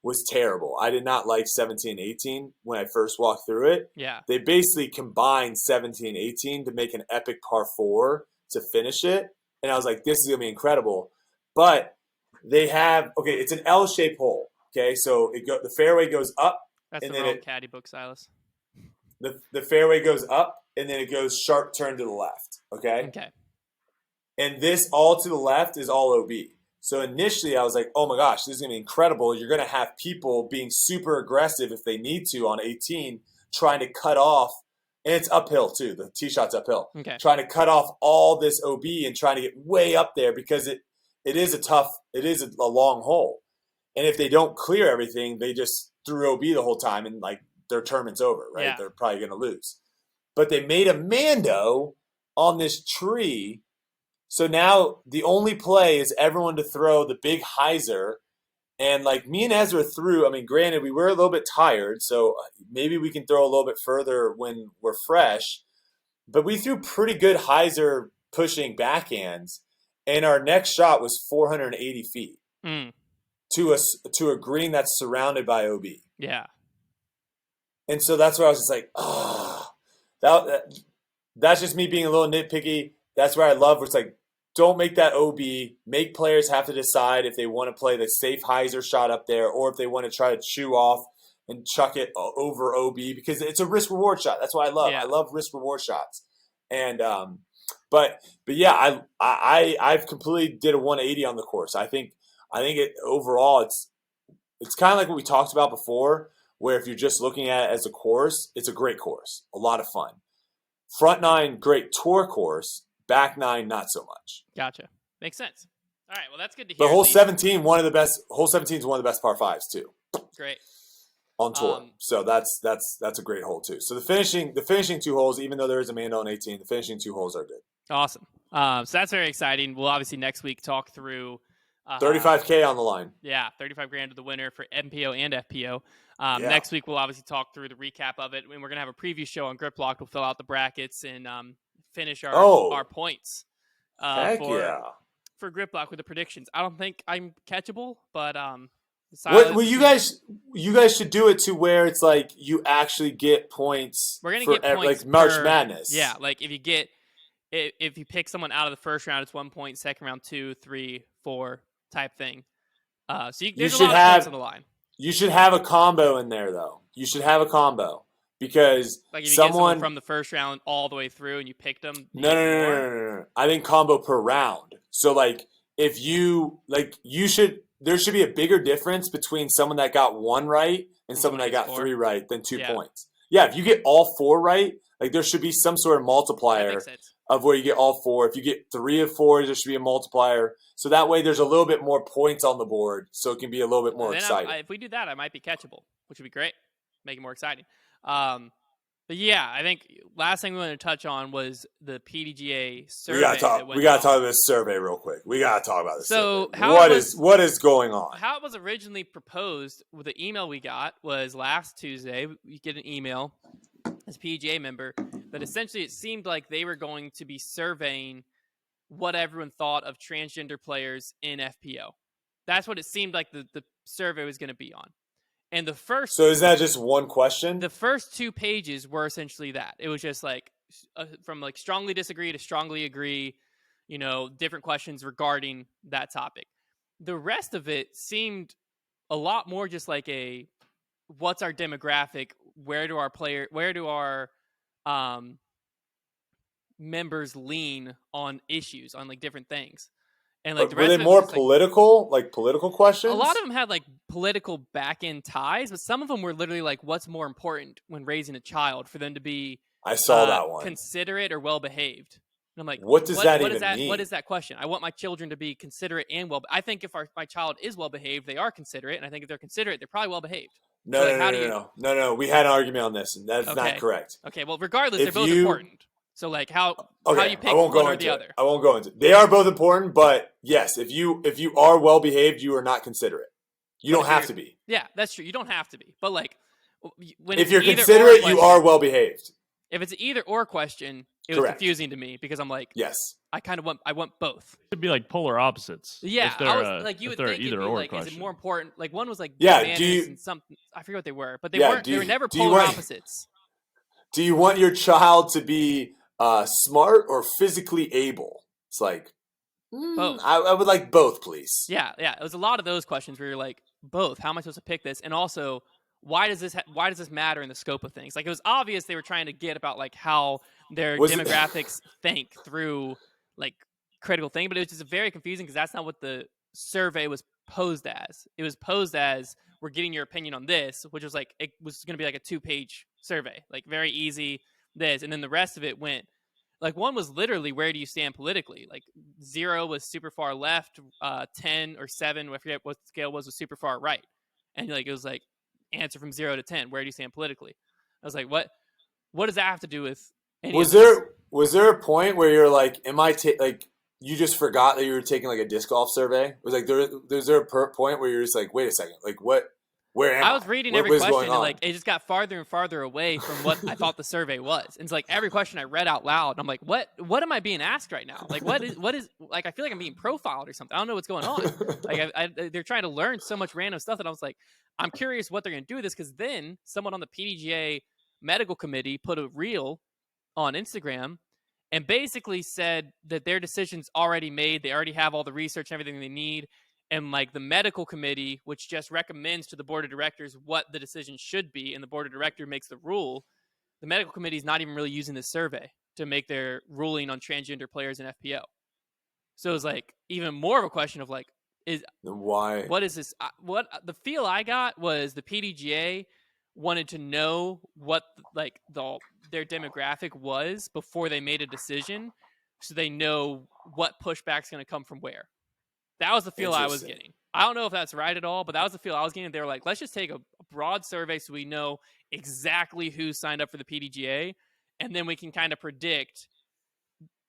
was terrible. I did not like 17, 18 when I first walked through it. Yeah. They basically combined 17, 18 to make an epic par 4 to finish it. And I was like, this is going to be incredible. But they have, it's an L-shaped hole. Okay, so the fairway goes up. That's and the wrong caddy book, Silas. The fairway goes up, and then it goes sharp turn to the left. Okay? Okay. And this all to the left is all OB. So initially I was like, oh my gosh, this is going to be incredible. You're going to have people being super aggressive if they need to on 18, trying to cut off. And it's uphill too. The tee shot's uphill. Okay. Trying to cut off all this OB and trying to get way up there because it is a long hole. And if they don't clear everything, they just threw OB the whole time and like their tournament's over, right? Yeah. They're probably going to lose. But they made a Mando on this tree. So now the only play is everyone to throw the big hyzer. And like me and Ezra threw, I mean, granted, we were a little bit tired, so maybe we can throw a little bit further when we're fresh. But we threw pretty good hyzer pushing backhands. and our next shot was 480 feet Mm. to a green that's surrounded by OB. Yeah. And so that's where I was just like, that's just me being a little nitpicky. That's where I love where it's like, don't make that OB. Make players have to decide if they want to play the safe hyzer shot up there or if they want to try to chew off and chuck it over OB because it's a risk reward shot. That's what I love. Yeah. I love risk reward shots. And but yeah, I've completely did a 180 on the course. I think it overall it's kind of like what we talked about before, where if you're just looking at it as a course, it's a great course, a lot of fun. Front 9, great tour course. Back 9, not so much. Gotcha. Makes sense. All right. Well, that's good to hear. But hole 17, one of the best. Hole 17 is one of the best par 5s too. Great. On tour. So that's a great hole too. So the finishing 2 holes, even though there is a Mando on 18, the finishing 2 holes are good. Awesome. So that's very exciting. We'll obviously next week talk through 35K on the line. Yeah, 35 grand to the winner for MPO and FPO. Yeah. Next week we'll obviously talk through the recap of it, and we're gonna have a preview show on Grip Lock. We'll fill out the brackets and finish our points for Grip Lock with the predictions. I don't think I'm catchable, but well, you guys should do it to where it's like you actually get points. We're gonna get points like March Madness. Yeah, like if you pick someone out of the first round, it's 1 point. Second round, 2, 3, 4 type thing. So there's a lot of points on the line. You should have a combo in there, though. You should have a combo because like if you get someone from the first round all the way through and you picked them. No. I think combo per round. So like if you there should be a bigger difference between someone that got 1 right and someone that got 4. 3 right than 2 points. Yeah, if you get all 4 right, like there should be some sort of multiplier of where you get all 4. If you get 3 of 4, there should be a multiplier. So that way there's a little bit more points on the board, so it can be a little bit more exciting. If we do that, I might be catchable, which would be great. Make it more exciting. But yeah, I think last thing we wanted to touch on was the PDGA survey. We gotta talk about this survey real quick. We gotta talk about this. So survey. What is going on? How it was originally proposed with the email we got was last Tuesday. We get an email as a PDGA member that essentially it seemed like they were going to be surveying what everyone thought of transgender players in FPO. That's what it seemed like the survey was going to be on. And the first... So is that just one question? The first 2 pages were essentially that. It was just like from like strongly disagree to strongly agree, different questions regarding that topic. The rest of it seemed a lot more just like what's our demographic? Where do our members lean on issues, on like different things? And like the rest were they more political, like political questions? A lot of them had like political back end ties, but some of them were literally like, what's more important when raising a child for them to be I saw that one. Considerate or well behaved? And I'm like, what does that even mean? What is that question? I want my children to be considerate and well. I think if my child is well behaved, they are considerate, and I think if they're considerate, they're probably well behaved. No. We had an argument on this, and that's not correct. Okay, well, regardless, they're both important. So, like, how you pick one or the other? I won't go into it. They are both important, but yes, if you are well behaved, you are not considerate. You don't have to be. Yeah, that's true. You don't have to be. But like, if you're considerate, you are well behaved. If it's an either or question, it was confusing to me because I'm like, yes, I want both. It should be like polar opposites. Yeah, I was like, you would think it'd be like, is it more important? Like one was like, and something. I forget what they were, but they weren't. They were never polar opposites. Do you want your child to be smart or physically able? It's like both. I would like both, please. Yeah. It was a lot of those questions where you're like, both. How am I supposed to pick this? And also, why does this matter in the scope of things? Like it was obvious they were trying to get about like how their demographics think through like critical thing, but it was just very confusing because that's not what the survey was posed as. It was posed as we're getting your opinion on this, which was like it was going to be like a 2-page survey, like very easy. This and then the rest of it went like one was literally where do you stand politically? Like 0 was super far left, 10 or 7, I forget what the scale was super far right, and like it was like answer from 0 to 10. Where do you stand politically? I was like, what does that have to do with? Was there a point where you're like, like you just forgot that you were taking like a disc golf survey? Was like there's there a point where you're just like, wait a second, like what? where am I was reading every Where's question, going on? and it just got farther and farther away from what I thought the survey was. And it's every question I read out loud, and I'm like, what am I being asked right now? What is I feel like I'm being profiled or something. I don't know what's going on. They're trying to learn so much random stuff that I was like, I'm curious what they're going to do with this, because then someone on the PDGA medical committee put a reel on Instagram and basically said that their decision's already made. They already have all the research and everything they need. And the medical committee, which just recommends to the board of directors what the decision should be, and the board of director makes the rule, the medical committee is not even really using this survey to make their ruling on transgender players in FPO. So it's even more of a question of why? What is this? What the feel I got was the PDGA wanted to know what their demographic was before they made a decision, so they know what pushback's going to come from where. That was the feel I was getting. I don't know if that's right at all, but that was the feel I was getting. They were like, let's just take a broad survey so we know exactly who signed up for the PDGA, and then we can kind of predict.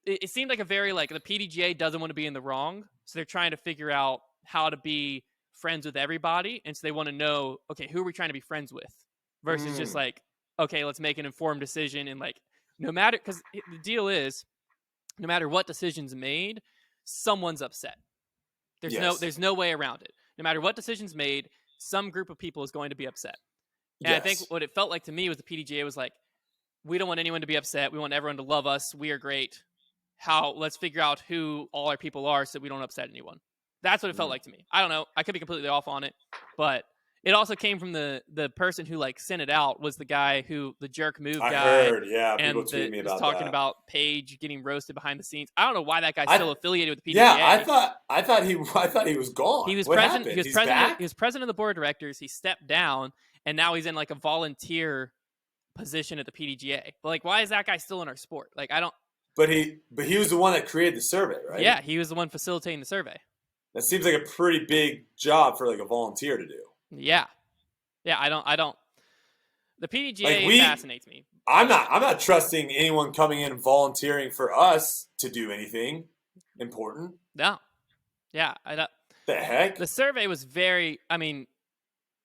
It seemed like a very the PDGA doesn't want to be in the wrong, so they're trying to figure out how to be friends with everybody, and so they want to know, okay, who are we trying to be friends with, versus just okay, let's make an informed decision, and no matter, because the deal is, no matter what decision's made, someone's upset. There's no way around it. No matter what decision's made, some group of people is going to be upset. And I think what it felt like to me was the PDGA was like, we don't want anyone to be upset. We want everyone to love us. We are great. Let's figure out who all our people are so we don't upset anyone. That's what it felt like to me. I don't know. I could be completely off on it, but it also came from the person who sent it out, was the guy the jerk move guy. I heard, yeah, people tweet me about talking that. about Paige getting roasted behind the scenes. I don't know why that guy's still affiliated with the PDGA. Yeah, I thought he was gone. He was what president. happened? He was He's president. back? He was president of the board of directors. He stepped down, and now he's in a volunteer position at the PDGA. But why is that guy still in our sport? I don't. But he was the one that created the survey, right? Yeah, he was the one facilitating the survey. That seems like a pretty big job for a volunteer to do. Yeah. Yeah, I don't. The PDGA fascinates me. I'm not trusting anyone coming in and volunteering for us to do anything important. No. Yeah, I don't. The heck? The survey was very. I mean,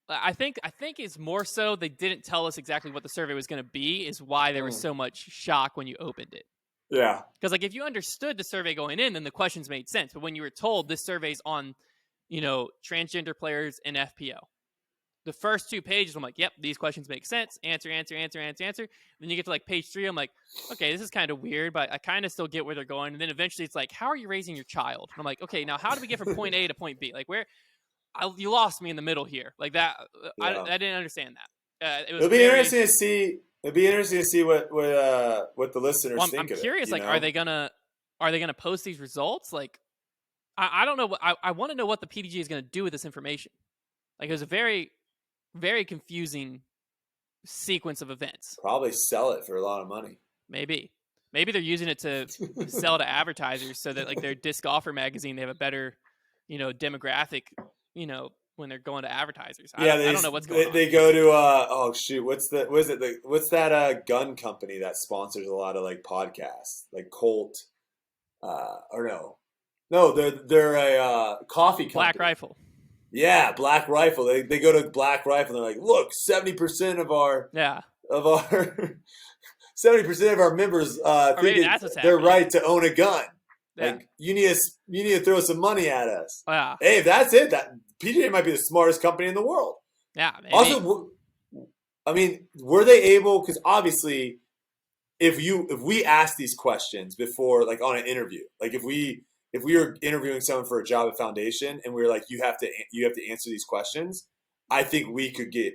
I think it's more so they didn't tell us exactly what the survey was going to be. Is why there was so much shock when you opened it. Yeah. Because if you understood the survey going in, then the questions made sense. But when you were told this survey's on, transgender players in FPO, the first 2 pages, I'm like, yep, these questions make sense. Answer. Then you get to page 3, I'm like, okay, this is kind of weird, but I kind of still get where they're going. And then eventually it's how are you raising your child? And I'm like, okay, now how do we get from point A to point B? You lost me in the middle here. That. Yeah. I didn't understand that. It'll be interesting to see. It'd be interesting to see what the listeners think of it. I'm curious. Are they gonna post these results? I don't know. I want to know what the PDGA is gonna do with this information. It was a very, very confusing sequence of events. Probably sell it for a lot of money. Maybe they're using it to sell to advertisers so that their disc golfer magazine, they have a better, demographic, when they're going to advertisers. I don't know what's going on. They go to what's that gun company that sponsors a lot of podcasts, Colt, or no, they're a coffee company. Black Rifle. Yeah, Black Rifle. They go to Black Rifle and they're like, look, 70% of our 70% of our members think they're right to own a gun. Yeah. You need to throw some money at us. Yeah. Hey, if that's it, that PDGA might be the smartest company in the world. Yeah. Maybe. Also, I mean, were they able? Because obviously, if we asked these questions before, on an interview, if we were interviewing someone for a job at Foundation and we were like, you have to answer these questions, I think we could get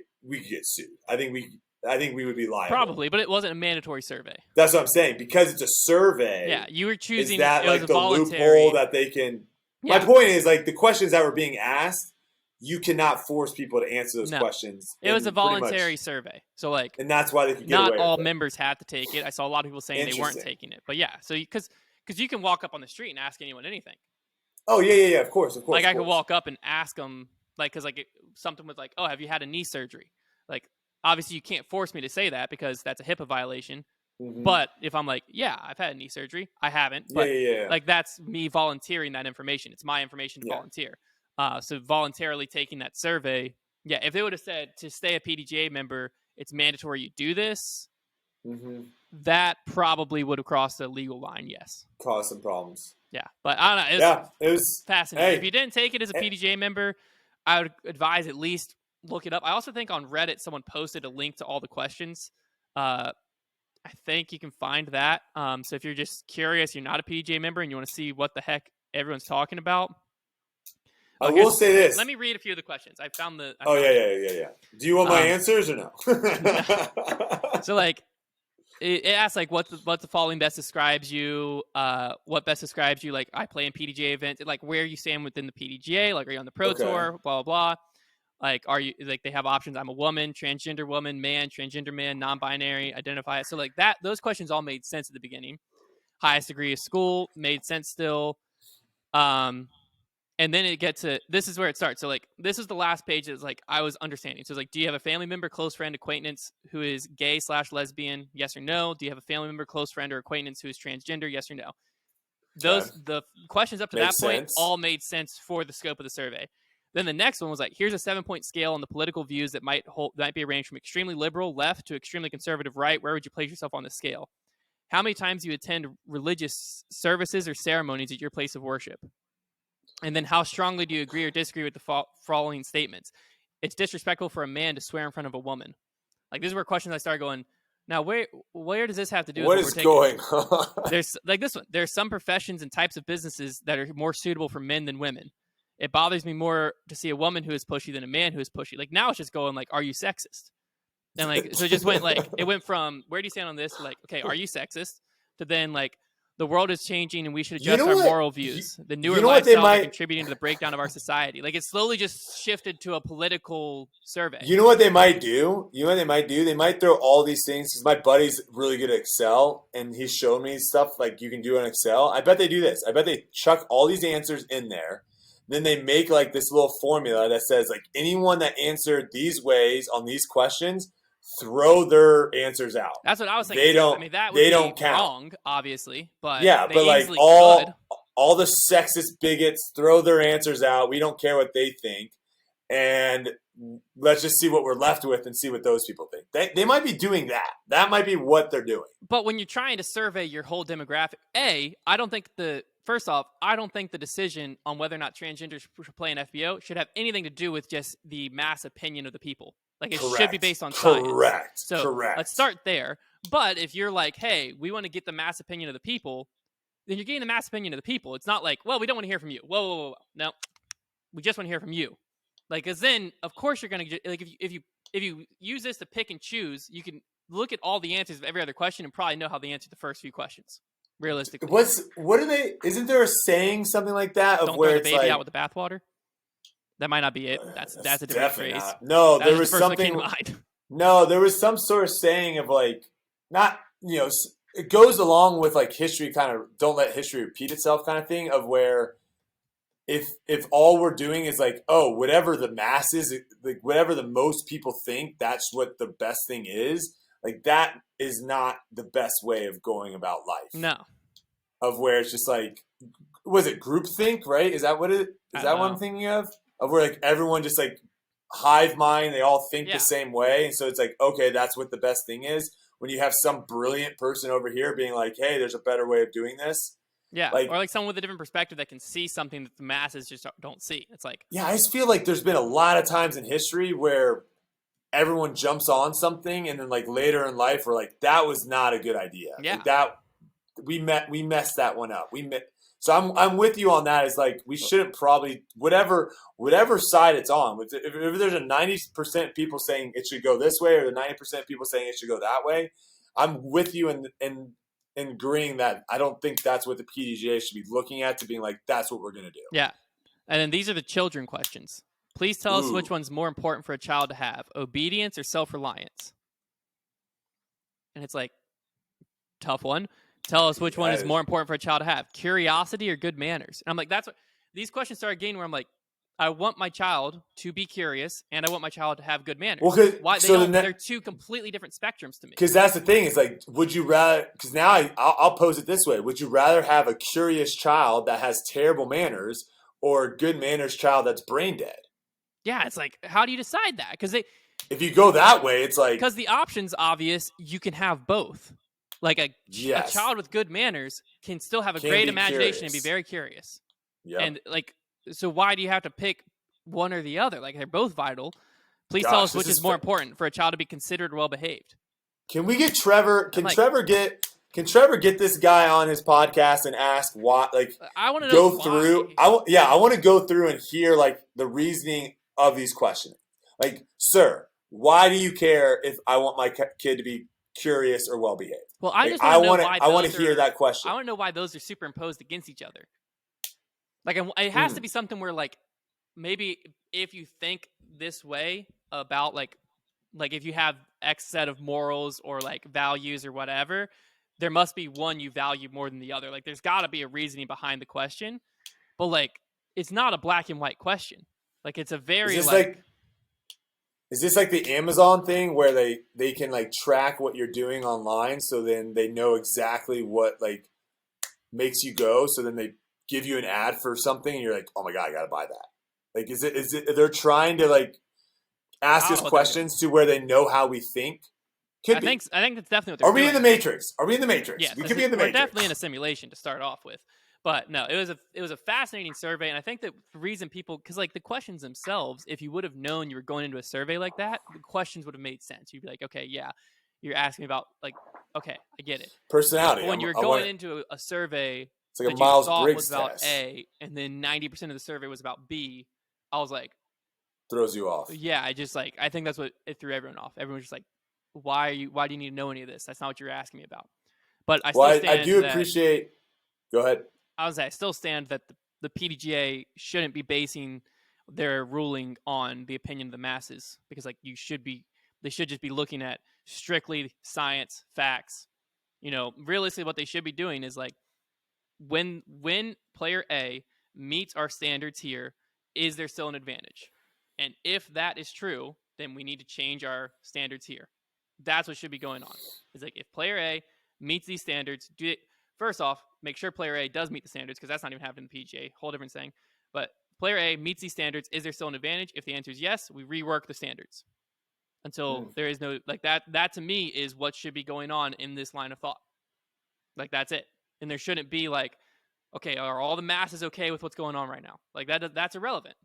sued. I think we would be liable. Probably, but it wasn't a mandatory survey. That's what I'm saying. Because it's a survey. Yeah, you were choosing. Is that it was the loophole that they can? Yeah. My point is the questions that were being asked, you cannot force people to answer those questions. It was a voluntary survey, so and that's why they could get not away all with it. members had to take it. I saw a lot of people saying they weren't taking it, but yeah, so because you can walk up on the street and ask anyone anything. Oh yeah, of course. I could walk up and ask them because something was oh, have you had a knee surgery? Obviously, you can't force me to say that because that's a HIPAA violation. Mm-hmm. But if I'm yeah, I've had knee surgery. I haven't. But that's me volunteering that information. It's my information to volunteer. So voluntarily taking that survey Yeah, if they would have said to stay a PDGA member, it's mandatory you do this, that probably would have crossed the legal line, yes. Caused some problems. Yeah, but I don't know. It was fascinating. Hey, if you didn't take it as a PDGA member, I would advise at least look it up. I also think on Reddit, someone posted a link to all the questions. I think you can find that. So if you're just curious, you're not a PDGA member, and you want to see what the heck everyone's talking about. I will say this. Let me read a few of the questions. I found the. Yeah. Do you want my answers or no? So like, it asks like what's the following best describes you. What best describes you? Like I play in PDGA events. Like where you stand within the PDGA. Like are you on the Pro Tour? Blah blah blah. Like are you like they have options? I'm a woman, transgender woman, man, transgender man, non-binary, identify. So like that. Those questions all made sense at the beginning. Highest degree of school made sense still. And then it gets to, this is where it starts. So like, this is the last page that's like, I was understanding. So it's like, do you have a family member, close friend, acquaintance who is gay/lesbian? Yes or no. Do you have a family member, close friend, or acquaintance who is transgender? Yes or no. The questions up to that point all made sense for the scope of the survey. Then the next one was like, here's a 7-point scale on the political views that might be arranged from extremely liberal left to extremely conservative right. Where would you place yourself on the scale? How many times do you attend religious services or ceremonies at your place of worship? And then how strongly do you agree or disagree with the following statements? It's disrespectful for a man to swear in front of a woman. Like, these were questions I started going, now where does this have to do with what is going on? There's like this one. There's some professions and types of businesses that are more suitable for men than women. It bothers me more to see a woman who is pushy than a man who is pushy. Like now it's just going like, are you sexist? And like, so it just went like, it went from where do you stand on this? To like, okay, are you sexist? To then like, the world is changing and we should adjust our moral views. The newer lifestyles are contributing to the breakdown of our society. Like it slowly just shifted to a political survey. You know what they might do? They might throw all these things. Because my buddy's really good at Excel and he's shown me stuff like you can do in Excel. I bet they do this. I bet they chuck all these answers in there. Then they make like this little formula that says like anyone that answered these ways on these questions, throw their answers out. That's what I was thinking. That would be wrong, obviously, but yeah, but like all the sexist bigots throw their answers out. We don't care what they think, and let's just see what we're left with and see what those people think. They might be doing that. That might be what they're doing. But when you're trying to survey your whole demographic, I don't think the decision on whether or not transgenders should play in FBO should have anything to do with just the mass opinion of the people. Like, it should be based on science. Correct. Let's start there. But if you're like, hey, we want to get the mass opinion of the people, then you're getting the mass opinion of the people. It's not like, well, we don't want to hear from you. Whoa. No, we just want to hear from you. Like, because then, of course, you're going to, like, if you use this to pick and choose, you can look at all the answers of every other question and probably know how they answered the first few questions, realistically. Isn't there a saying, something like that? Don't throw the baby out with the bathwater? That might not be it. That's a different phrase. Not. No, there was something. No, there was some sort of saying of like, not, it goes along with like history, kind of don't let history repeat itself kind of thing, of where if all we're doing is like, oh, whatever the masses, like whatever the most people think, that's what the best thing is. Like that is not the best way of going about life. No. Of where it's just like, was it groupthink, right? Is that what it is? That one thinking of where like everyone just like hive mind, they all think the same way, and so it's like, okay, that's what the best thing is. When you have some brilliant person over here being like, hey, there's a better way of doing this. Yeah, or like someone with a different perspective that can see something that the masses just don't see. It's like, yeah, I just feel like there's been a lot of times in history where everyone jumps on something, and then like later in life, we're like, that was not a good idea. Yeah, like that we messed that one up. So I'm with you on that. It's like we shouldn't probably whatever side it's on. If there's a 90% people saying it should go this way, or the 90% people saying it should go that way, I'm with you in agreeing that I don't think that's what the PDGA should be looking at, to being like, that's what we're going to do. Yeah, and then these are the children questions. Please tell us which one's more important for a child to have: obedience or self-reliance. And it's like, tough one. Tell us which one is more important for a child to have: curiosity or good manners. And I'm like, that's what these questions started getting, where I'm like, I want my child to be curious and I want my child to have good manners. Well, they're two completely different spectrums to me. Because that's the thing. It's like, would you rather, because now I'll pose it this way. Would you rather have a curious child that has terrible manners, or a good manners child that's brain dead? Yeah, it's like, how do you decide that? Because if you go that way, it's like the option's obvious. You can have both. Like a yes, child with good manners can still have a Can great be imagination and be curious. very curious. Yep. And like, so why do you have to pick one or the other? Like, they're both vital. Please tell Gosh, us which this is is more important for a child to be considered well behaved. Can we get Trevor? Can like- Trevor get this guy on his podcast and ask why? Like, I want to go know through. why. I want to go through and hear like the reasoning of these questions. Like, sir, why do you care if I want my kid to be curious or well behaved? Well, I Like, just want to know why. I want to those hear are- that question. I want to know why those are superimposed against each other. Like, it has to be something where, like, maybe if you think this way about like if you have X set of morals or like values or whatever, there must be one you value more than the other. Like, there's got to be a reasoning behind the question, but like, it's not a black and white question. Like, it's a very Is this like the Amazon thing where they can like track what you're doing online, so then they know exactly what like makes you go, so then they give you an ad for something and you're like, oh my god, I gotta buy that. Like, is it they're trying to like ask us questions to where they know how we think? I think that's definitely what they're doing. Are we in the Matrix? Yes, we could be in the Matrix. We're definitely in a simulation to start off with. But no, it was a fascinating survey, and I think that the reason people, because like the questions themselves, if you would have known you were going into a survey like that, the questions would have made sense. You'd be like, okay, yeah, you're asking about like, okay, I get it. Personality. But when you're going into a survey, it's like that a Miles you thought Briggs was about test. A, and then 90% of the survey was about B, I was like, throws you off. Yeah, I think that's what it threw everyone off. Everyone was just like, why do you need to know any of this? That's not what you're asking me about. But I do appreciate. Go ahead. I still stand that the PDGA shouldn't be basing their ruling on the opinion of the masses, because like they should just be looking at strictly science, facts. Realistically, what they should be doing is like, when player A meets our standards here, is there still an advantage? And if that is true, then we need to change our standards here. That's what should be going on. It's like, if player A meets these standards, first off, make sure player A does meet the standards, because that's not even happening in the PDGA. Whole different thing. But player A meets these standards. Is there still an advantage? If the answer is yes, we rework the standards until there is no, like, that to me is what should be going on in this line of thought. Like, that's it. And there shouldn't be like, okay, are all the masses okay with what's going on right now? Like, that's irrelevant.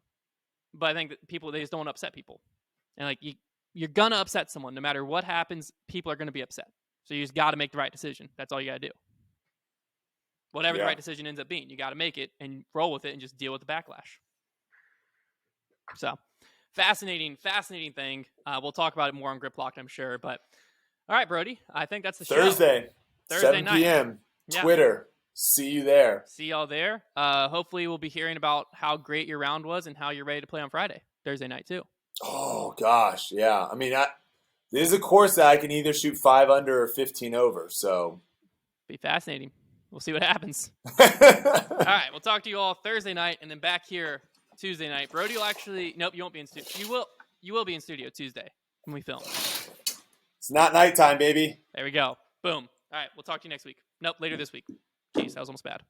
But I think that they just don't want to upset people. And like, you're going to upset someone. No matter what happens, people are going to be upset. So you just got to make the right decision. That's all you got to do. Whatever the right decision ends up being, you got to make it and roll with it and just deal with the backlash. So, fascinating thing. We'll talk about it more on Grip Locked, I'm sure. But, all right, Brodie, I think that's the show. Thursday 7 night. p.m. Twitter. See you there. See y'all there. Hopefully we'll be hearing about how great your round was and how you're ready to play on Thursday night too. Oh, gosh. Yeah. I mean, this is a course that I can either shoot 5 under or 15 over. So, be fascinating. We'll see what happens. All right. We'll talk to you all Thursday night, and then back here Tuesday night. Brodie will actually, nope, you won't be in studio. You will be in studio Tuesday when we film. It's not nighttime, baby. There we go. Boom. All right. We'll talk to you next week. Nope, later this week. Jeez, that was almost bad.